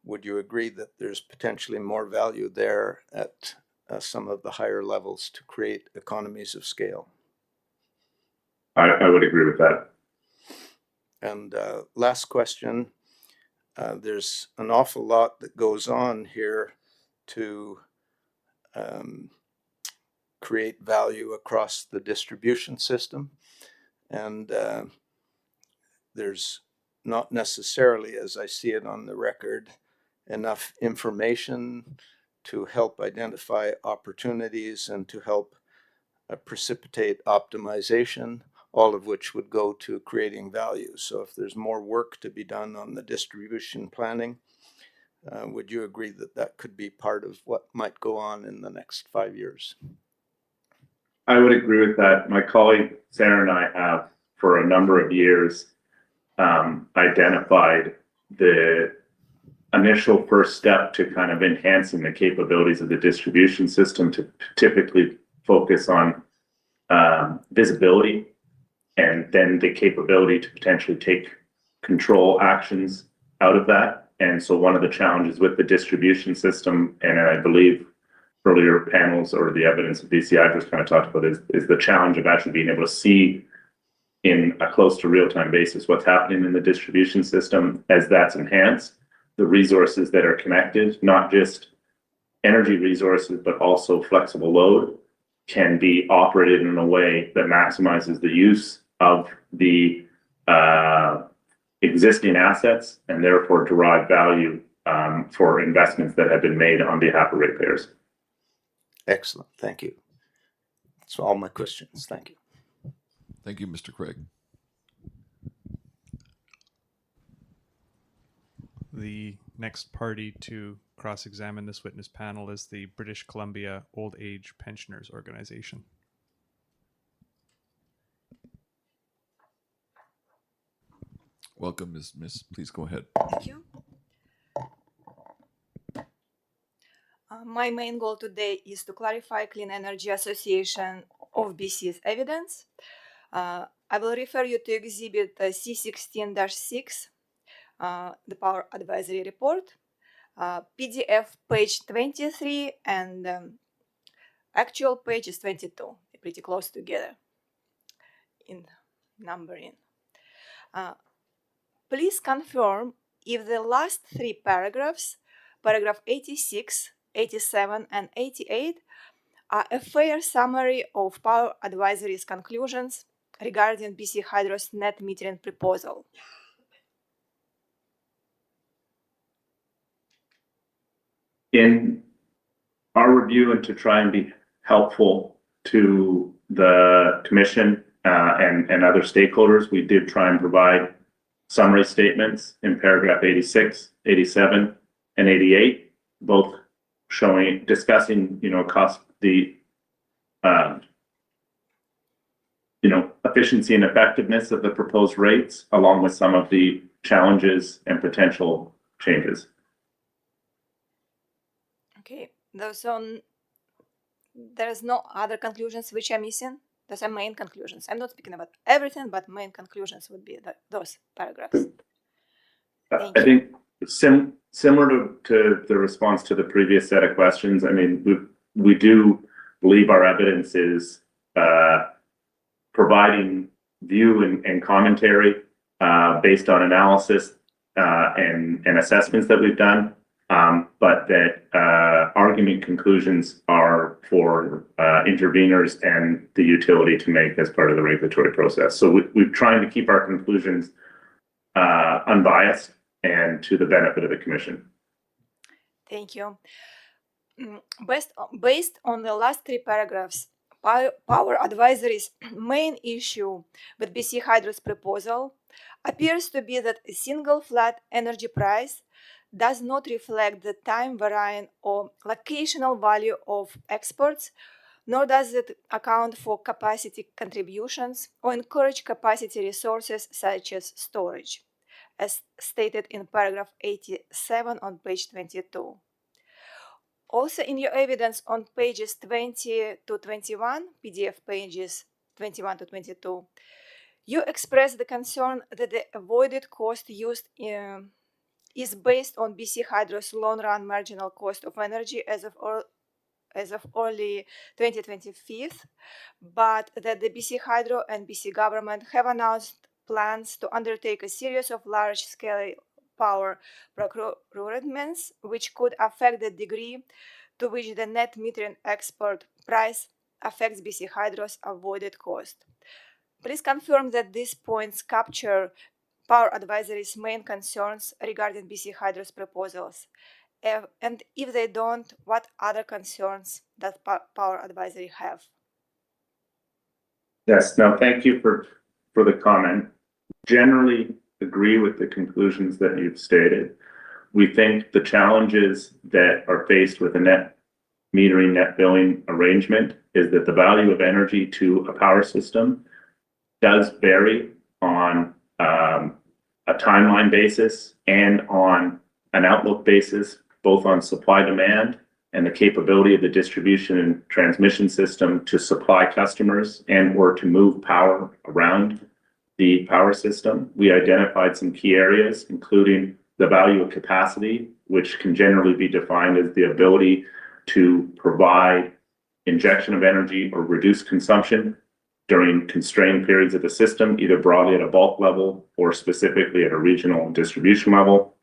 Would you agree that there's potentially more value there at some of the higher levels to create economies of scale? I would agree with that. And last question, there's an awful lot that goes on here to create value across the distribution system. And there's not necessarily, as I see it on the record, enough information to help identify opportunities and to help precipitate optimization, all of which would go to creating value. So if there's more work to be done on the distribution planning, would you agree that that could be part of what might go on in the next 5 years? I would agree with that. My colleague Sarah and I have, for a number of years, identified the initial first step to kind of enhancing the capabilities of the distribution system to typically focus on visibility, and then the capability to potentially take control actions out of that. And so one of the challenges with the distribution system, and I believe earlier panels or the evidence of BCI just kind of talked about, is the challenge of actually being able to see in a close to real-time basis what's happening in the distribution system. As that's enhanced, the resources that are connected, not just energy resources, but also flexible load, can be operated in a way that maximizes the use of the existing assets and therefore derive value for investments that have been made on behalf of ratepayers. Excellent, thank you. That's all my questions, thank you. Thank you, Mr. Craig. The next party to cross-examine this witness panel is the British Columbia Old Age Pensioners Organization. Welcome, Miss. Please go ahead. Thank you. My main goal today is to clarify Clean Energy Association of BC's evidence. I will refer you to Exhibit C16-6, the Power Advisory Report, PDF page 23, and actual page is 22. They're pretty close together in numbering. Please confirm if the last three paragraphs, paragraph 86, 87, and 88, are a fair summary of Power Advisory's conclusions regarding BC Hydro's net metering proposal. In our review, and to try and be helpful to the Commission and other stakeholders, we did try and provide summary statements in paragraph 86, 87, and 88, both discussing, efficiency and effectiveness of the proposed rates, along with some of the challenges and potential changes. Okay, so there's no other conclusions which are missing. Those are main conclusions. I'm not speaking about everything, but main conclusions would be those paragraphs. I think similar to the response to the previous set of questions, I mean, we do believe our evidence is providing view and commentary based on analysis and assessments that we've done, but that argument conclusions are for interveners and the utility to make as part of the regulatory process. So we're trying to keep our conclusions unbiased and to the benefit of the Commission. Thank you. Based on the last three paragraphs, Power Advisory's main issue with BC Hydro's proposal appears to be that a single flat energy price does not reflect the time varying or locational value of exports, nor does it account for capacity contributions or encourage capacity resources such as storage, as stated in paragraph 87 on page 22. Also, in your evidence on pages 20 to 21, PDF pages 21 to 22, you express the concern that the avoided cost used is based on BC Hydro's long-run marginal cost of energy as of early 2025, but that the BC Hydro and BC government have announced plans to undertake a series of large-scale power procurements, which could affect the degree to which the net metering export price affects BC Hydro's avoided cost. Please confirm that these points capture Power Advisory's main concerns regarding BC Hydro's proposals. And if they don't, what other concerns does Power Advisory have? Yes, no, thank you for the comment. Generally agree with the conclusions that you've stated. We think the challenges that are faced with a net metering, net billing arrangement is that the value of energy to a power system does vary on a timeline basis and on an outlook basis, both on supply demand and the capability of the distribution and transmission system to supply customers and or to move power around the power system. We identified some key areas, including the value of capacity, which can generally be defined as the ability to provide injection of energy or reduce consumption during constrained periods of the system, either broadly at a bulk level or specifically at a regional distribution level.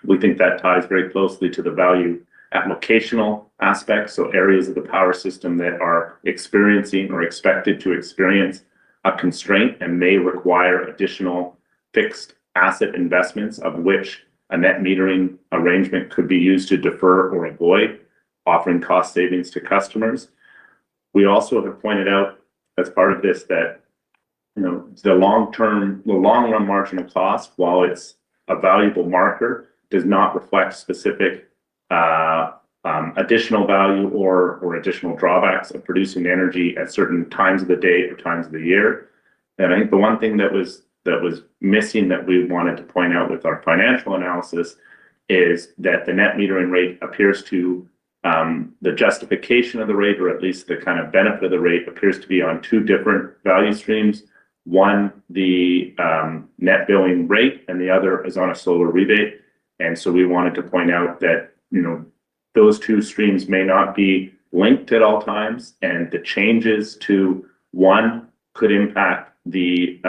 We think that ties very closely to the value applicational aspects, so areas of the power system that are experiencing or expected to experience a constraint and may require additional fixed asset investments, of which a net metering arrangement could be used to defer or avoid, offering cost savings to customers. We also have pointed out as part of this that the long run marginal cost, while it's a valuable marker, does not reflect specific additional value or additional drawbacks of producing energy at certain times of the day or times of the year. And I think the one thing that was missing that we wanted to point out with our financial analysis is that the net metering rate appears to the justification of the rate, or at least the kind of benefit of the rate, appears to be on two different value streams. One, the net billing rate, and the other is on a solar rebate. And so we wanted to point out that, those two streams may not be linked at all times, and the changes to one could impact the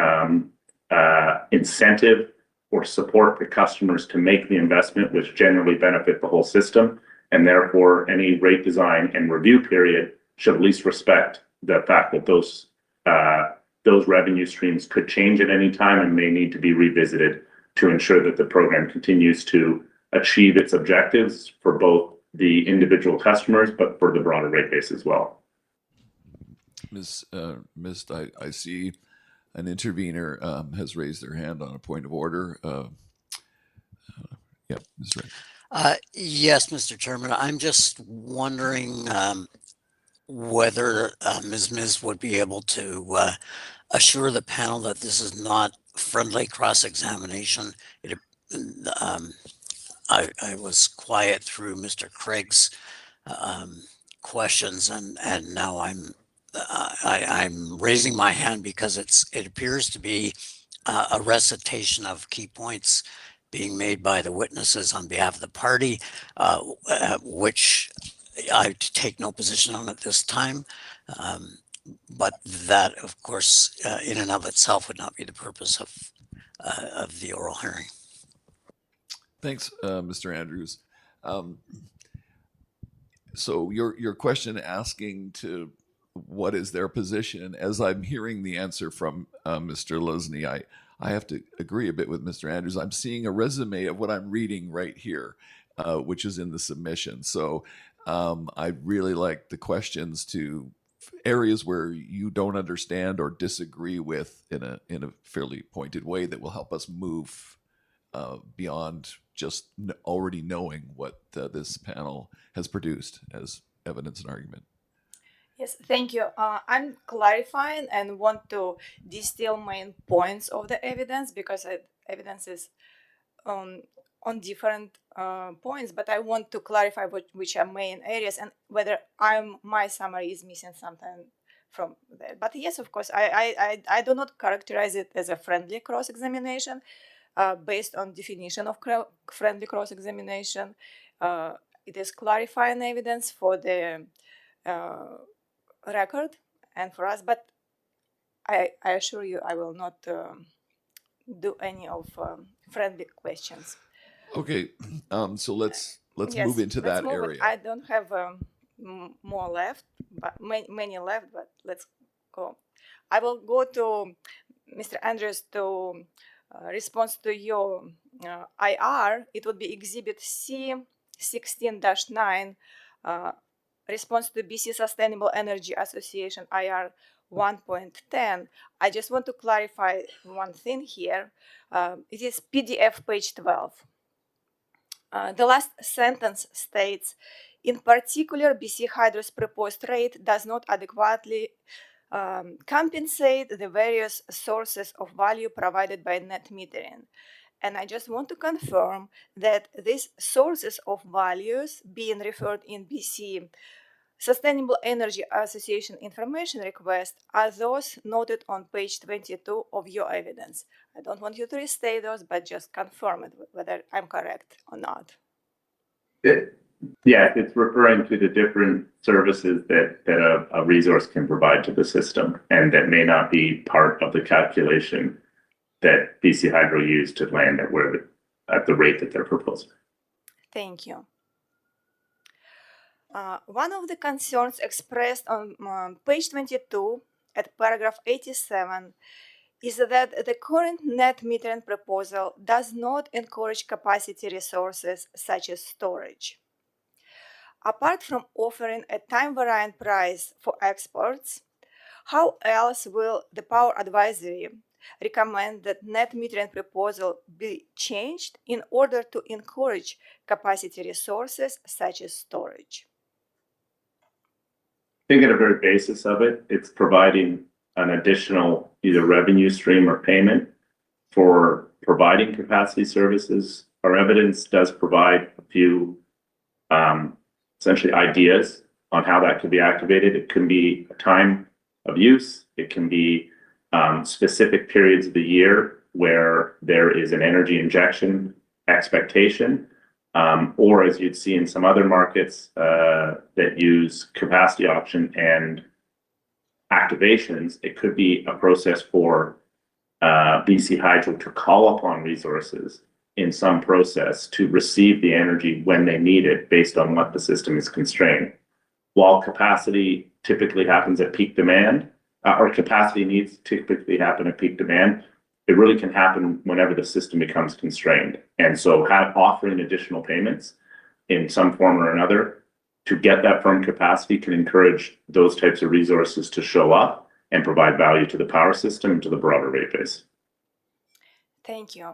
incentive or support for customers to make the investment, which generally benefit the whole system. And therefore, any rate design and review period should at least respect the fact that those revenue streams could change at any time and may need to be revisited to ensure that the program continues to achieve its objectives for both the individual customers, but for the broader rate base as well. Ms. Mist, I see an intervener has raised their hand on a point of order. Yeah, Ms. Ray. Yes, Mr. Chairman. I'm just wondering whether Ms. would be able to assure the panel that this is not friendly cross-examination. I was quiet through Mr. Craig's questions, and now I'm raising my hand because it appears to be a recitation of key points being made by the witnesses on behalf of the party, which I take no position on at this time. But that, of course, in and of itself would not be the purpose of the oral hearing. Thanks, Mr. Andrews. So your question asking to what is their position, as I'm hearing the answer from Mr. Lesney, I have to agree a bit with Mr. Andrews. I'm seeing a resume of what I'm reading right here, which is in the submission. So I really like the questions to areas where you don't understand or disagree with in a fairly pointed way that will help us move beyond just already knowing what this panel has produced as evidence and argument. Yes, thank you. I'm clarifying and want to distill main points of the evidence, because evidence is on different points, but I want to clarify which are main areas and whether my summary is missing something from that. But yes, of course, I do not characterize it as a friendly cross-examination. Based on definition of friendly cross-examination, it is clarifying evidence for the record and for us, but I assure you I will not do any of friendly questions. Okay, so let's yes, move into that area. I don't have more left, but many left, but let's go. I will go to Mr. Andrews to response to your IR. It would be Exhibit C 16-9, response to BC Sustainable Energy Association IR 1.10. I just want to clarify one thing here. It is PDF page 12. The last sentence states, in particular, BC Hydro's proposed rate does not adequately compensate the various sources of value provided by net metering. And I just want to confirm that these sources of values being referred in BC Sustainable Energy Association information request are those noted on page 22 of your evidence. I don't want you to restate those, but just confirm it, whether I'm correct or not. Yeah, it's referring to the different services that a resource can provide to the system, and that may not be part of the calculation that BC Hydro used to land at the rate that they're proposing. Thank you. One of the concerns expressed on page 22 at paragraph 87 is that the current net metering proposal does not encourage capacity resources such as storage. Apart from offering a time-variant price for exports, How else will the Power Advisory recommend that net metering proposal be changed in order to encourage capacity resources such as storage? I think at a very basis of it, it's providing an additional either revenue stream or payment for providing capacity services. Our evidence does provide a few essentially ideas on how that could be activated. It can be a time of use. It can be specific periods of the year where there is an energy injection expectation, or as you'd see in some other markets that use capacity option and activations, it could be a process for BC Hydro to call upon resources in some process to receive the energy when they need it based on what the system is constrained. While capacity typically happens at peak demand, or capacity needs typically happen at peak demand, it really can happen whenever the system becomes constrained. And so offering additional payments in some form or another to get that firm capacity can encourage those types of resources to show up and provide value to the power system and to the broader rate base. Thank you.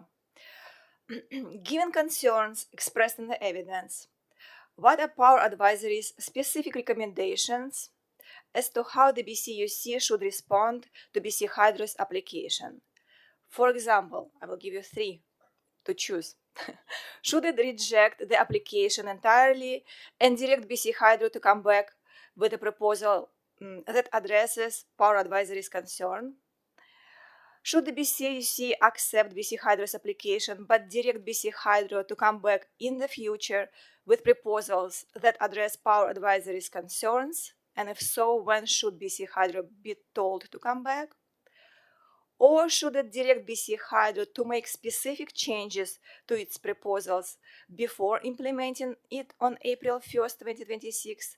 Given concerns expressed in the evidence, what are Power Advisory's specific recommendations as to how the BCUC should respond to BC Hydro's application? For example, I will give you 3 to choose. Should it reject the application entirely and direct BC Hydro to come back with a proposal that addresses Power Advisory's concern? Should the BCUC accept BC Hydro's application but direct BC Hydro to come back in the future with proposals that address Power Advisory's concerns? And if so, when should BC Hydro be told to come back? Or should it direct BC Hydro to make specific changes to its proposals before implementing it on April 1st, 2026,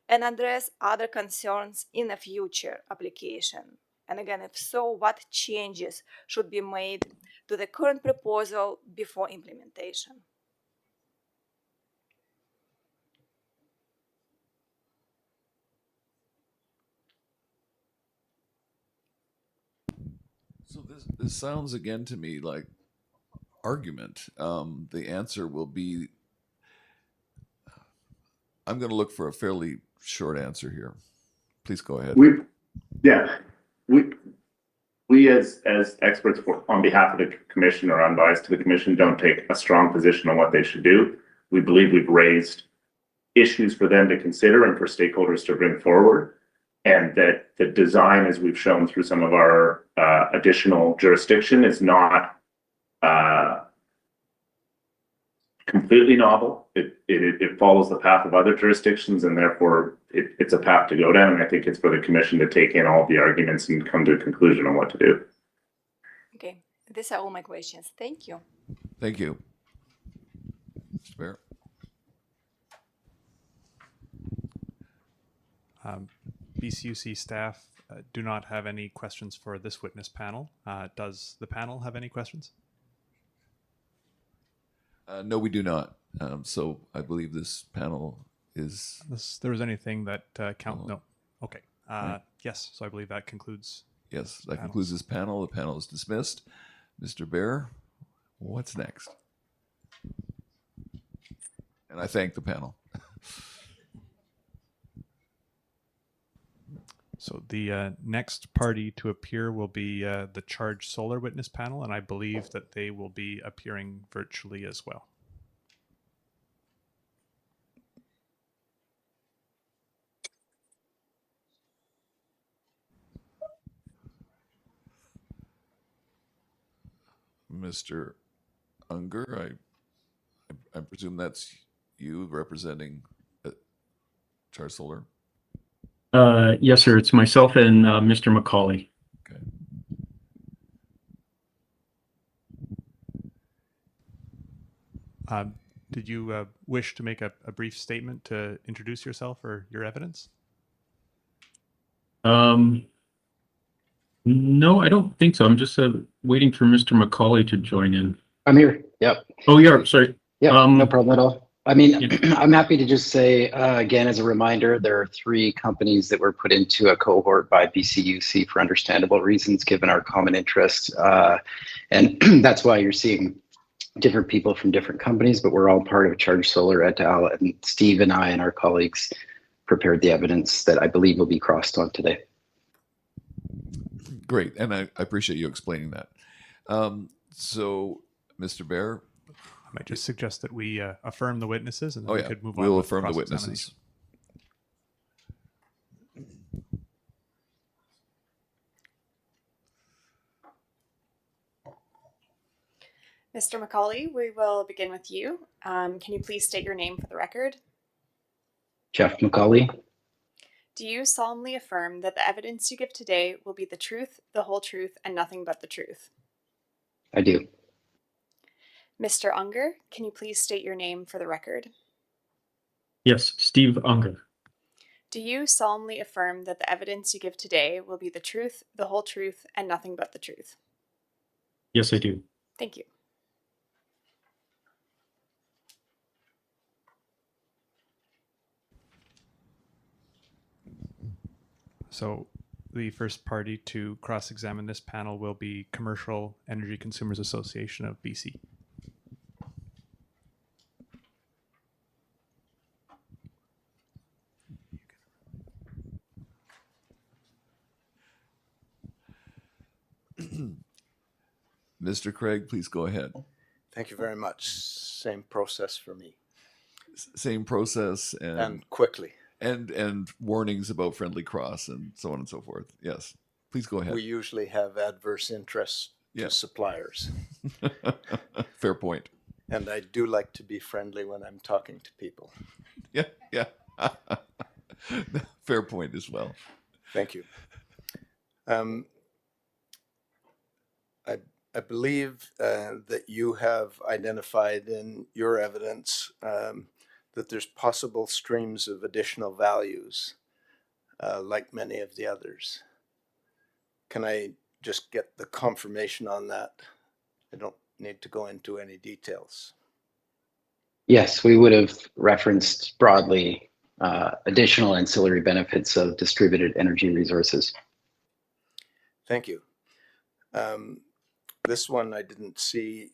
and address other concerns in a future application? And again, if so, what changes should be made to the current proposal before implementation? So this sounds again to me like argument. The answer will be, I'm going to look for a fairly short answer here. Please go ahead. We as experts on behalf of the commission or unbiased to the commission don't take a strong position on what they should do. We believe we've raised issues for them to consider and for stakeholders to bring forward, and that the design, as we've shown through some of our additional jurisdiction, is not completely novel. It follows the path of other jurisdictions, and therefore it's a path to go down. And I think it's for the commission to take in all the arguments and come to a conclusion on what to do. Okay, these are all my questions. Thank you. Thank you. Mr. Bear. BCUC staff do not have any questions for this witness panel. Does the panel have any questions? No, we do not. So I believe this panel is... Unless there was anything that no. Okay. Right. Yes, so I believe that concludes. Yes, that concludes this panel. The panel is dismissed. Mr. Bear, what's next? And I thank the panel. So the next party to appear will be the Charged Solar Witness Panel, and I believe that they will be appearing virtually as well. Mr. Unger, I presume that's you representing Charged Solar? Yes, sir. It's myself and Mr. McCauley. Okay. Did you wish to make a brief statement to introduce yourself or your evidence? No, I don't think so. I'm just waiting for Mr. McCauley to join in. I'm here. Yep. Oh, yeah. Sorry. Yeah. No problem at all. I mean, I'm happy to just say, again, as a reminder, there are 3 companies that were put into a cohort by BCUC for understandable reasons, given our common interests. And that's why you're seeing different people from different companies, but we're all part of Charge Solar et al. And Steve and I and our colleagues prepared the evidence that I believe will be crossed on today. Great, and I appreciate you explaining that. So, Mr. Bear, I might just suggest that we affirm the witnesses, and then we could move on. We'll with affirm the witnesses. Mr. Macaulay, we will begin with you. Can you please state your name for the record? Jeff Macaulay. Do you solemnly affirm that the evidence you give today will be the truth, the whole truth, and nothing but the truth? I do. Mr. Unger, can you please state your name for the record? Yes, Steve Unger. Do you solemnly affirm that the evidence you give today will be the truth, the whole truth, and nothing but the truth? Yes, I do. Thank you. So the first party to cross-examine this panel will be Commercial Energy Consumers Association of BC. Mr. Craig, please go ahead. Thank you very much. Same process for me. Same process and quickly. And warnings about friendly cross and so on and so forth. Yes, please go ahead. We usually have adverse interests to suppliers. Fair point. And I do like to be friendly when I'm talking to people. Yeah. Fair point as well. Thank you. I believe that you have identified in your evidence that there's possible streams of additional values, like many of the others. Can I just get the confirmation on that? I don't need to go into any details. Yes, we would have referenced broadly additional ancillary benefits of distributed energy resources. Thank you. This one I didn't see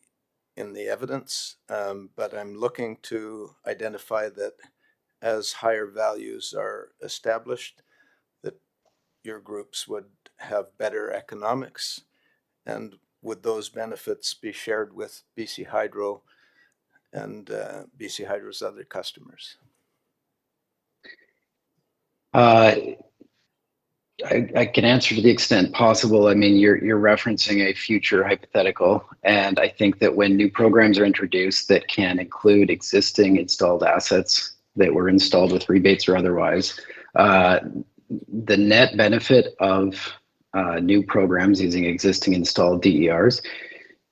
in the evidence, but I'm looking to identify that as higher values are established, that your groups would have better economics, and would those benefits be shared with BC Hydro and BC Hydro's other customers? I can answer to the extent possible. I mean, you're referencing a future hypothetical, and I think that when new programs are introduced that can include existing installed assets that were installed with rebates or otherwise, the net benefit of new programs using existing installed DERs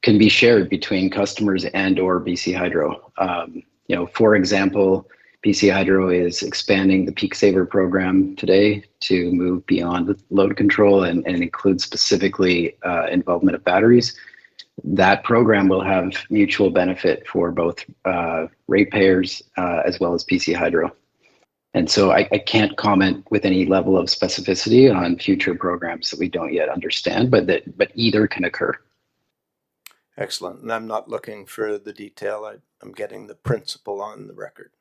can be shared between customers and or BC Hydro. For example, BC Hydro is expanding the Peak Saver program today to move beyond load control and include specifically involvement of batteries. That program will have mutual benefit for both ratepayers as well as BC Hydro. And so I can't comment with any level of specificity on future programs that we don't yet understand, but either can occur. Excellent. And I'm not looking for the detail. I'm getting the principle on the record.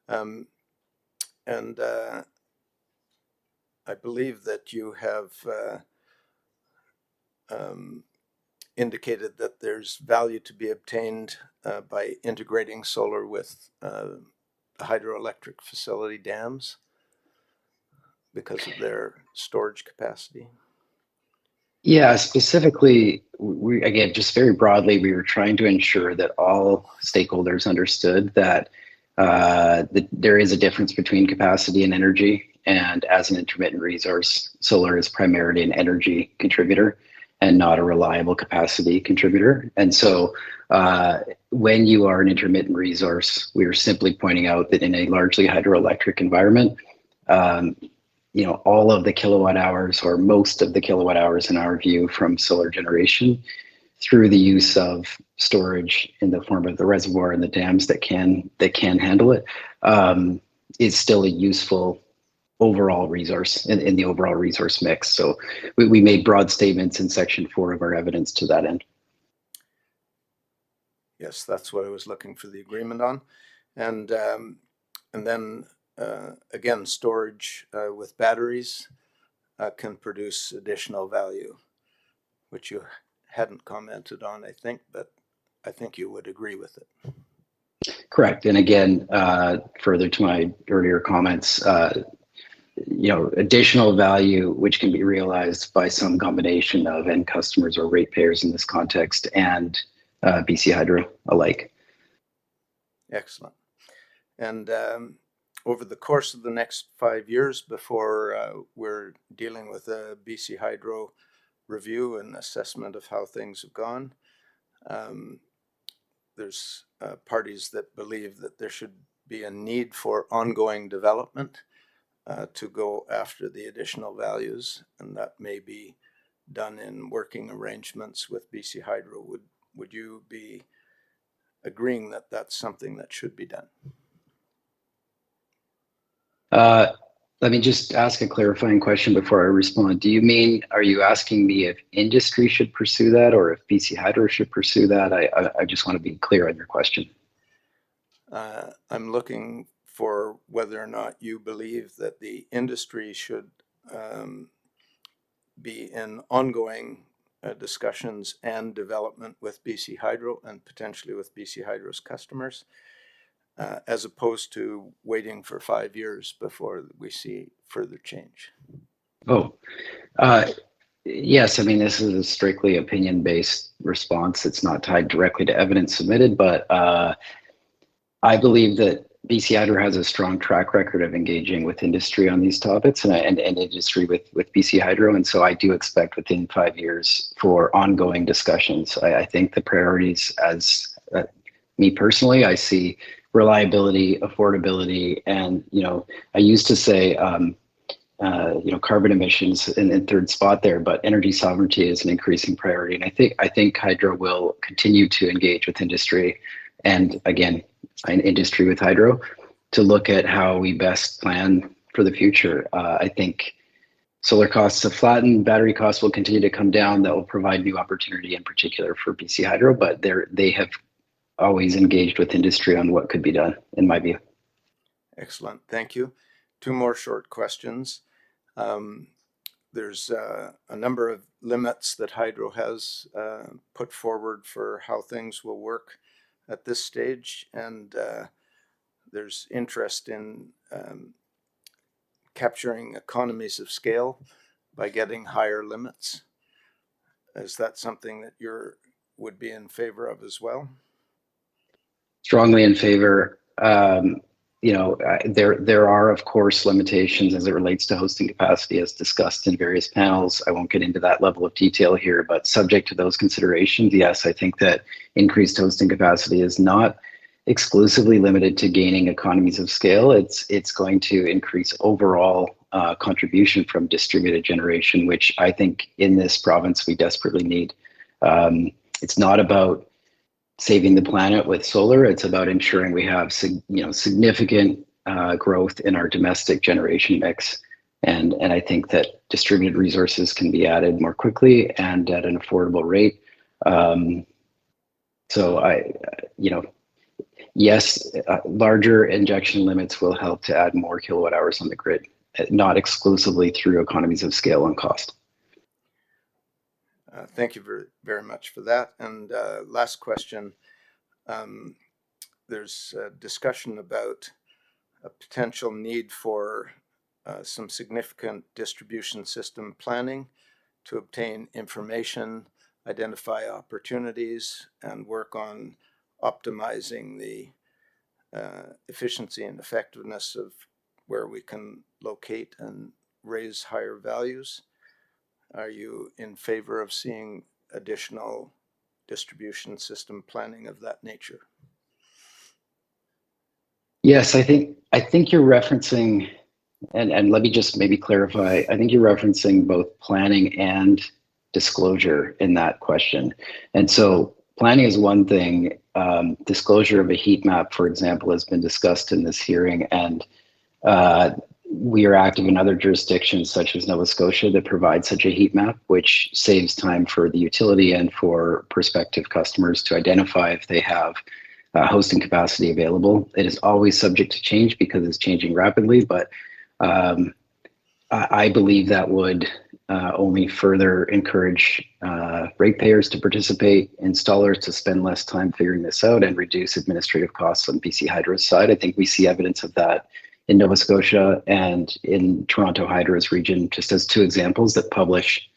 I believe that you have indicated that there's value to be obtained by integrating solar with the hydroelectric facility dams because of their storage capacity. Yeah, specifically, again, just very broadly, we were trying to ensure that all stakeholders understood that there is a difference between capacity and energy. And as an intermittent resource, solar is primarily an energy contributor and not a reliable capacity contributor. And so when you are an intermittent resource, we are simply pointing out that in a largely hydroelectric environment, all of the kilowatt hours or most of the kilowatt hours in our view from solar generation through the use of storage in the form of the reservoir and the dams that can handle it, is still a useful overall resource in the overall resource mix. So we made broad statements in section 4 of our evidence to that end. Yes, that's what I was looking for the agreement on. And then again, storage with batteries can produce additional value, which you hadn't commented on, I think, but I think you would agree with it. Correct. And again, further to my earlier comments, additional value which can be realized by some combination of end customers or ratepayers in this context and BC Hydro alike. Excellent. And over the course of the next 5 years, before we're dealing with a BC Hydro review and assessment of how things have gone, there's parties that believe that there should be a need for ongoing development to go after the additional values, and that may be done in working arrangements with BC Hydro. Would you be agreeing that that's something that should be done? Let me just ask a clarifying question before I respond. Do you mean, are you asking me if industry should pursue that or if BC Hydro should pursue that? I just want to be clear on your question. I'm looking for whether or not you believe that the industry should be in ongoing discussions and development with BC Hydro and potentially with BC Hydro's customers, as opposed to waiting for 5 years before we see further change. Yes, I mean, this is a strictly opinion-based response. It's not tied directly to evidence submitted, but I believe that BC Hydro has a strong track record of engaging with industry on these topics and industry with BC Hydro. And so I do expect within 5 years for ongoing discussions. I think the priorities, as me personally, I see reliability, affordability, and, I used to say, carbon emissions in third spot there, but energy sovereignty is an increasing priority. And I think Hydro will continue to engage with industry and, again, industry with Hydro to look at how we best plan for the future. I think solar costs have flattened, battery costs will continue to come down. That will provide new opportunity in particular for BC Hydro, but they have always engaged with industry on what could be done, in my view. Excellent, thank you. 2 more short questions. There's a number of limits that Hydro has put forward for how things will work at this stage, and there's interest in capturing economies of scale by getting higher limits. Is that something that you would be in favor of as well? Strongly in favor. There are, of course, limitations as it relates to hosting capacity as discussed in various panels. I won't get into that level of detail here, but subject to those considerations, yes, I think that increased hosting capacity is not exclusively limited to gaining economies of scale. It's going to increase overall contribution from distributed generation, which I think in this province we desperately need. It's not about saving the planet with solar. It's about ensuring we have significant growth in our domestic generation mix, and I think that distributed resources can be added more quickly and at an affordable rate. Yes, larger injection limits will help to add more kilowatt hours on the grid, not exclusively through economies of scale and cost. Thank you very, very much for that. And last question, there's a discussion about a potential need for some significant distribution system planning to obtain information, identify opportunities, and work on optimizing the efficiency and effectiveness of where we can locate and raise higher values. Are you in favor of seeing additional distribution system planning of that nature? Yes, I think you're referencing, and let me just maybe clarify, I think you're referencing both planning and disclosure in that question. And so planning is one thing. Disclosure of a heat map, for example, has been discussed in this hearing, and we are active in other jurisdictions such as Nova Scotia that provide such a heat map, which saves time for the utility and for prospective customers to identify if they have hosting capacity available. It is always subject to change because it's changing rapidly, but I believe that would only further encourage ratepayers to participate, installers to spend less time figuring this out, and reduce administrative costs on BC Hydro's side. I think we see evidence of that in Nova Scotia and in Toronto Hydro's region, just as two examples that publish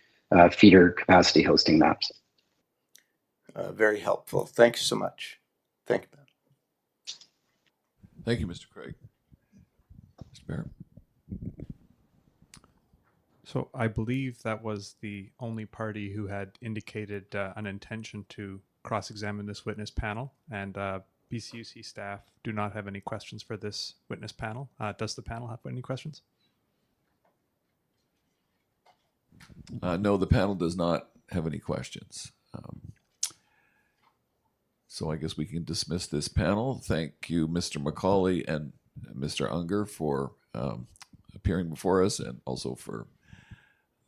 feeder capacity hosting maps. Very helpful. Thanks so much. Thank you, Ben. Thank you, Mr. Craig. Mr. Barrett. So I believe that was the only party who had indicated an intention to cross-examine this witness panel, and BCUC staff do not have any questions for this witness panel. Does the panel have any questions? No, the panel does not have any questions. So I guess we can dismiss this panel. Thank you, Mr. McCauley and Mr. Unger, for appearing before us, and also for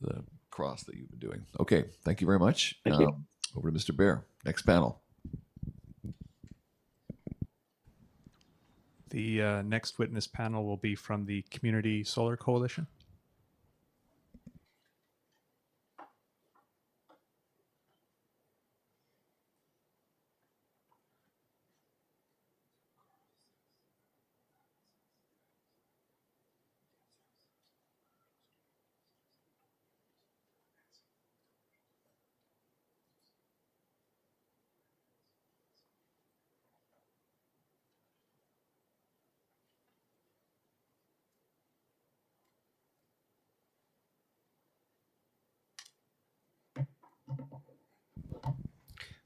the cross that you've been doing. Okay, thank you very much. Thank you. Over to Mr. Bear. Next panel. The next witness panel will be from the Community Solar Coalition.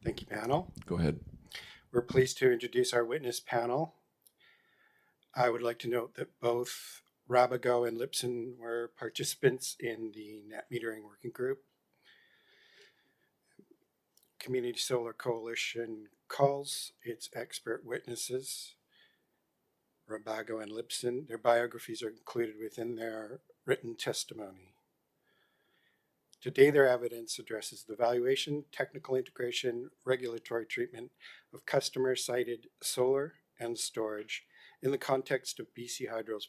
Thank you, panel. Go ahead. We're pleased to introduce our witness panel. I would like to note that both Rabago and Lipson were participants in the net metering working group. Community Solar Coalition calls its expert witnesses, Rabago and Lipson. Their biographies are included within their written testimony. Today, their evidence addresses the valuation, technical integration, regulatory treatment of customer-sited solar and storage in the context of BC Hydro's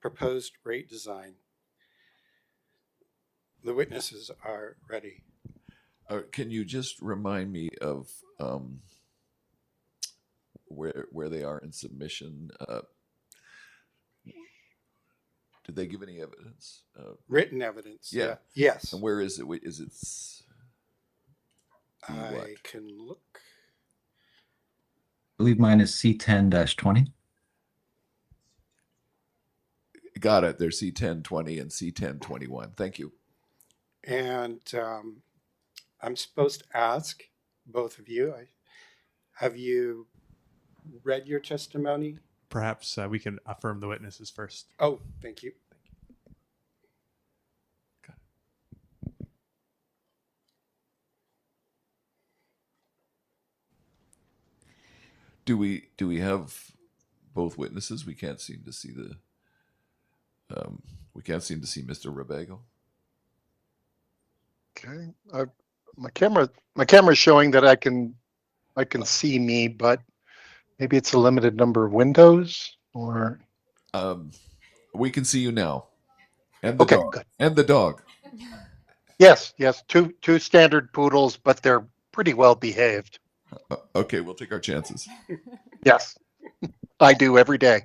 proposed rate design. The witnesses are ready. Can you just remind me of where they are in submission? Did they give any evidence? Written evidence. Yeah. Yes. And where is it? Is it? I can look. I believe mine is C10-20. Got it. There's C10-20 and C10-21. Thank you. And I'm supposed to ask both of you, have you read your testimony? Perhaps we can affirm the witnesses first. Oh, thank you. Do we have both witnesses? We can't seem to see the. We can't seem to see Mr. Rabago. Okay, my camera is showing that I can see me, but maybe it's a limited number of windows, or we can see you now, and the okay, dog, good. and the dog. Yes, two standard poodles, but they're pretty well behaved. Okay, we'll take our chances. Yes, I do every day.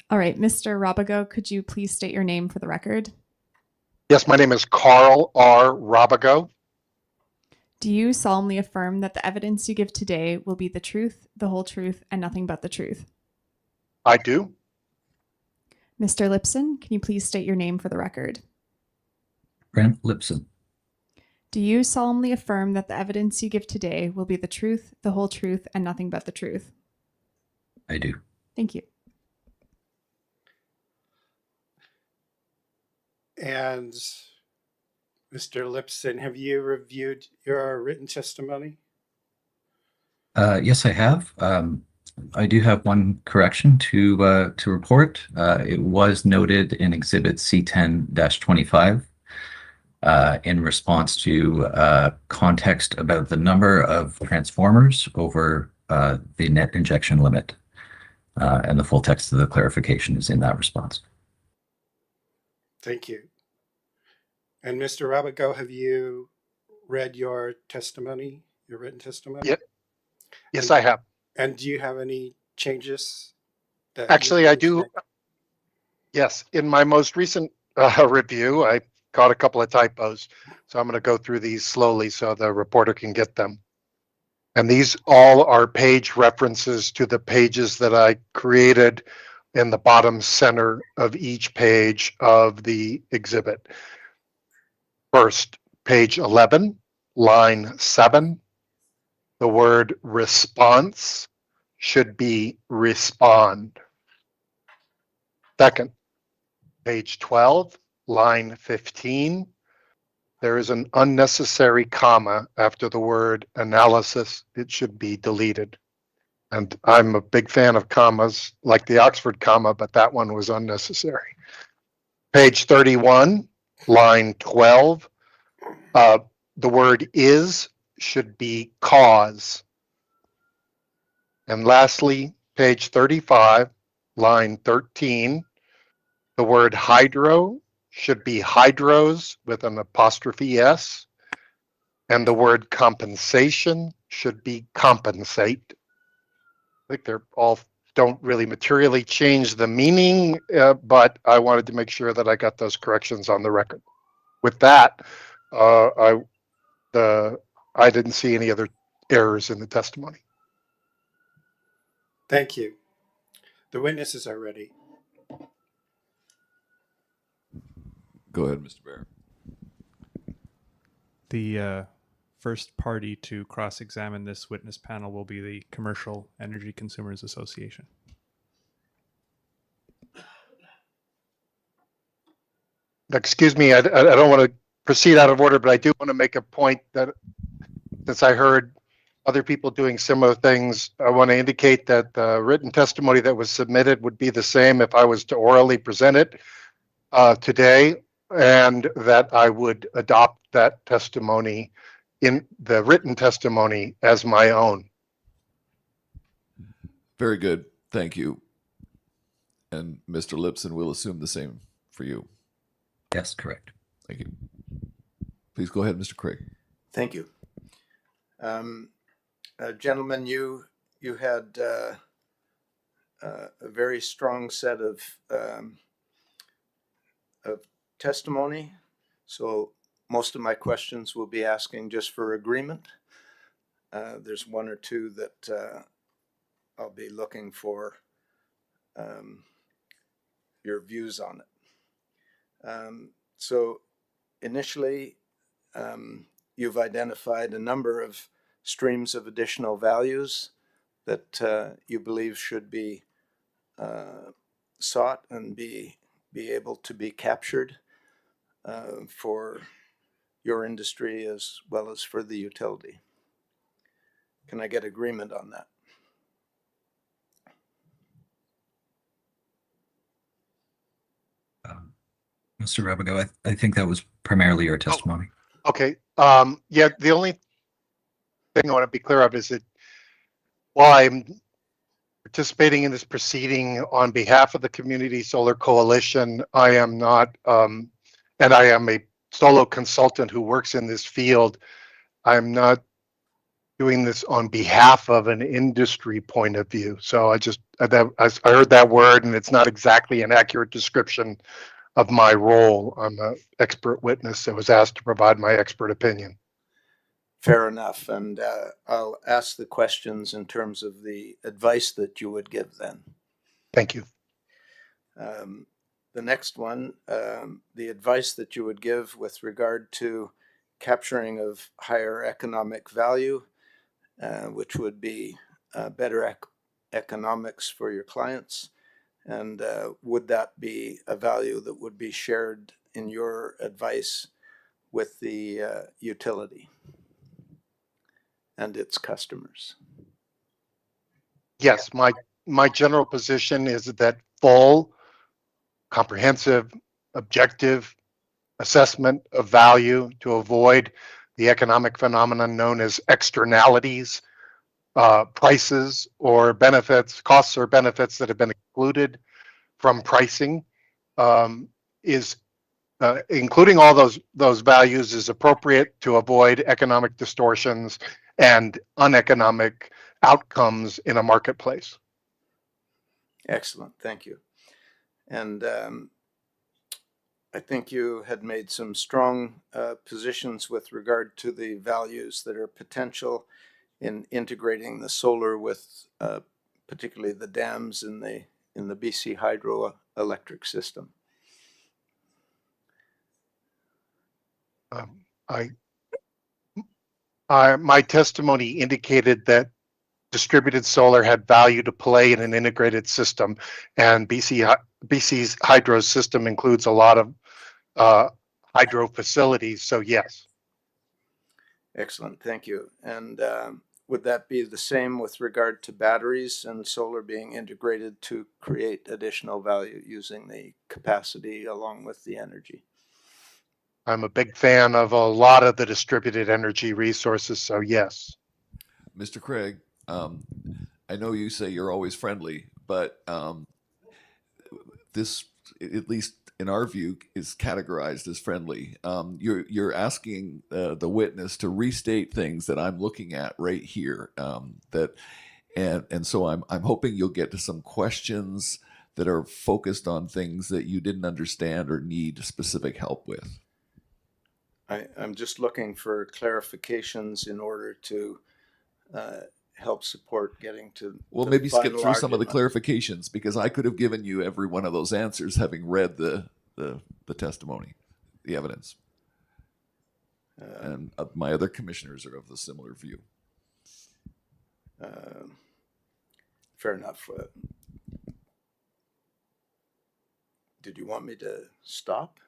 All right, Mr. Rabago, could you please state your name for the record? Yes, my name is Carl R. Rabago. Do you solemnly affirm that the evidence you give today will be the truth, the whole truth, and nothing but the truth? I do. Mr. Lipson, can you please state your name for the record? Brent Lipson. Do you solemnly affirm that the evidence you give today will be the truth, the whole truth, and nothing but the truth? I do. Thank you. And Mr. Lipson, have you reviewed your written testimony? Yes, I have. I do have one correction to report. It was noted in Exhibit C10-25 in response to context about the number of transformers over the net injection limit. And the full text of the clarification is in that response. Thank you. And Mr. Rabago, have you read your testimony, your written testimony? Yep. Yes, I have. And do you have any changes? Actually, I do. Yes, in my most recent review, I caught a couple of typos. So I'm going to go through these slowly so the reporter can get them. And these all are page references to the pages that I created in the bottom center of each page of the exhibit. First, page 11, line 7. The word response should be respond. Second, page 12, line 15. There is an unnecessary comma after the word analysis. It should be deleted. And I'm a big fan of commas, like the Oxford comma, but that one was unnecessary. Page 31, line 12. The word is should be cause. And lastly, page 35, line 13. The word hydro should be hydros with an apostrophe S. And the word compensation should be compensate. I think they're all don't really materially change the meaning, but I wanted to make sure that I got those corrections on the record. With that, I didn't see any other errors in the testimony. Thank you. The witnesses are ready. Go ahead, Mr. Bear. The first party to cross-examine this witness panel will be the Commercial Energy Consumers Association. Excuse me, I don't want to proceed out of order, but I do want to make a point that since I heard other people doing similar things, I want to indicate that the written testimony that was submitted would be the same if I was to orally present it today, and that I would adopt that testimony in the written testimony as my own. Very good. Thank you. And Mr. Lipson will assume the same for you. Yes, correct. Thank you. Please go ahead, Mr. Craig. Thank you. Gentlemen, you had a very strong set of testimony. So most of my questions will be asking just for agreement. There's one or two that I'll be looking for your views on it. So initially, you've identified a number of streams of additional values that you believe should be sought and be able to be captured for your industry as well as for the utility. Can I get agreement on that? Mr. Rabago, I think that was primarily your testimony. Okay. Yeah, the only thing I want to be clear of is that while I'm participating in this proceeding on behalf of the Community Solar Coalition, I am not, and I am a solo consultant who works in this field. I'm not doing this on behalf of an industry point of view. So I heard that word, and it's not exactly an accurate description of my role. I'm an expert witness that was asked to provide my expert opinion. Fair enough. And I'll ask the questions in terms of the advice that you would give then. Thank you. The next one, the advice that you would give with regard to capturing of higher economic value, which would be better economics for your clients. And would that be a value that would be shared in your advice with the utility and its customers? Yes, my general position is that full, comprehensive, objective assessment of value to avoid the economic phenomenon known as externalities, prices or benefits, costs or benefits that have been excluded from pricing, is including all those values is appropriate to avoid economic distortions and uneconomic outcomes in a marketplace. Excellent, thank you. And I think you had made some strong positions with regard to the values that are potential in integrating the solar with particularly the dams in the BC hydroelectric system. My testimony indicated that distributed solar had value to play in an integrated system, and BC's hydro system includes a lot of hydro facilities, so yes. Excellent, thank you. And would that be the same with regard to batteries and solar being integrated to create additional value using the capacity along with the energy? I'm a big fan of a lot of the distributed energy resources, so yes. Mr. Craig, I know you say you're always friendly, but this, at least in our view, is categorized as friendly. You're asking the witness to restate things that I'm looking at right here. And so I'm hoping you'll get to some questions that are focused on things that you didn't understand or need specific help with. I'm just looking for clarifications in order to help support getting to. Well, maybe skip through some of the clarifications, because I could have given you every one of those answers having read the testimony, the evidence. And my other commissioners are of the similar view. Fair enough. Did you want me to stop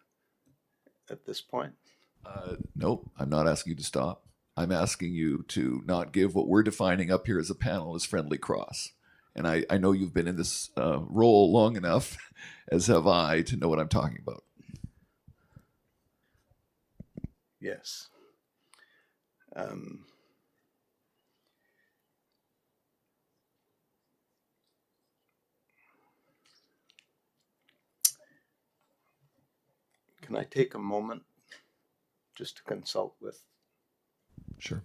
at this point? Nope, I'm not asking you to stop. I'm asking you to not give what we're defining up here as a panel as friendly cross. And I know you've been in this role long enough, as have I, to know what I'm talking about. Yes. Can I take a moment just to consult with? Sure.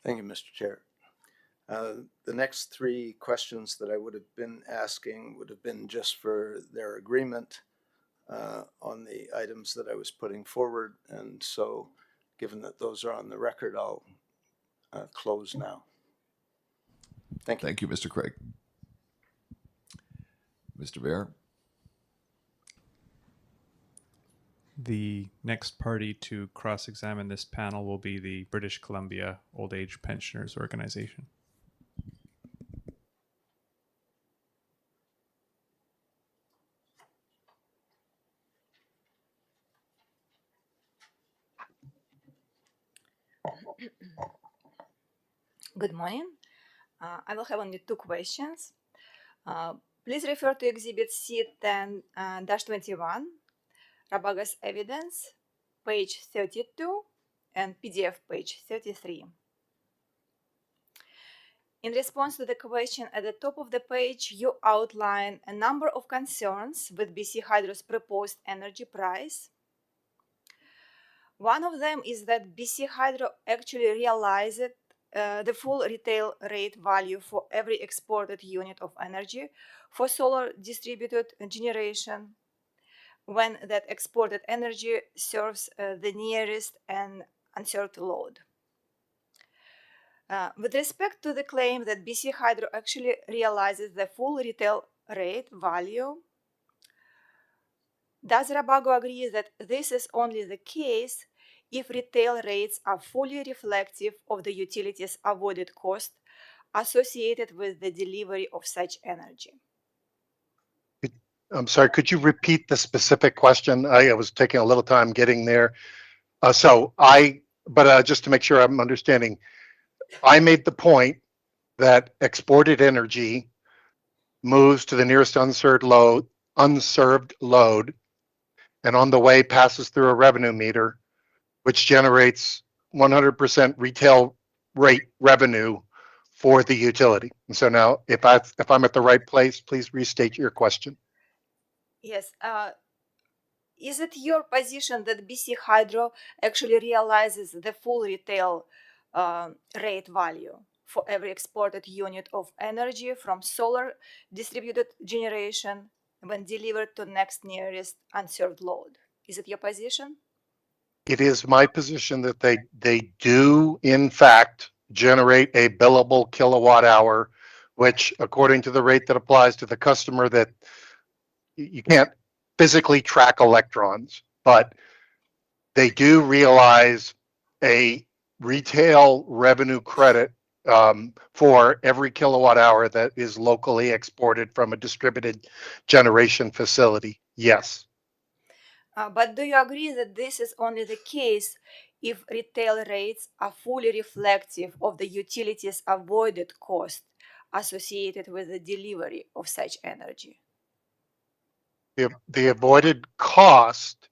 Thank you, Mr. Chair. The next three questions that I would have been asking would have been just for their agreement on the items that I was putting forward. And so, given that those are on the record, I'll close now. Thank you. Thank you, Mr. Craig. Mr. Bear. The next party to cross-examine this panel will be the British Columbia Old Age Pensioners Organization. Good morning. I will have only two questions. Please refer to Exhibit C10-21, Rabaga's evidence, page 32, and PDF page 33. In response to the question at the top of the page, you outline a number of concerns with BC Hydro's proposed energy price. One of them is that BC Hydro actually realized the full retail rate value for every exported unit of energy for solar distributed generation when that exported energy serves the nearest and unserved load. With respect to the claim that BC Hydro actually realizes the full retail rate value, does Rabago agree that this is only the case if retail rates are fully reflective of the utilities' avoided cost associated with the delivery of such energy? I'm sorry, could you repeat the specific question? I was taking a little time getting there. Just to make sure I'm understanding, I made the point that exported energy moves to the nearest unserved load, and on the way passes through a revenue meter, which generates 100% retail rate revenue for the utility. And so now, if I'm at the right place, please restate your question. Yes. Is it your position that BC Hydro actually realizes the full retail rate value for every exported unit of energy from solar distributed generation when delivered to next nearest unserved load? Is it your position? It is my position that they do, in fact, generate a billable kilowatt hour, which, according to the rate that applies to the customer, that you can't physically track electrons, but they do realize a retail revenue credit for every kilowatt hour that is locally exported from a distributed generation facility. Yes. But do you agree that this is only the case if retail rates are fully reflective of the utilities' avoided cost associated with the delivery of such energy? The avoided cost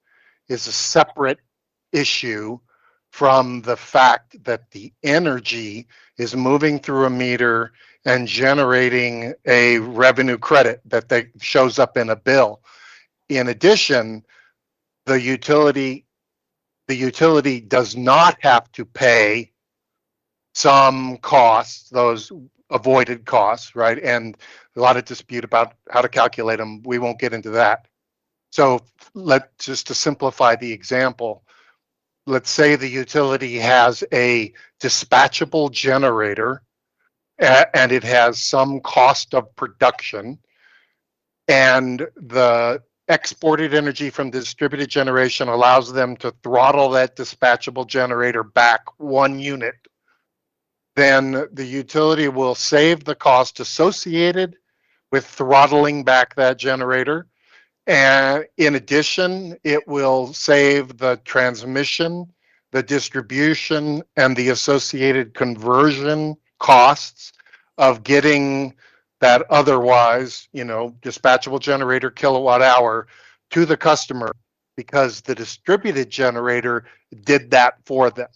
is a separate issue from the fact that the energy is moving through a meter and generating a revenue credit that shows up in a bill. In addition, the utility does not have to pay some costs, those avoided costs, right? And a lot of dispute about how to calculate them. We won't get into that. So just to simplify the example, let's say the utility has a dispatchable generator and it has some cost of production, and the exported energy from the distributed generation allows them to throttle that dispatchable generator back 1 unit, then the utility will save the cost associated with throttling back that generator. And in addition, it will save the transmission, the distribution, and the associated conversion costs of getting that otherwise, dispatchable generator kilowatt hour to the customer, because the distributed generator did that for them.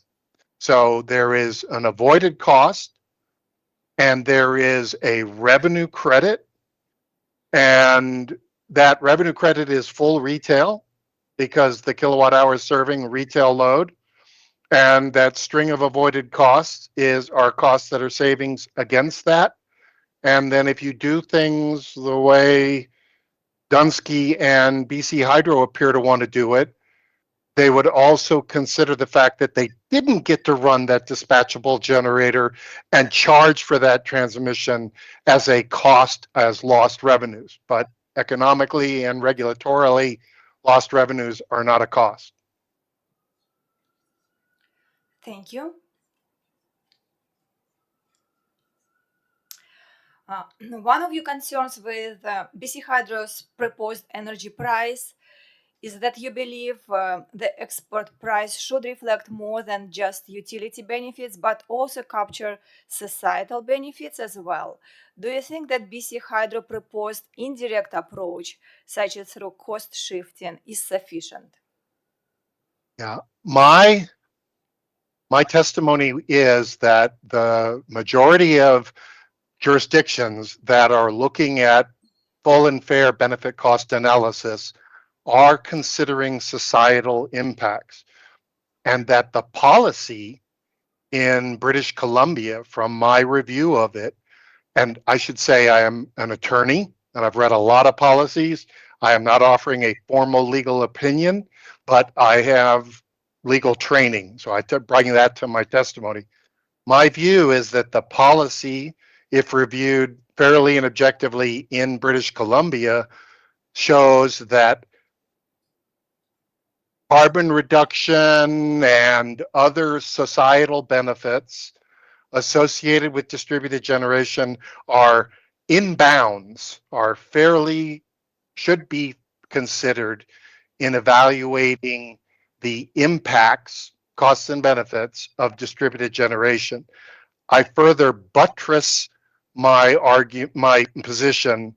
So there is an avoided cost and there is a revenue credit, and that revenue credit is full retail because the kilowatt hour is serving retail load. And that string of avoided costs are costs that are savings against that. And then if you do things the way Dunsky and BC Hydro appear to want to do it, they would also consider the fact that they didn't get to run that dispatchable generator and charge for that transmission as a cost as lost revenues. But economically and regulatorily, lost revenues are not a cost. Thank you. One of your concerns with BC Hydro's proposed energy price is that you believe the export price should reflect more than just utility benefits, but also capture societal benefits as well. Do you think that BC Hydro proposed indirect approach, such as through cost shifting, is sufficient? Yeah, my testimony is that the majority of jurisdictions that are looking at full and fair benefit cost analysis are considering societal impacts, and that the policy in British Columbia, from my review of it, and I should say I am an attorney and I've read a lot of policies. I am not offering a formal legal opinion, but I have legal training, so I bring that to my testimony. My view is that the policy, if reviewed fairly and objectively in British Columbia, shows that carbon reduction and other societal benefits associated with distributed generation are in bounds, are fairly, should be considered in evaluating the impacts, costs and benefits of distributed generation. I further buttress my position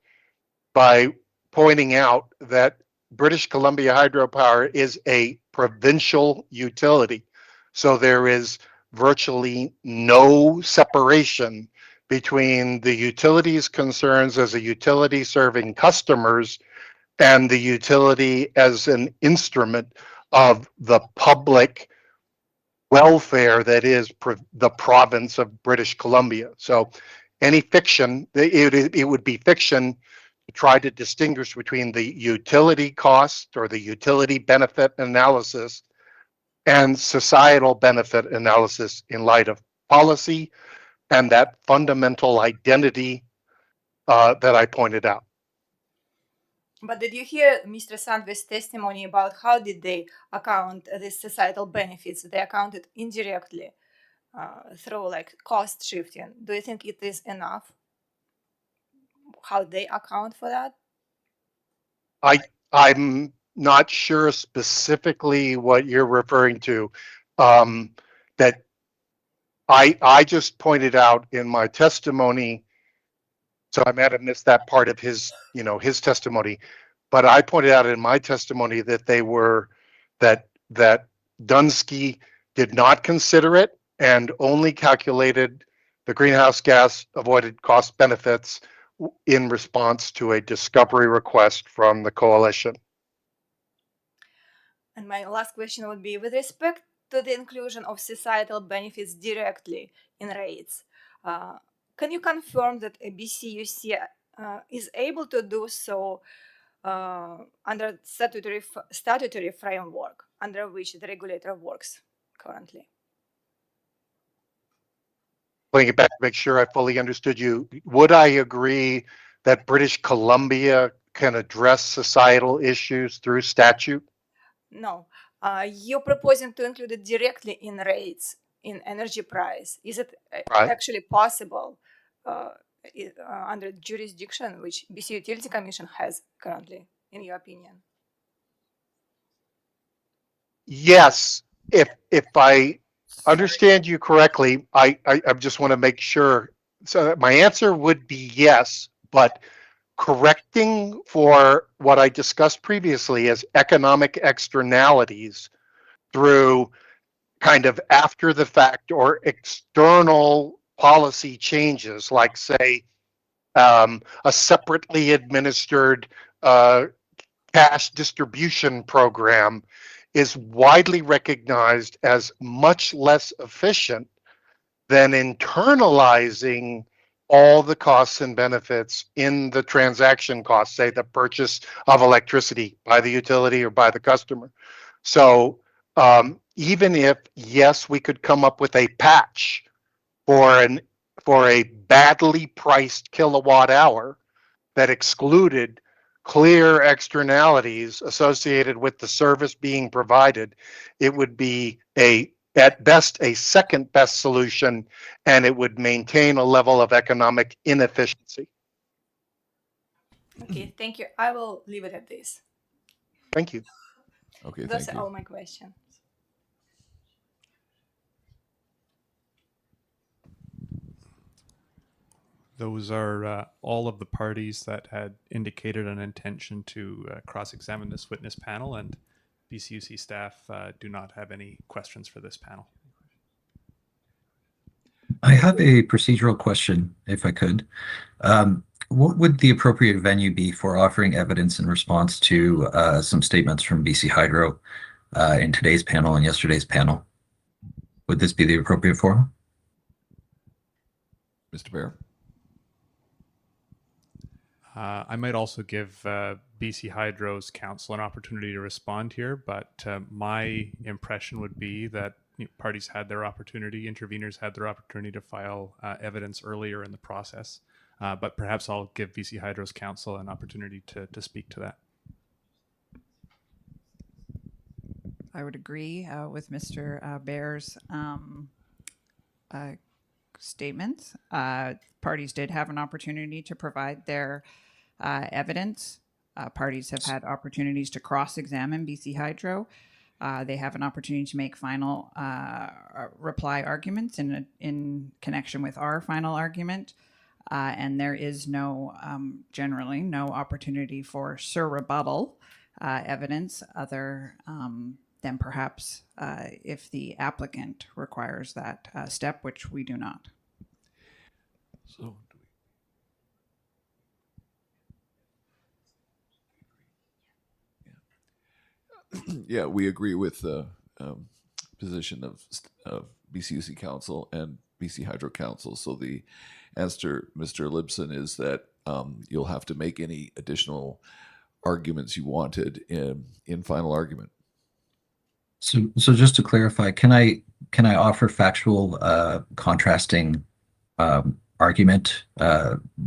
by pointing out that British Columbia Hydropower is a provincial utility. So there is virtually no separation between the utility's concerns as a utility serving customers and the utility as an instrument of the public welfare that is the province of British Columbia. So any fiction, it would be fiction to try to distinguish between the utility cost or the utility benefit analysis and societal benefit analysis in light of policy and that fundamental identity that I pointed out. But did you hear Mr. Sandvi's testimony about how did they account these societal benefits? They accounted indirectly through like cost shifting. Do you think it is enough? How they account for that? I'm not sure specifically what you're referring to. That I just pointed out in my testimony, so I might have missed that part of his testimony, but I pointed out in my testimony that that Dunsky did not consider it and only calculated the greenhouse gas avoided cost benefits in response to a discovery request from the coalition. And my last question would be, with respect to the inclusion of societal benefits directly in rates, can you confirm that a BCUC is able to do so under statutory framework under which the regulator works currently? Putting it back to make sure I fully understood you, would I agree that British Columbia can address societal issues through statute? No. You're proposing to include it directly in rates, in energy price. Is it actually possible under jurisdiction which BC Utility Commission has currently, in your opinion? Yes. If I understand you correctly, I just want to make sure. So my answer would be yes, but correcting for what I discussed previously as economic externalities through kind of after the fact or external policy changes, like say a separately administered cash distribution program is widely recognized as much less efficient than internalizing all the costs and benefits in the transaction costs, say the purchase of electricity by the utility or by the customer. So even if, yes, we could come up with a patch for a badly priced kilowatt hour that excluded clear externalities associated with the service being provided, it would be at best a second best solution, and it would maintain a level of economic inefficiency. Okay, thank you. I will leave it at this. Thank you. Okay, That's thank you. all my question. Those are all of the parties that had indicated an intention to cross-examine this witness panel, and BCUC staff do not have any questions for this panel. I have a procedural question, if I could. What would the appropriate venue be for offering evidence in response to some statements from BC Hydro in today's panel and yesterday's panel? Would this be the appropriate forum? Mr. Bear? I might also give BC Hydro's counsel an opportunity to respond here, but my impression would be that parties had their opportunity, interveners had their opportunity to file evidence earlier in the process. But perhaps I'll give BC Hydro's counsel an opportunity to speak to that. I would agree with Mr. Bear's statements. Parties did have an opportunity to provide their evidence. Parties have had opportunities to cross-examine BC Hydro. They have an opportunity to make final reply arguments in connection with our final argument. And there is generally no opportunity for surrebuttal evidence other than perhaps if the applicant requires that step, which we do not. So, yeah, we agree with the position of BCUC Council and BC Hydro Council. So the answer, Mr. Libson, is that you'll have to make any additional arguments you wanted in final argument. So just to clarify, can I offer factual contrasting argument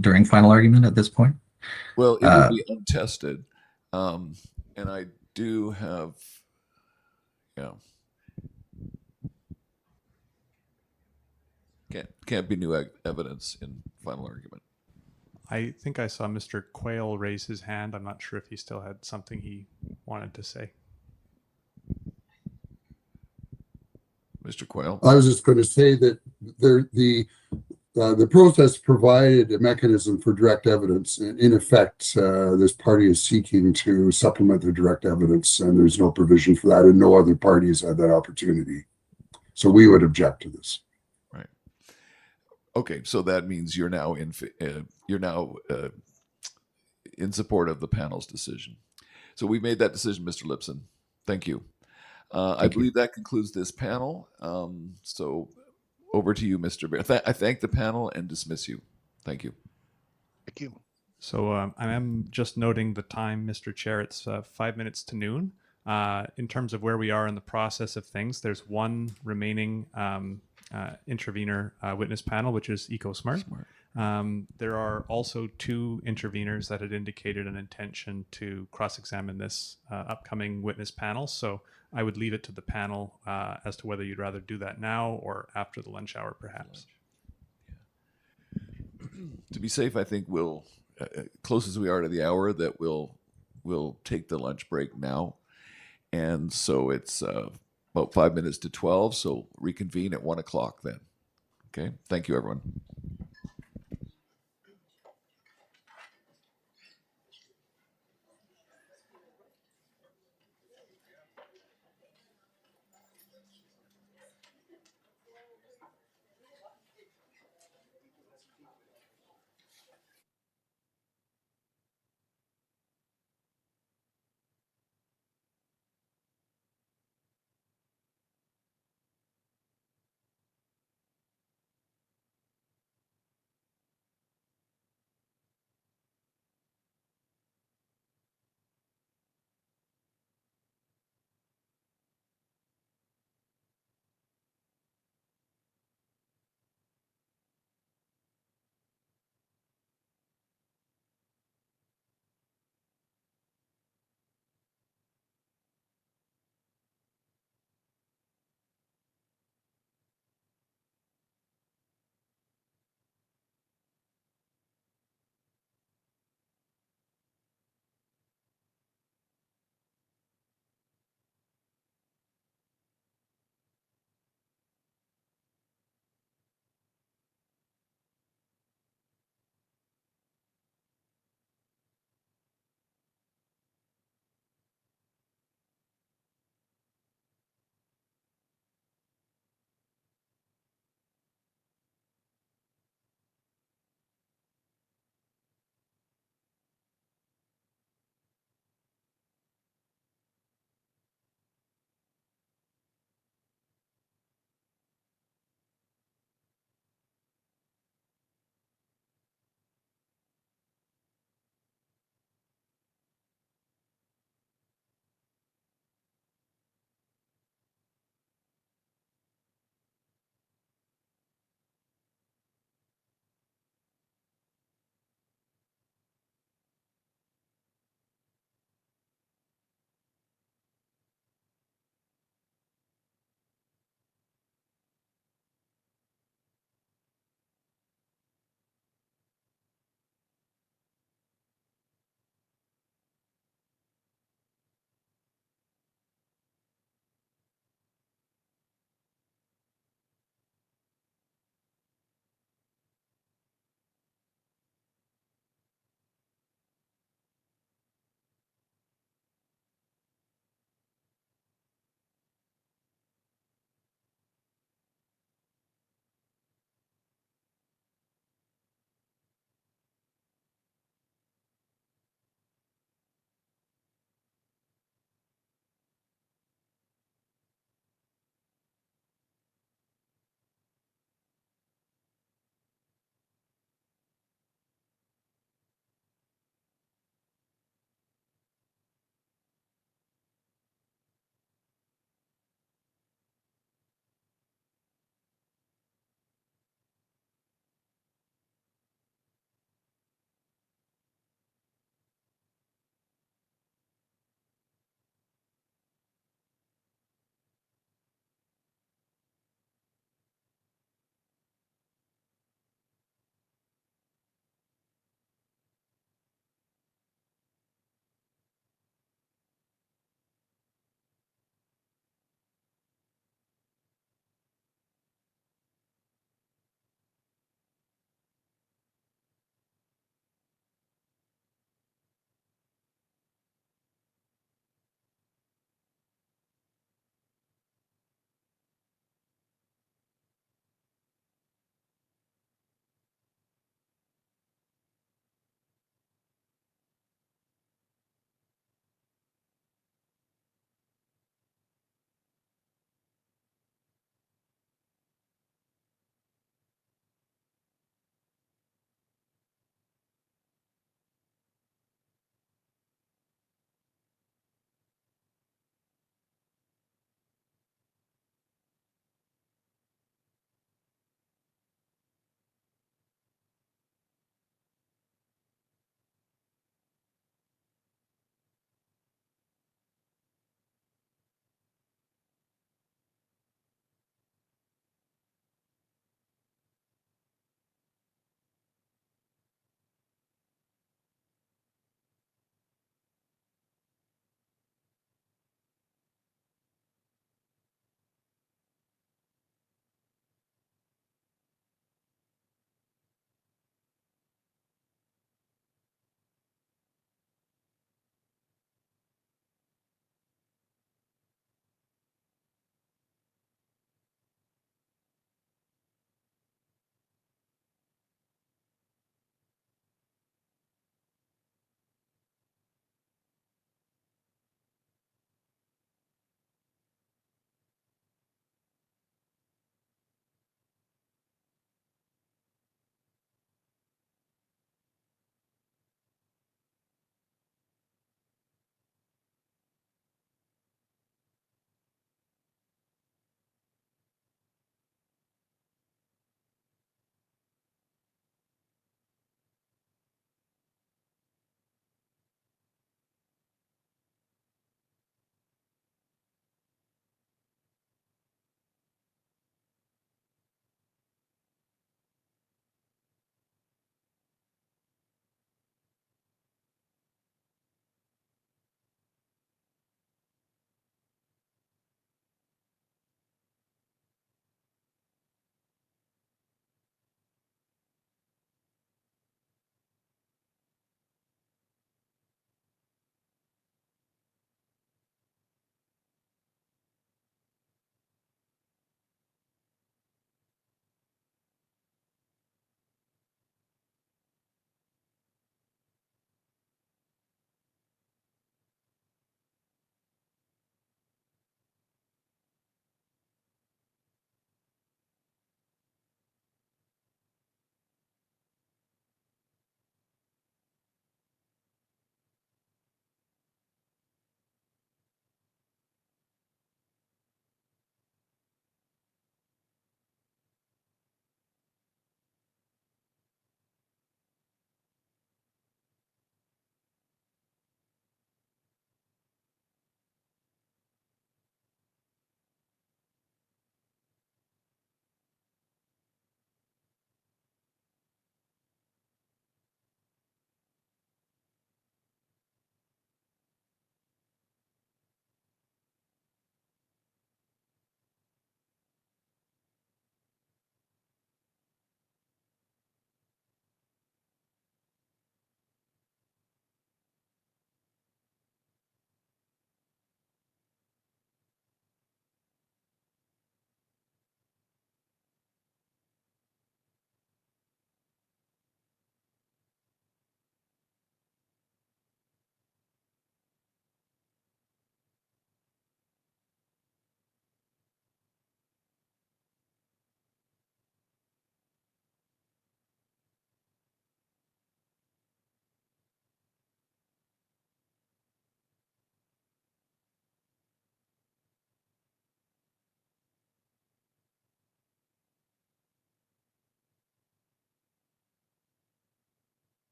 during final argument at this point? Well, it will be untested, and I do have, can't be new evidence in final argument. I think I saw Mr. Quayle raise his hand. I'm not sure if he still had something he wanted to say. Mr. Quayle? I was just going to say that the process provided a mechanism for direct evidence. In effect, this party is seeking to supplement the direct evidence, and there's no provision for that, and no other parties had that opportunity. So we would object to this. Right. Okay, so that means you're now in support of the panel's decision. So we made that decision, Mr. Lipson. Thank you. I believe that concludes this panel. So over to you, Mr. Bear. I thank the panel and dismiss you. Thank you. Thank you. So I am just noting the time, Mr. Chair. It's 5 minutes to noon. In terms of where we are in the process of things, there's one remaining intervener witness panel, which is EcoSmart. There are also two interveners that had indicated an intention to cross-examine this upcoming witness panel. So I would leave it to the panel as to whether you'd rather do that now or after the lunch hour, perhaps. To be safe, I think we'll, close as we are to the hour, that we'll take the lunch break now. And so it's about 5 minutes to 12. So reconvene at 1 o'clock then. Okay. Thank you, everyone.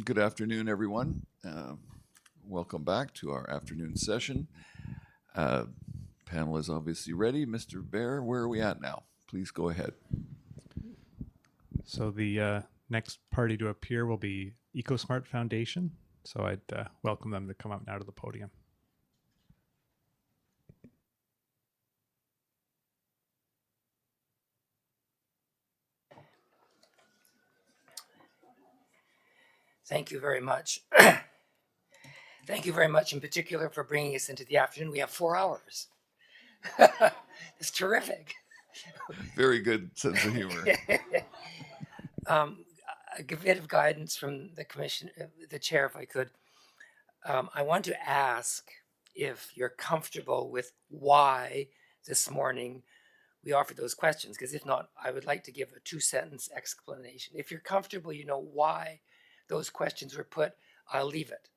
Good afternoon, everyone. Welcome back to our afternoon session. Panel is obviously ready. Mr. Bear, where are we at now? Please go ahead. So the next party to appear will be EcoSmart Foundation. So I'd welcome them to come up now to the podium. Thank you very much. Thank you very much in particular for bringing us into the afternoon. We have 4 hours. It's terrific. Very good sense of humor. A bit of guidance from the commission, the chair, if I could. I want to ask if you're comfortable with why this morning we offered those questions, because if not, I would like to give a 2-sentence explanation. If you're comfortable, you know why those questions were put, I'll leave it.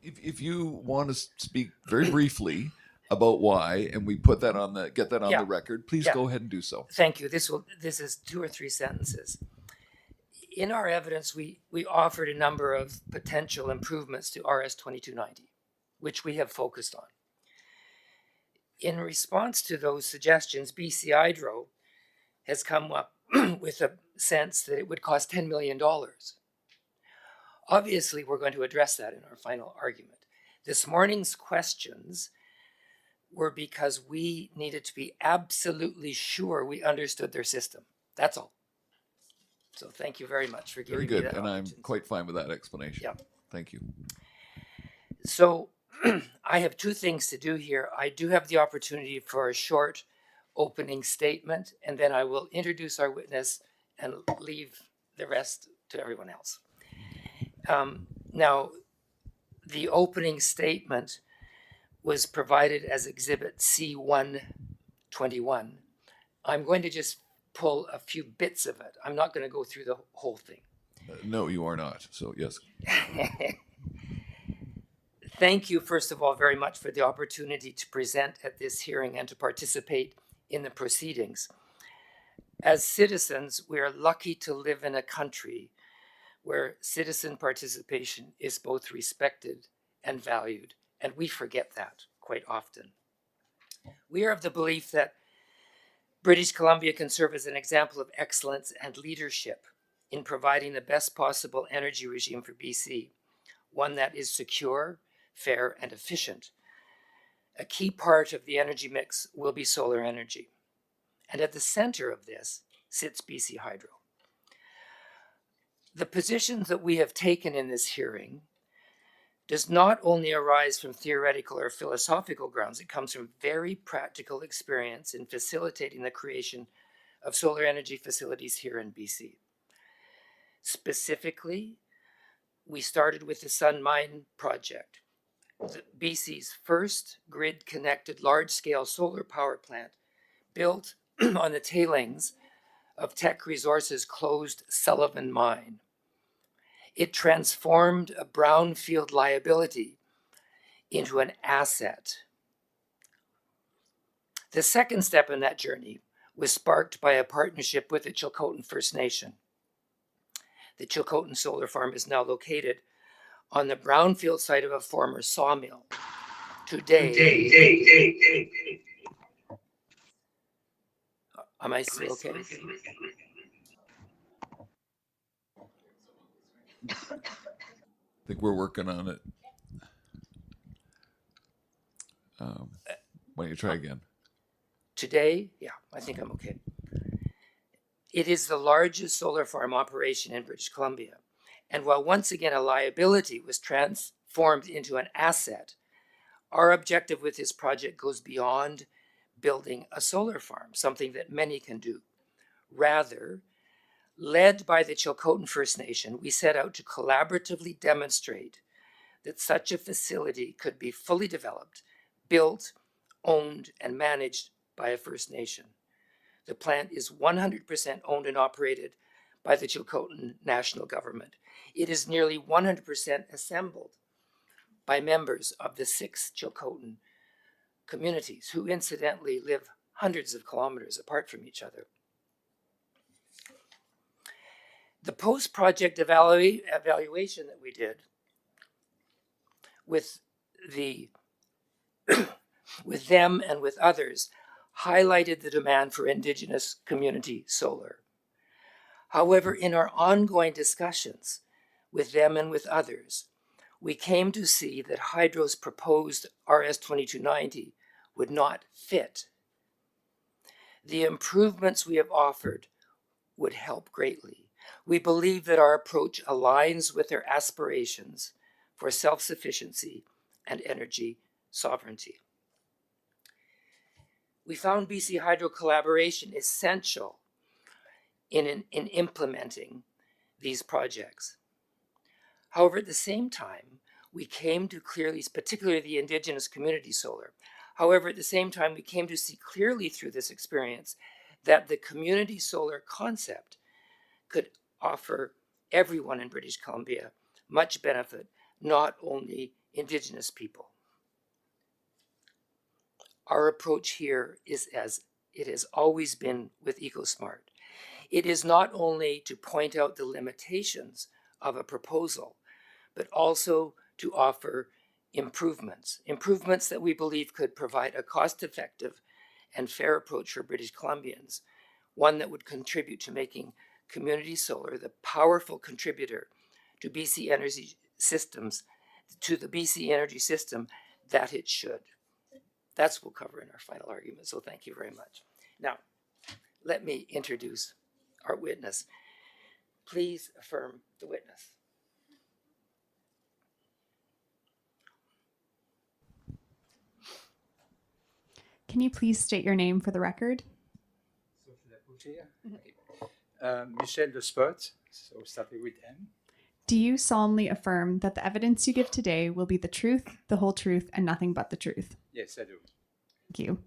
If you want to speak very briefly about why, and we put that on get that on the record, please go ahead and do so. Thank you. This is 2 or 3 sentences. In our evidence, we offered a number of potential improvements to RS 2290, which we have focused on. In response to those suggestions, BC Hydro has come up with a sense that it would cost $10 million. Obviously, we're going to address that in our final argument. This morning's questions were because we needed to be absolutely sure we understood their system. That's all. So thank you very much for giving me that. Very good, and I'm quite fine with that explanation. Yeah. Thank you. So I have 2 things to do here. I do have the opportunity for a short opening statement, and then I will introduce our witness and leave the rest to everyone else. Now, the opening statement was provided as Exhibit C121. I'm going to just pull a few bits of it. I'm not going to go through the whole thing. No, you are not. So, yes. Thank you, first of all, very much for the opportunity to present at this hearing and to participate in the proceedings. As citizens, we are lucky to live in a country where citizen participation is both respected and valued, and we forget that quite often. We are of the belief that British Columbia can serve as an example of excellence and leadership in providing the best possible energy regime for BC, one that is secure, fair, and efficient. A key part of the energy mix will be solar energy. And at the center of this sits BC Hydro. The positions that we have taken in this hearing does not only arise from theoretical or philosophical grounds, it comes from very practical experience in facilitating the creation of solar energy facilities here in BC. Specifically, we started with the Sun Mine project, BC's first grid-connected large-scale solar power plant built on the tailings of Teck Resources' closed Sullivan Mine. It transformed a brownfield liability into an asset. The second step in that journey was sparked by a partnership with the Chilcotin First Nation. The Chilcotin Solar Farm is now located on the brownfield site of a former sawmill. Today, am I still okay? I think we're working on it. Why don't you try again? Today, yeah, I think I'm okay. It is the largest solar farm operation in British Columbia. And while once again a liability was transformed into an asset, our objective with this project goes beyond building a solar farm, something that many can do. Rather, led by the Chilcotin First Nation, we set out to collaboratively demonstrate that such a facility could be fully developed, built, owned, and managed by a First Nation. The plant is 100% owned and operated by the Chilcotin National Government. It is nearly 100% assembled by members of the 6 Chilcotin communities, who incidentally live hundreds of kilometers apart from each other. The post-project evaluation that we did with with them and with others highlighted the demand for Indigenous community solar. However, in our ongoing discussions with them and with others, we came to see that Hydro's proposed RS 2290 would not fit. The improvements we have offered would help greatly. We believe that our approach aligns with their aspirations for self-sufficiency and energy sovereignty. We found BC Hydro collaboration essential in implementing these projects. However, at the same time, we came to clearly, particularly the Indigenous community solar, however, at the same time, we came to see clearly through this experience that the community solar concept could offer everyone in British Columbia much benefit, not only Indigenous people. Our approach here is as it has always been with EcoSmart. It is not only to point out the limitations of a proposal, but also to offer improvements that we believe could provide a cost-effective and fair approach for British Columbians, one that would contribute to making community solar the powerful contributor to BC energy systems, to the BC energy system that it should. That's what we'll cover in our final argument, so thank you very much. Now, let me introduce our witness. Please affirm the witness. Can you please state your name for the record? So should I put here? Okay. Michel Despot, so starting with M. Do you solemnly affirm that the evidence you give today will be the truth, the whole truth, and nothing but the truth? Yes, I do. Thank you.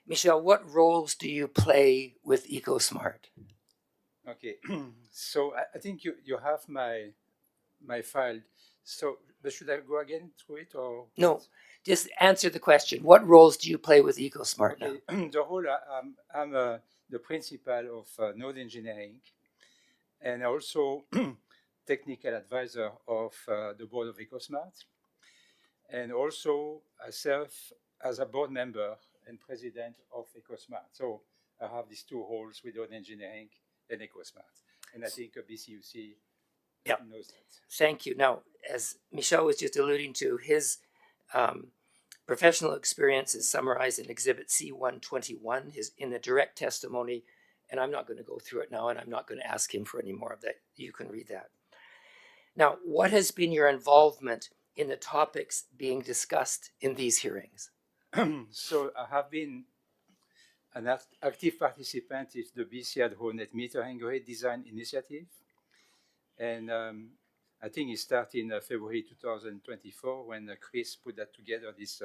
Michel, what roles do you play with EcoSmart? Okay, so I think you have my file. So, but should I go again through it or? No, just answer the question. What roles do you play with EcoSmart now? The whole, I'm the principal of Node Engineering and also technical advisor of the board of EcoSmart. And also I serve as a board member and president of EcoSmart. So I have these two roles with Node Engineering and EcoSmart. And I think BCUC knows that. Thank you. Now, as Michel was just alluding to, his professional experience is summarized in Exhibit C121, in the direct testimony, and I'm not going to go through it now, and I'm not going to ask him for any more of that. You can read that. Now, what has been your involvement in the topics being discussed in these hearings? So I have been an active participant in the BC Hydro net metering rate design initiative. And I think it started in February 2024 when Chris put that together, this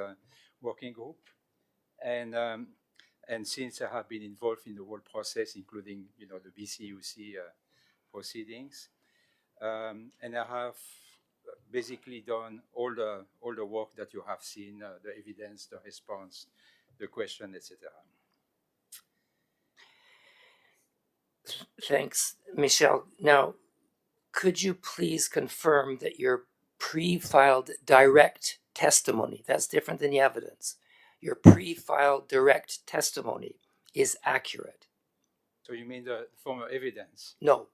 working group. And since I have been involved in the whole process, including the BCUC proceedings, and I have basically done all the work that you have seen, the evidence, the response, the question, etc. Thanks, Michel. Now, could you please confirm that your pre-filed direct testimony, that's different than the evidence, your pre-filed direct testimony is accurate? So you mean the former evidence? No.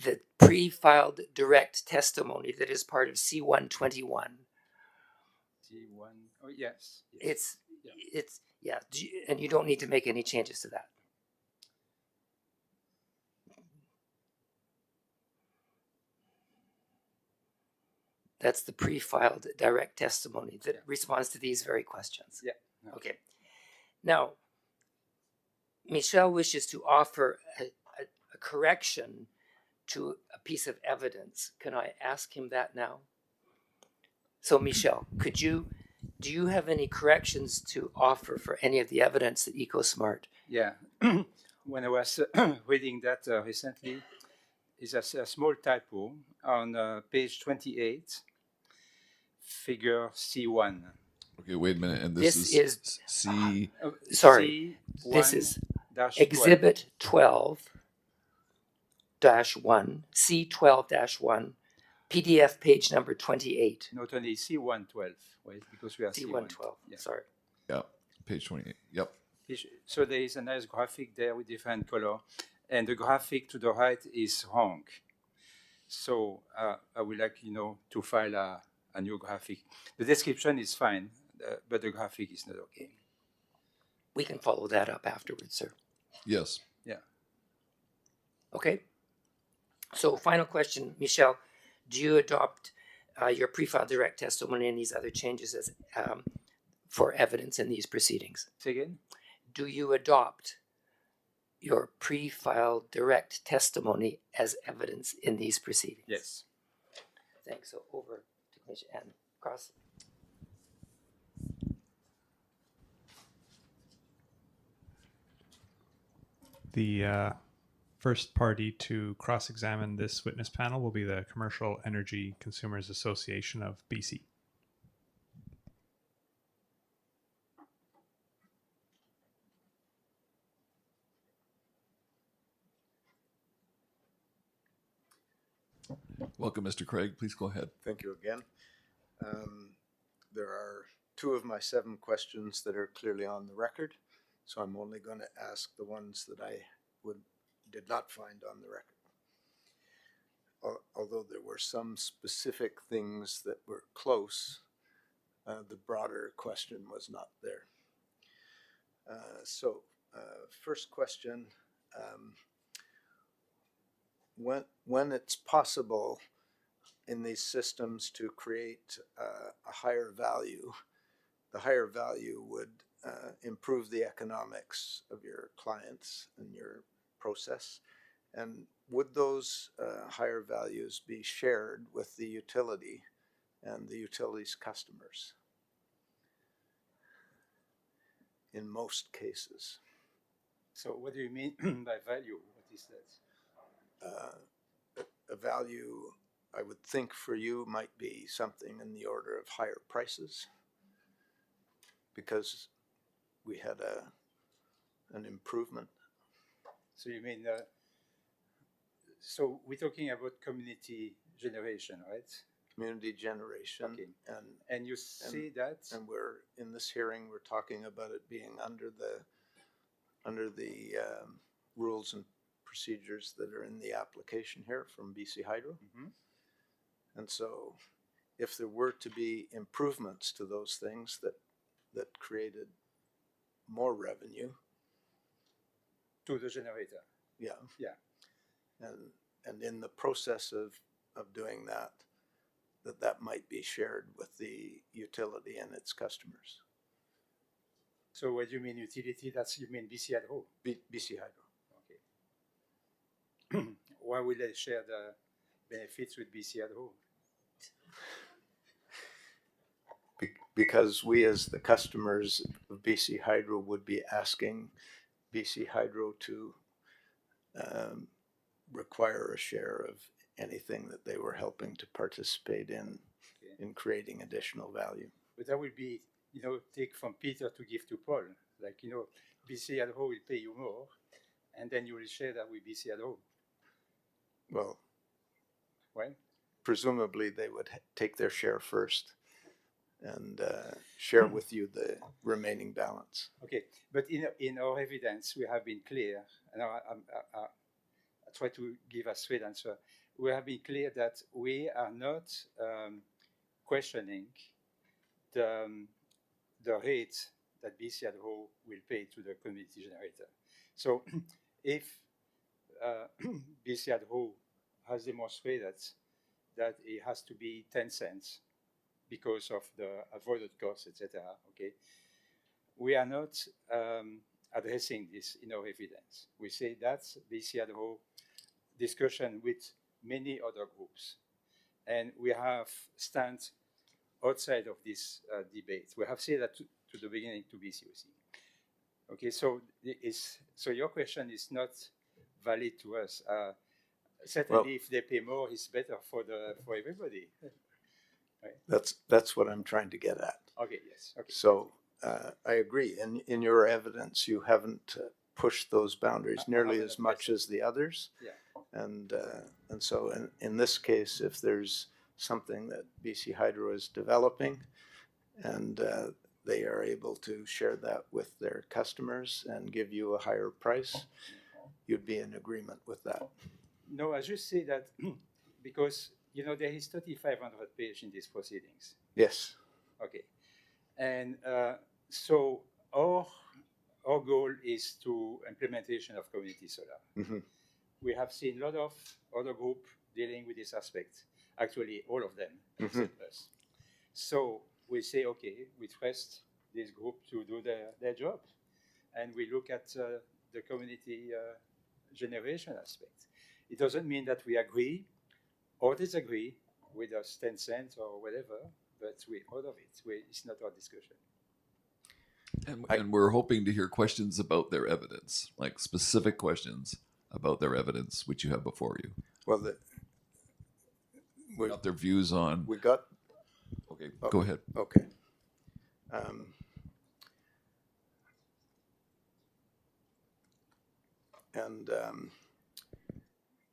The pre-filed direct testimony that is part of C121. C1, oh yes. And you don't need to make any changes to that. That's the pre-filed direct testimony that responds to these very questions. Yeah. Okay. Now, Michel wishes to offer a correction to a piece of evidence. Can I ask him that now? So, Michel, do you have any corrections to offer for any of the evidence that EcoSmart? Yeah. When I was reading that recently, is a small typo on page 28, figure C1. Okay, wait a minute. And this is C. Sorry, this is Exhibit 12, C12-1, PDF page number 28. Not only C112, right? Because we are C112, Yeah. sorry. Yeah, page 28. Yep. So there is a nice graphic there with different color, and the graphic to the right is wrong. So I would like to file a new graphic. The description is fine, but the graphic is not okay. We can follow that up afterwards, sir. Yes. Yeah. Okay. So final question, Michelle, do you adopt your pre-filed direct testimony and these other changes as for evidence in these proceedings? Say again? Do you adopt your pre-filed direct testimony as evidence in these proceedings? Yes. Thanks. So over to Commissioner Ann Cross. The first party to cross-examine this witness panel will be the Commercial Energy Consumers Association of BC. Welcome, Mr. Craig. Please go ahead. Thank you again. There are 2 of my 7 questions that are clearly on the record, so I'm only going to ask the ones that I did not find on the record. Although there were some specific things that were close, the broader question was not there. First question, when it's possible in these systems to create a higher value, the higher value would improve the economics of your clients and your process. And would those higher values be shared with the utility and the utility's customers? In most cases. So what do you mean by value? What is that? A value, I would think for you, might be something in the order of higher prices, because we had an improvement. So you mean, so we're talking about community generation, right? Community generation. Okay. And you see that? And we're, in this hearing, we're talking about it being under the rules and procedures that are in the application here from BC Hydro. Mm-hmm. And so if there were to be improvements to those things that created more revenue. To the generator. Yeah. Yeah. And in the process of doing that might be shared with the utility and its customers. So what do you mean utility? You mean BC Hydro? BC Hydro. Okay. Why would they share the benefits with BC Hydro? Because we, as the customers of BC Hydro, would be asking BC Hydro to require a share of anything that they were helping to participate in creating additional value. But that would be, take from Peter to give to Paul. Like, BC Hydro will pay you more, and then you will share that with BC Hydro. Well, right? Presumably they would take their share first and share with you the remaining balance. Okay, but in our evidence, we have been clear, and I try to give a straight answer. We have been clear that we are not questioning the rate that BC Hydro will pay to the community generator. So if BC Hydro has demonstrated that it has to be 10 cents because of the avoided costs, etc. Okay, we are not addressing this in our evidence. We say that's BC Hydro discussion with many other groups, and we have stand outside of this debate. We have said that to the beginning to BCUC. Okay, so your question is not valid to us. Certainly, if they pay more, it's better for everybody. Right? That's what I'm trying to get at. Okay. Yes. Okay. So I agree. In your evidence, you haven't pushed those boundaries nearly as much as the others. Yeah. And so in this case, if there's something that BC Hydro is developing and they are able to share that with their customers and give you a higher price, you'd be in agreement with that. No, I just say that because, there is 3,500 pages in these proceedings. Yes. Okay. And so our goal is to implementation of community solar. Mm-hmm. We have seen a lot of other groups dealing with this aspect. Actually, all of them, except us. So we say, okay, we trust this group to do their job. And we look at the community generation aspect. It doesn't mean that we agree or disagree with us 10 cents or whatever, but we out of it. It's not our discussion. And we're hoping to hear questions about their evidence, like specific questions about their evidence, which you have before you. Well, we got their views on. We got. Okay, go ahead. Okay.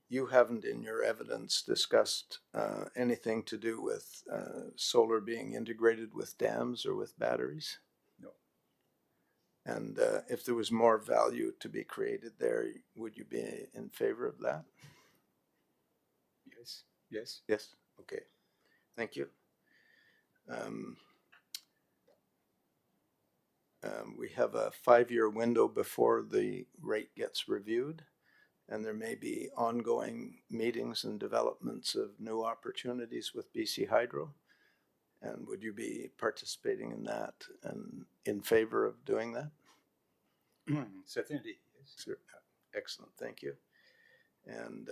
You haven't in your evidence discussed anything to do with solar being integrated with dams or with batteries? No. And if there was more value to be created there, would you be in favor of that? Yes. Yes. Yes. Okay. Thank you. We have a 5-year window before the rate gets reviewed, and there may be ongoing meetings and developments of new opportunities with BC Hydro. And would you be participating in that and in favor of doing that? Certainly, yes. Sure. Excellent, thank you. And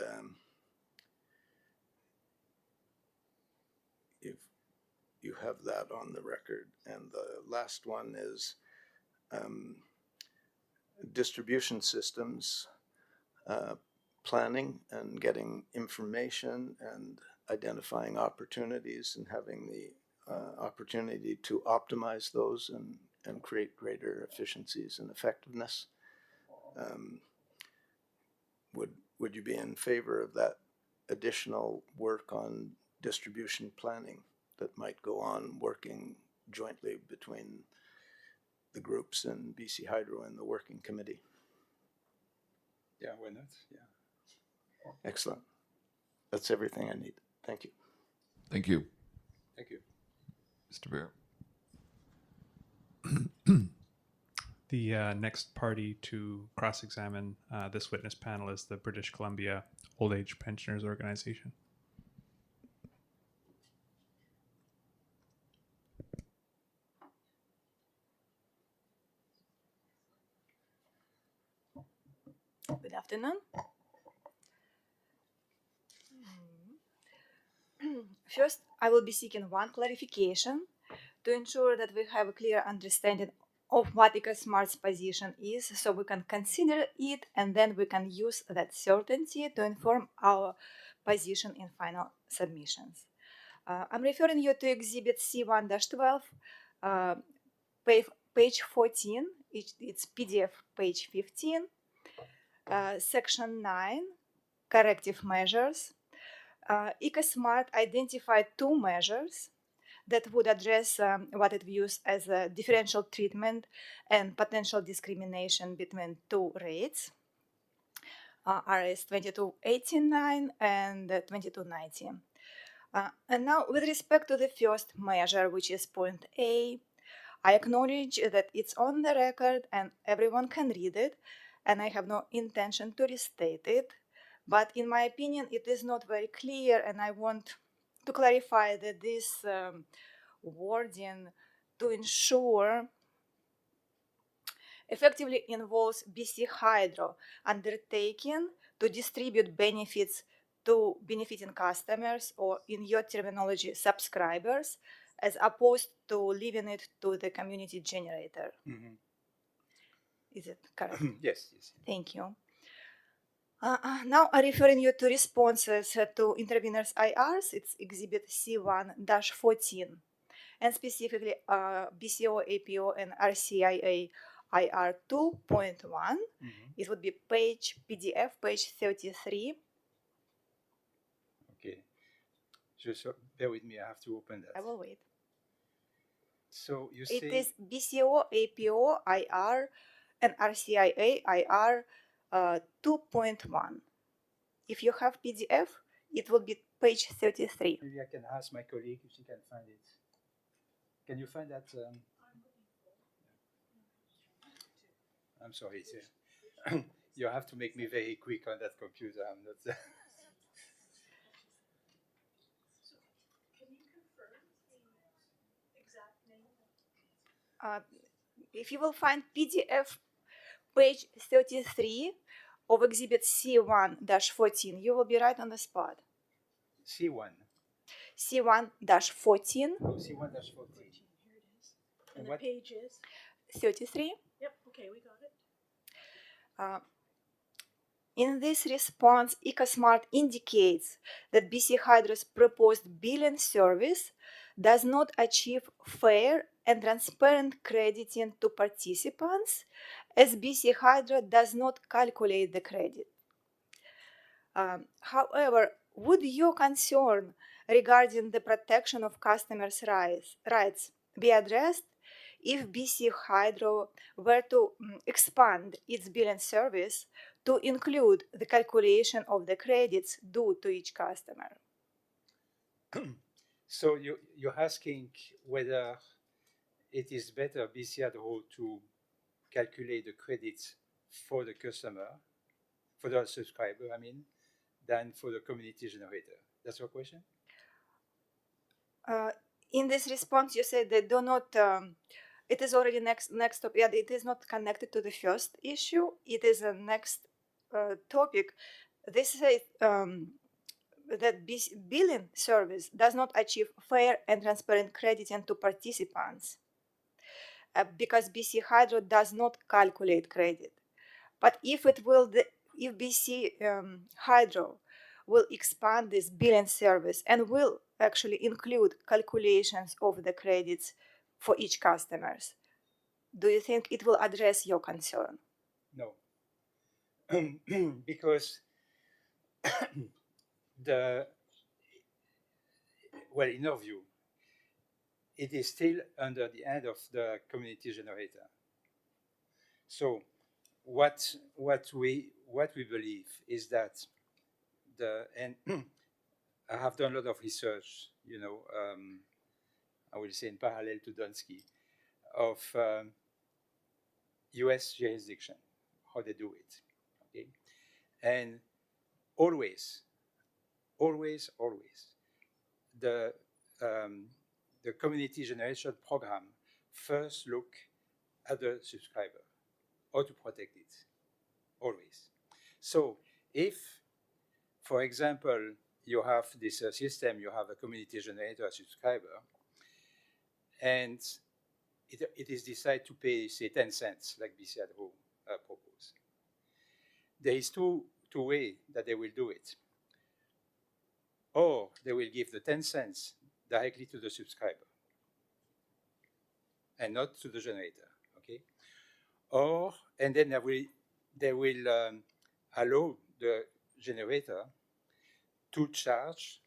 you have that on the record. And the last one is distribution systems planning and getting information and identifying opportunities and having the opportunity to optimize those and create greater efficiencies and effectiveness. Would you be in favor of that additional work on distribution planning that might go on working jointly between the groups and BC Hydro and the working committee? Yeah, why not? Yeah. Excellent. That's everything I need. Thank you. Thank you. Thank you. Mr. Bear. The next party to cross-examine this witness panel is the British Columbia Old Age Pensioners Organization. Good afternoon. First, I will be seeking one clarification to ensure that we have a clear understanding of what EcoSmart's position is, so we can consider it and then we can use that certainty to inform our position in final submissions. I'm referring you to Exhibit C1-12, page 14, it's PDF page 15, Section 9, corrective measures. EcoSmart identified 2 measures that would address what it views as a differential treatment and potential discrimination between 2 rates, RS 2289 and 2290. And now, with respect to the first measure, which is point A, I acknowledge that it's on the record and everyone can read it, and I have no intention to restate it. But in my opinion, it is not very clear, and I want to clarify that this wording to ensure effectively involves BC Hydro undertaking to distribute benefits to benefiting customers, or in your terminology, subscribers, as opposed to leaving it to the community generator. Mm-hmm. Is it correct? Yes, yes. Thank you. Now I'm referring you to responses to interveners' IRs. It's Exhibit C1-14, and specifically BCO, APO, and RCIA IR 2.1. Mm-hmm. It would be PDF, page 33, Just bear with me, I have to open that. I will wait. So you It say is BCO, APO, IR, and RCIA, IR 2.1. If you have PDF, it will be page 33. maybe I can ask my colleague if she can find it. Can you find that? I'm sorry, sir. You have to make me very quick on that computer. I'm not. If you will find PDF page 33 of exhibit C1-14, you will be right on the spot. C1. C1-14. Oh, C1-14. And the page is? 33. Yep, okay, we got it. In this response, EcoSmart indicates that BC Hydro's proposed billing service does not achieve fair and transparent crediting to participants, as BC Hydro does not calculate the credit. However, would your concern regarding the protection of customers' rights be addressed if BC Hydro were to expand its billing service to include the calculation of the credits due to each customer? So you're asking whether it is better BC Hydro to calculate the credits for the customer, for the subscriber, I mean, than for the community generator. That's your question? In this response, you said they do not. It is already next topic. Yeah, it is not connected to the first issue. It is a next topic. They say that billing service does not achieve fair and transparent crediting to participants because BC Hydro does not calculate credit. But if BC Hydro will expand this billing service and will actually include calculations of the credits for each customers, do you think it will address your concern? No. Because in our view, it is still under the hand of the community generator. So what we believe is that and I have done a lot of research, I will say in parallel to Dunsky, of US jurisdiction, how they do it. Okay? And always, the community generation program first look at the subscriber, how to protect it, always. So if, for example, you have this system, you have a community generator, a subscriber, and it is decided to pay, say, 10 cents, like BC Hydro proposed. There is two ways that they will do it. Or they will give the 10 cents directly to the subscriber and not to the generator, okay? And then they will allow the generator to charge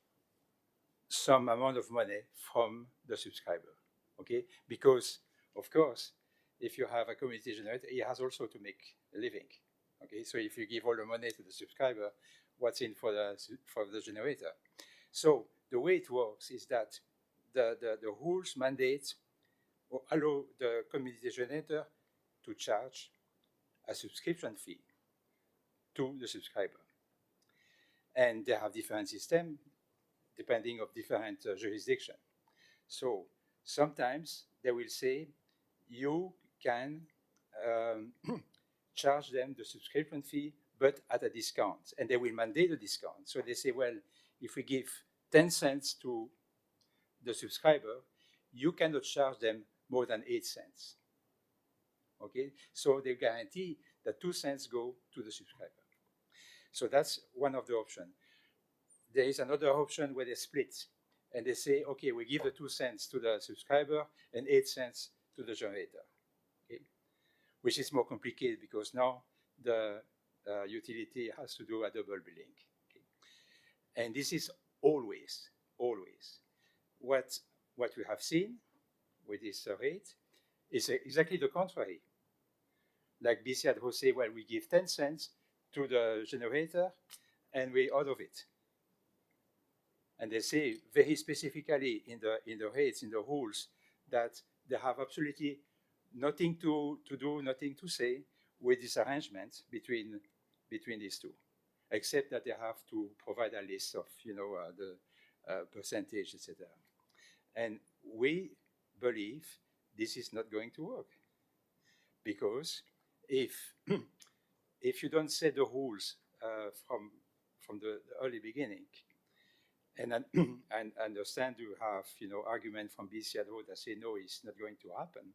some amount of money from the subscriber, okay? Because, of course, if you have a community generator, it has also to make a living, okay? So if you give all the money to the subscriber, what's in for the generator? So the way it works is that the rules mandate or allow the community generator to charge a subscription fee to the subscriber. And they have different systems depending on different jurisdiction. So sometimes they will say you can charge them the subscription fee, but at a discount, and they will mandate a discount. So they say, well, if we give 10 cents to the subscriber, you cannot charge them more than 8 cents. Okay, so they guarantee that 2 cents go to the subscriber. So that's one of the options. There is another option where they split, and they say, okay, we give the 2 cents to the subscriber and 8 cents to the generator, okay? Which is more complicated because now the utility has to do a double billing. Okay? And this is always always. What we have seen with this rate is exactly the contrary. Like BC Hydro say, well, we give 10 cents to the generator and we out of it. And they say very specifically in the rates, in the rules, that they have absolutely nothing to do, nothing to say with this arrangement between these two, except that they have to provide a list of the percentage, etc. And we believe this is not going to work, because if you don't set the rules from the early beginning, and understand you have argument from BC Hydro that say no, it's not going to happen.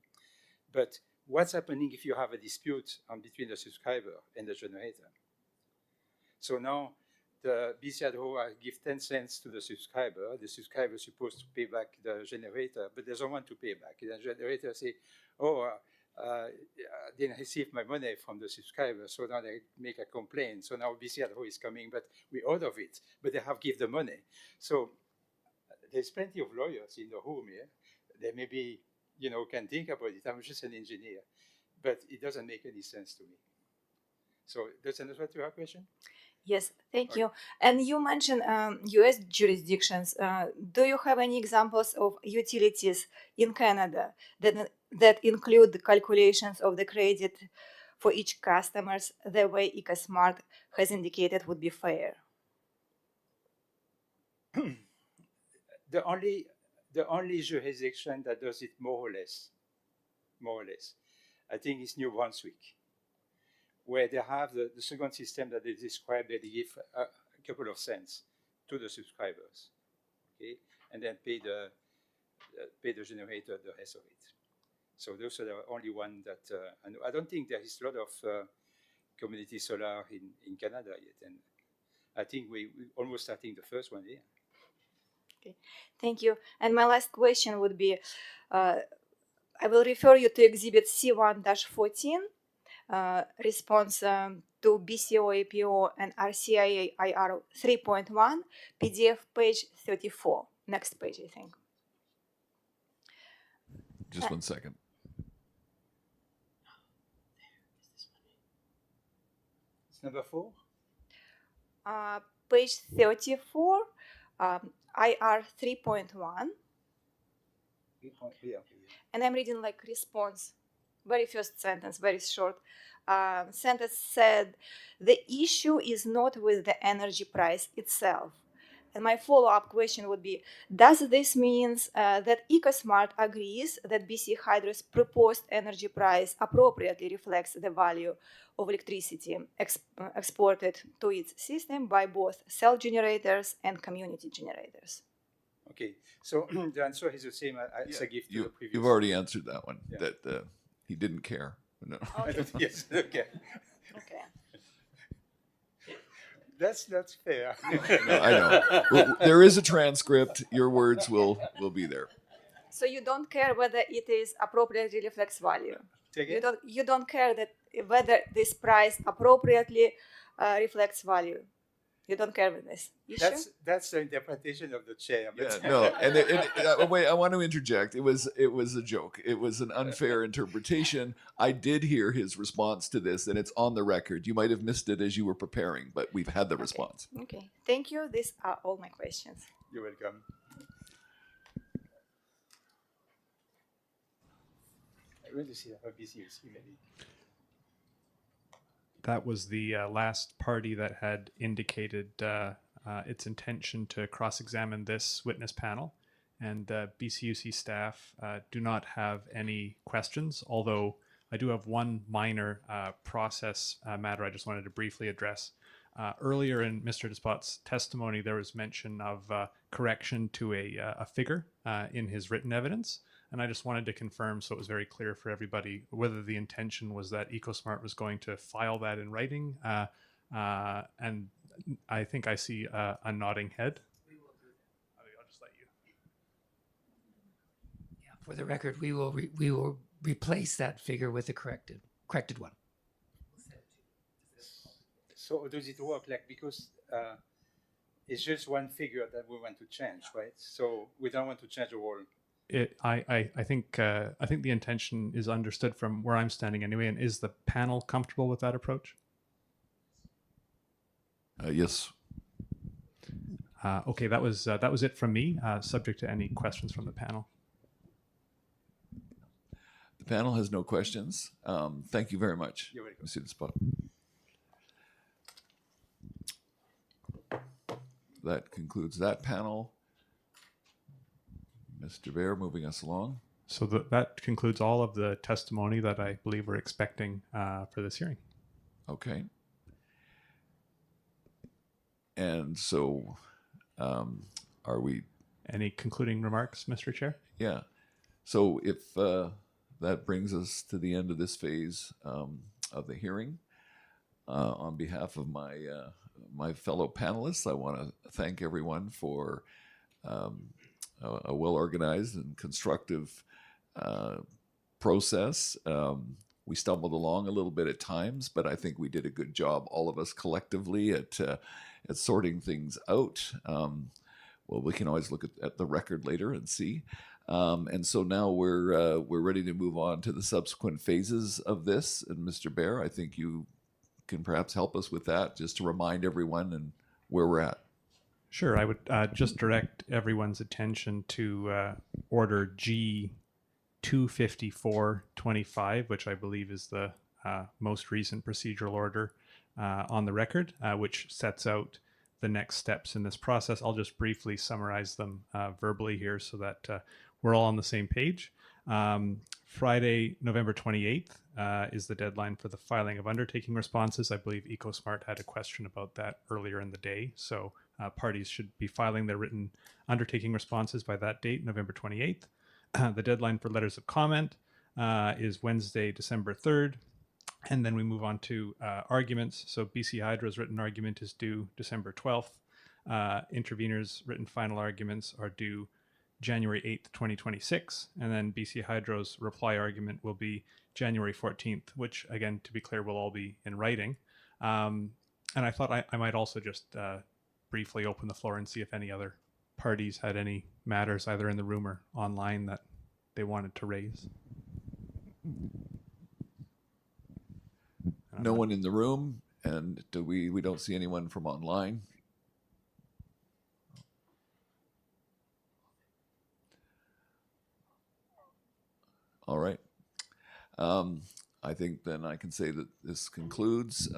But what's happening if you have a dispute between the subscriber and the generator? So now the BC Hydro give 10 cents to the subscriber. The subscriber is supposed to pay back the generator, but there's no one to pay back. The generator say, oh, I didn't receive my money from the subscriber, so now they make a complaint. So now BC Hydro is coming, but we out of it, but they have give the money. So there's plenty of lawyers in the room here. They maybe, can think about it. I'm just an engineer, but it doesn't make any sense to me. So does that answer to your question? Yes, thank you. And you mentioned US jurisdictions. Do you have any examples of utilities in Canada that include the calculations of the credit for each customers the way EcoSmart has indicated would be fair? The only jurisdiction that does it more or less, I think is New Brunswick, where they have the second system that they describe, that they give a couple of cents to the subscribers, okay, and then pay the generator the rest of it. So those are the only one that, and I don't think there is a lot of community solar in Canada yet, and I think we almost starting the first one here. Okay, thank you. And my last question would be, I will refer you to Exhibit C1-14, response to BCOAPO and RCIA IR 3.1, PDF page 34. Next page, I think. Just 1 second. It's number 4? Page 34, IR 3.1. And I'm reading like response. Very first sentence, very short. Sentence said, the issue is not with the energy price itself. And my follow-up question would be, does this mean that EcoSmart agrees that BC Hydro's proposed energy price appropriately reflects the value of electricity exported to its system by both self-generators and community generators? Okay, so the answer is the same as I give to the previous. You've already answered that one, Yeah. that he didn't care. No. Okay. Yes, okay. Okay. That's fair. No, I know. Well, there is a transcript. Your words will be there. So you don't care whether it is appropriately reflects value. You don't care that whether this price appropriately reflects value. You don't care with this issue. That's the interpretation of the chair. Yeah, no, and wait, I want to interject. It was a joke. It was an unfair interpretation. I did hear his response to this, and it's on the record. You might have missed it as you were preparing, but we've had the response. Okay, thank you. These are all my questions. You're welcome. I want to see how BCUC maybe. That was the last party that had indicated its intention to cross-examine this witness panel. And BCUC staff do not have any questions, although I do have one minor process matter I just wanted to briefly address. Earlier in Mr. Despot's testimony, there was mention of correction to a figure in his written evidence. And I just wanted to confirm, so it was very clear for everybody, whether the intention was that EcoSmart was going to file that in writing. And I think I see a nodding head. I'll just let you. Yeah, for the record, we will replace that figure with a corrected one. So does it work? Like, because It's just one figure that we want to change, right? So we don't want to change the whole. I think the intention is understood from where I'm standing anyway. And is the panel comfortable with that approach? Yes. Okay, that was it from me. Subject to any questions from the panel. The panel has no questions. Thank you very much. You're welcome. See the spot. That concludes that panel. Mr. Bear, moving us along. So that concludes all of the testimony that I believe we're expecting for this hearing. Okay. And so, are we? Any concluding remarks, Mr. Chair? Yeah. So if that brings us to the end of this phase of the hearing, on behalf of my fellow panelists, I want to thank everyone for a well-organized and constructive process. We stumbled along a little bit at times, but I think we did a good job, all of us collectively, at sorting things out. Well, we can always look at the record later and see. And so now we're ready to move on to the subsequent phases of this. And Mr. Bear, I think you can perhaps help us with that, just to remind everyone and where we're at. Sure. I would just direct everyone's attention to Order G 25425, which I believe is the most recent procedural order on the record, which sets out the next steps in this process. I'll just briefly summarize them verbally here so that we're all on the same page. Friday, November 28th is the deadline for the filing of undertaking responses. I believe EcoSmart had a question about that earlier in the day. So parties should be filing their written undertaking responses by that date, November 28th. The deadline for letters of comment is Wednesday, December 3rd. And then we move on to arguments. So BC Hydro's written argument is due December 12th. Interveners' written final arguments are due January 8th, 2026. And then BC Hydro's reply argument will be January 14th, which, again, to be clear, will all be in writing. And I thought I might also just briefly open the floor and see if any other parties had any matters, either in the room or online, that they wanted to raise. No one in the room, and we don't see anyone from online. All right. I think then I can say that this concludes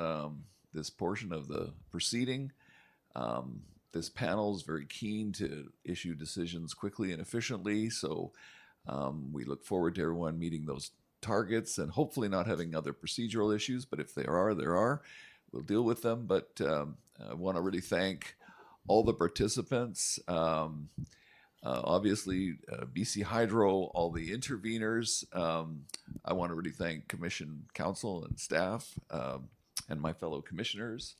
this portion of the proceeding. This panel is very keen to issue decisions quickly and efficiently, so we look forward to everyone meeting those targets and hopefully not having other procedural issues, but if there are, we'll deal with them. But I want to really thank all the participants, obviously BC Hydro, all the interveners. I want to really thank Commission Council and staff and my fellow commissioners,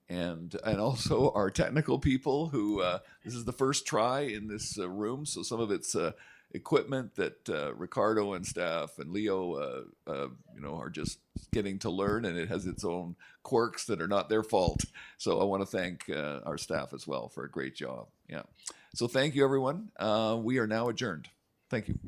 and also our technical people who, this is the first try in this room, so some of it's equipment that Ricardo and staff and Leo, are just getting to learn, and it has its own quirks that are not their fault. So I want to thank our staff as well for a great job. Yeah. So thank you, everyone. We are now adjourned. Thank you.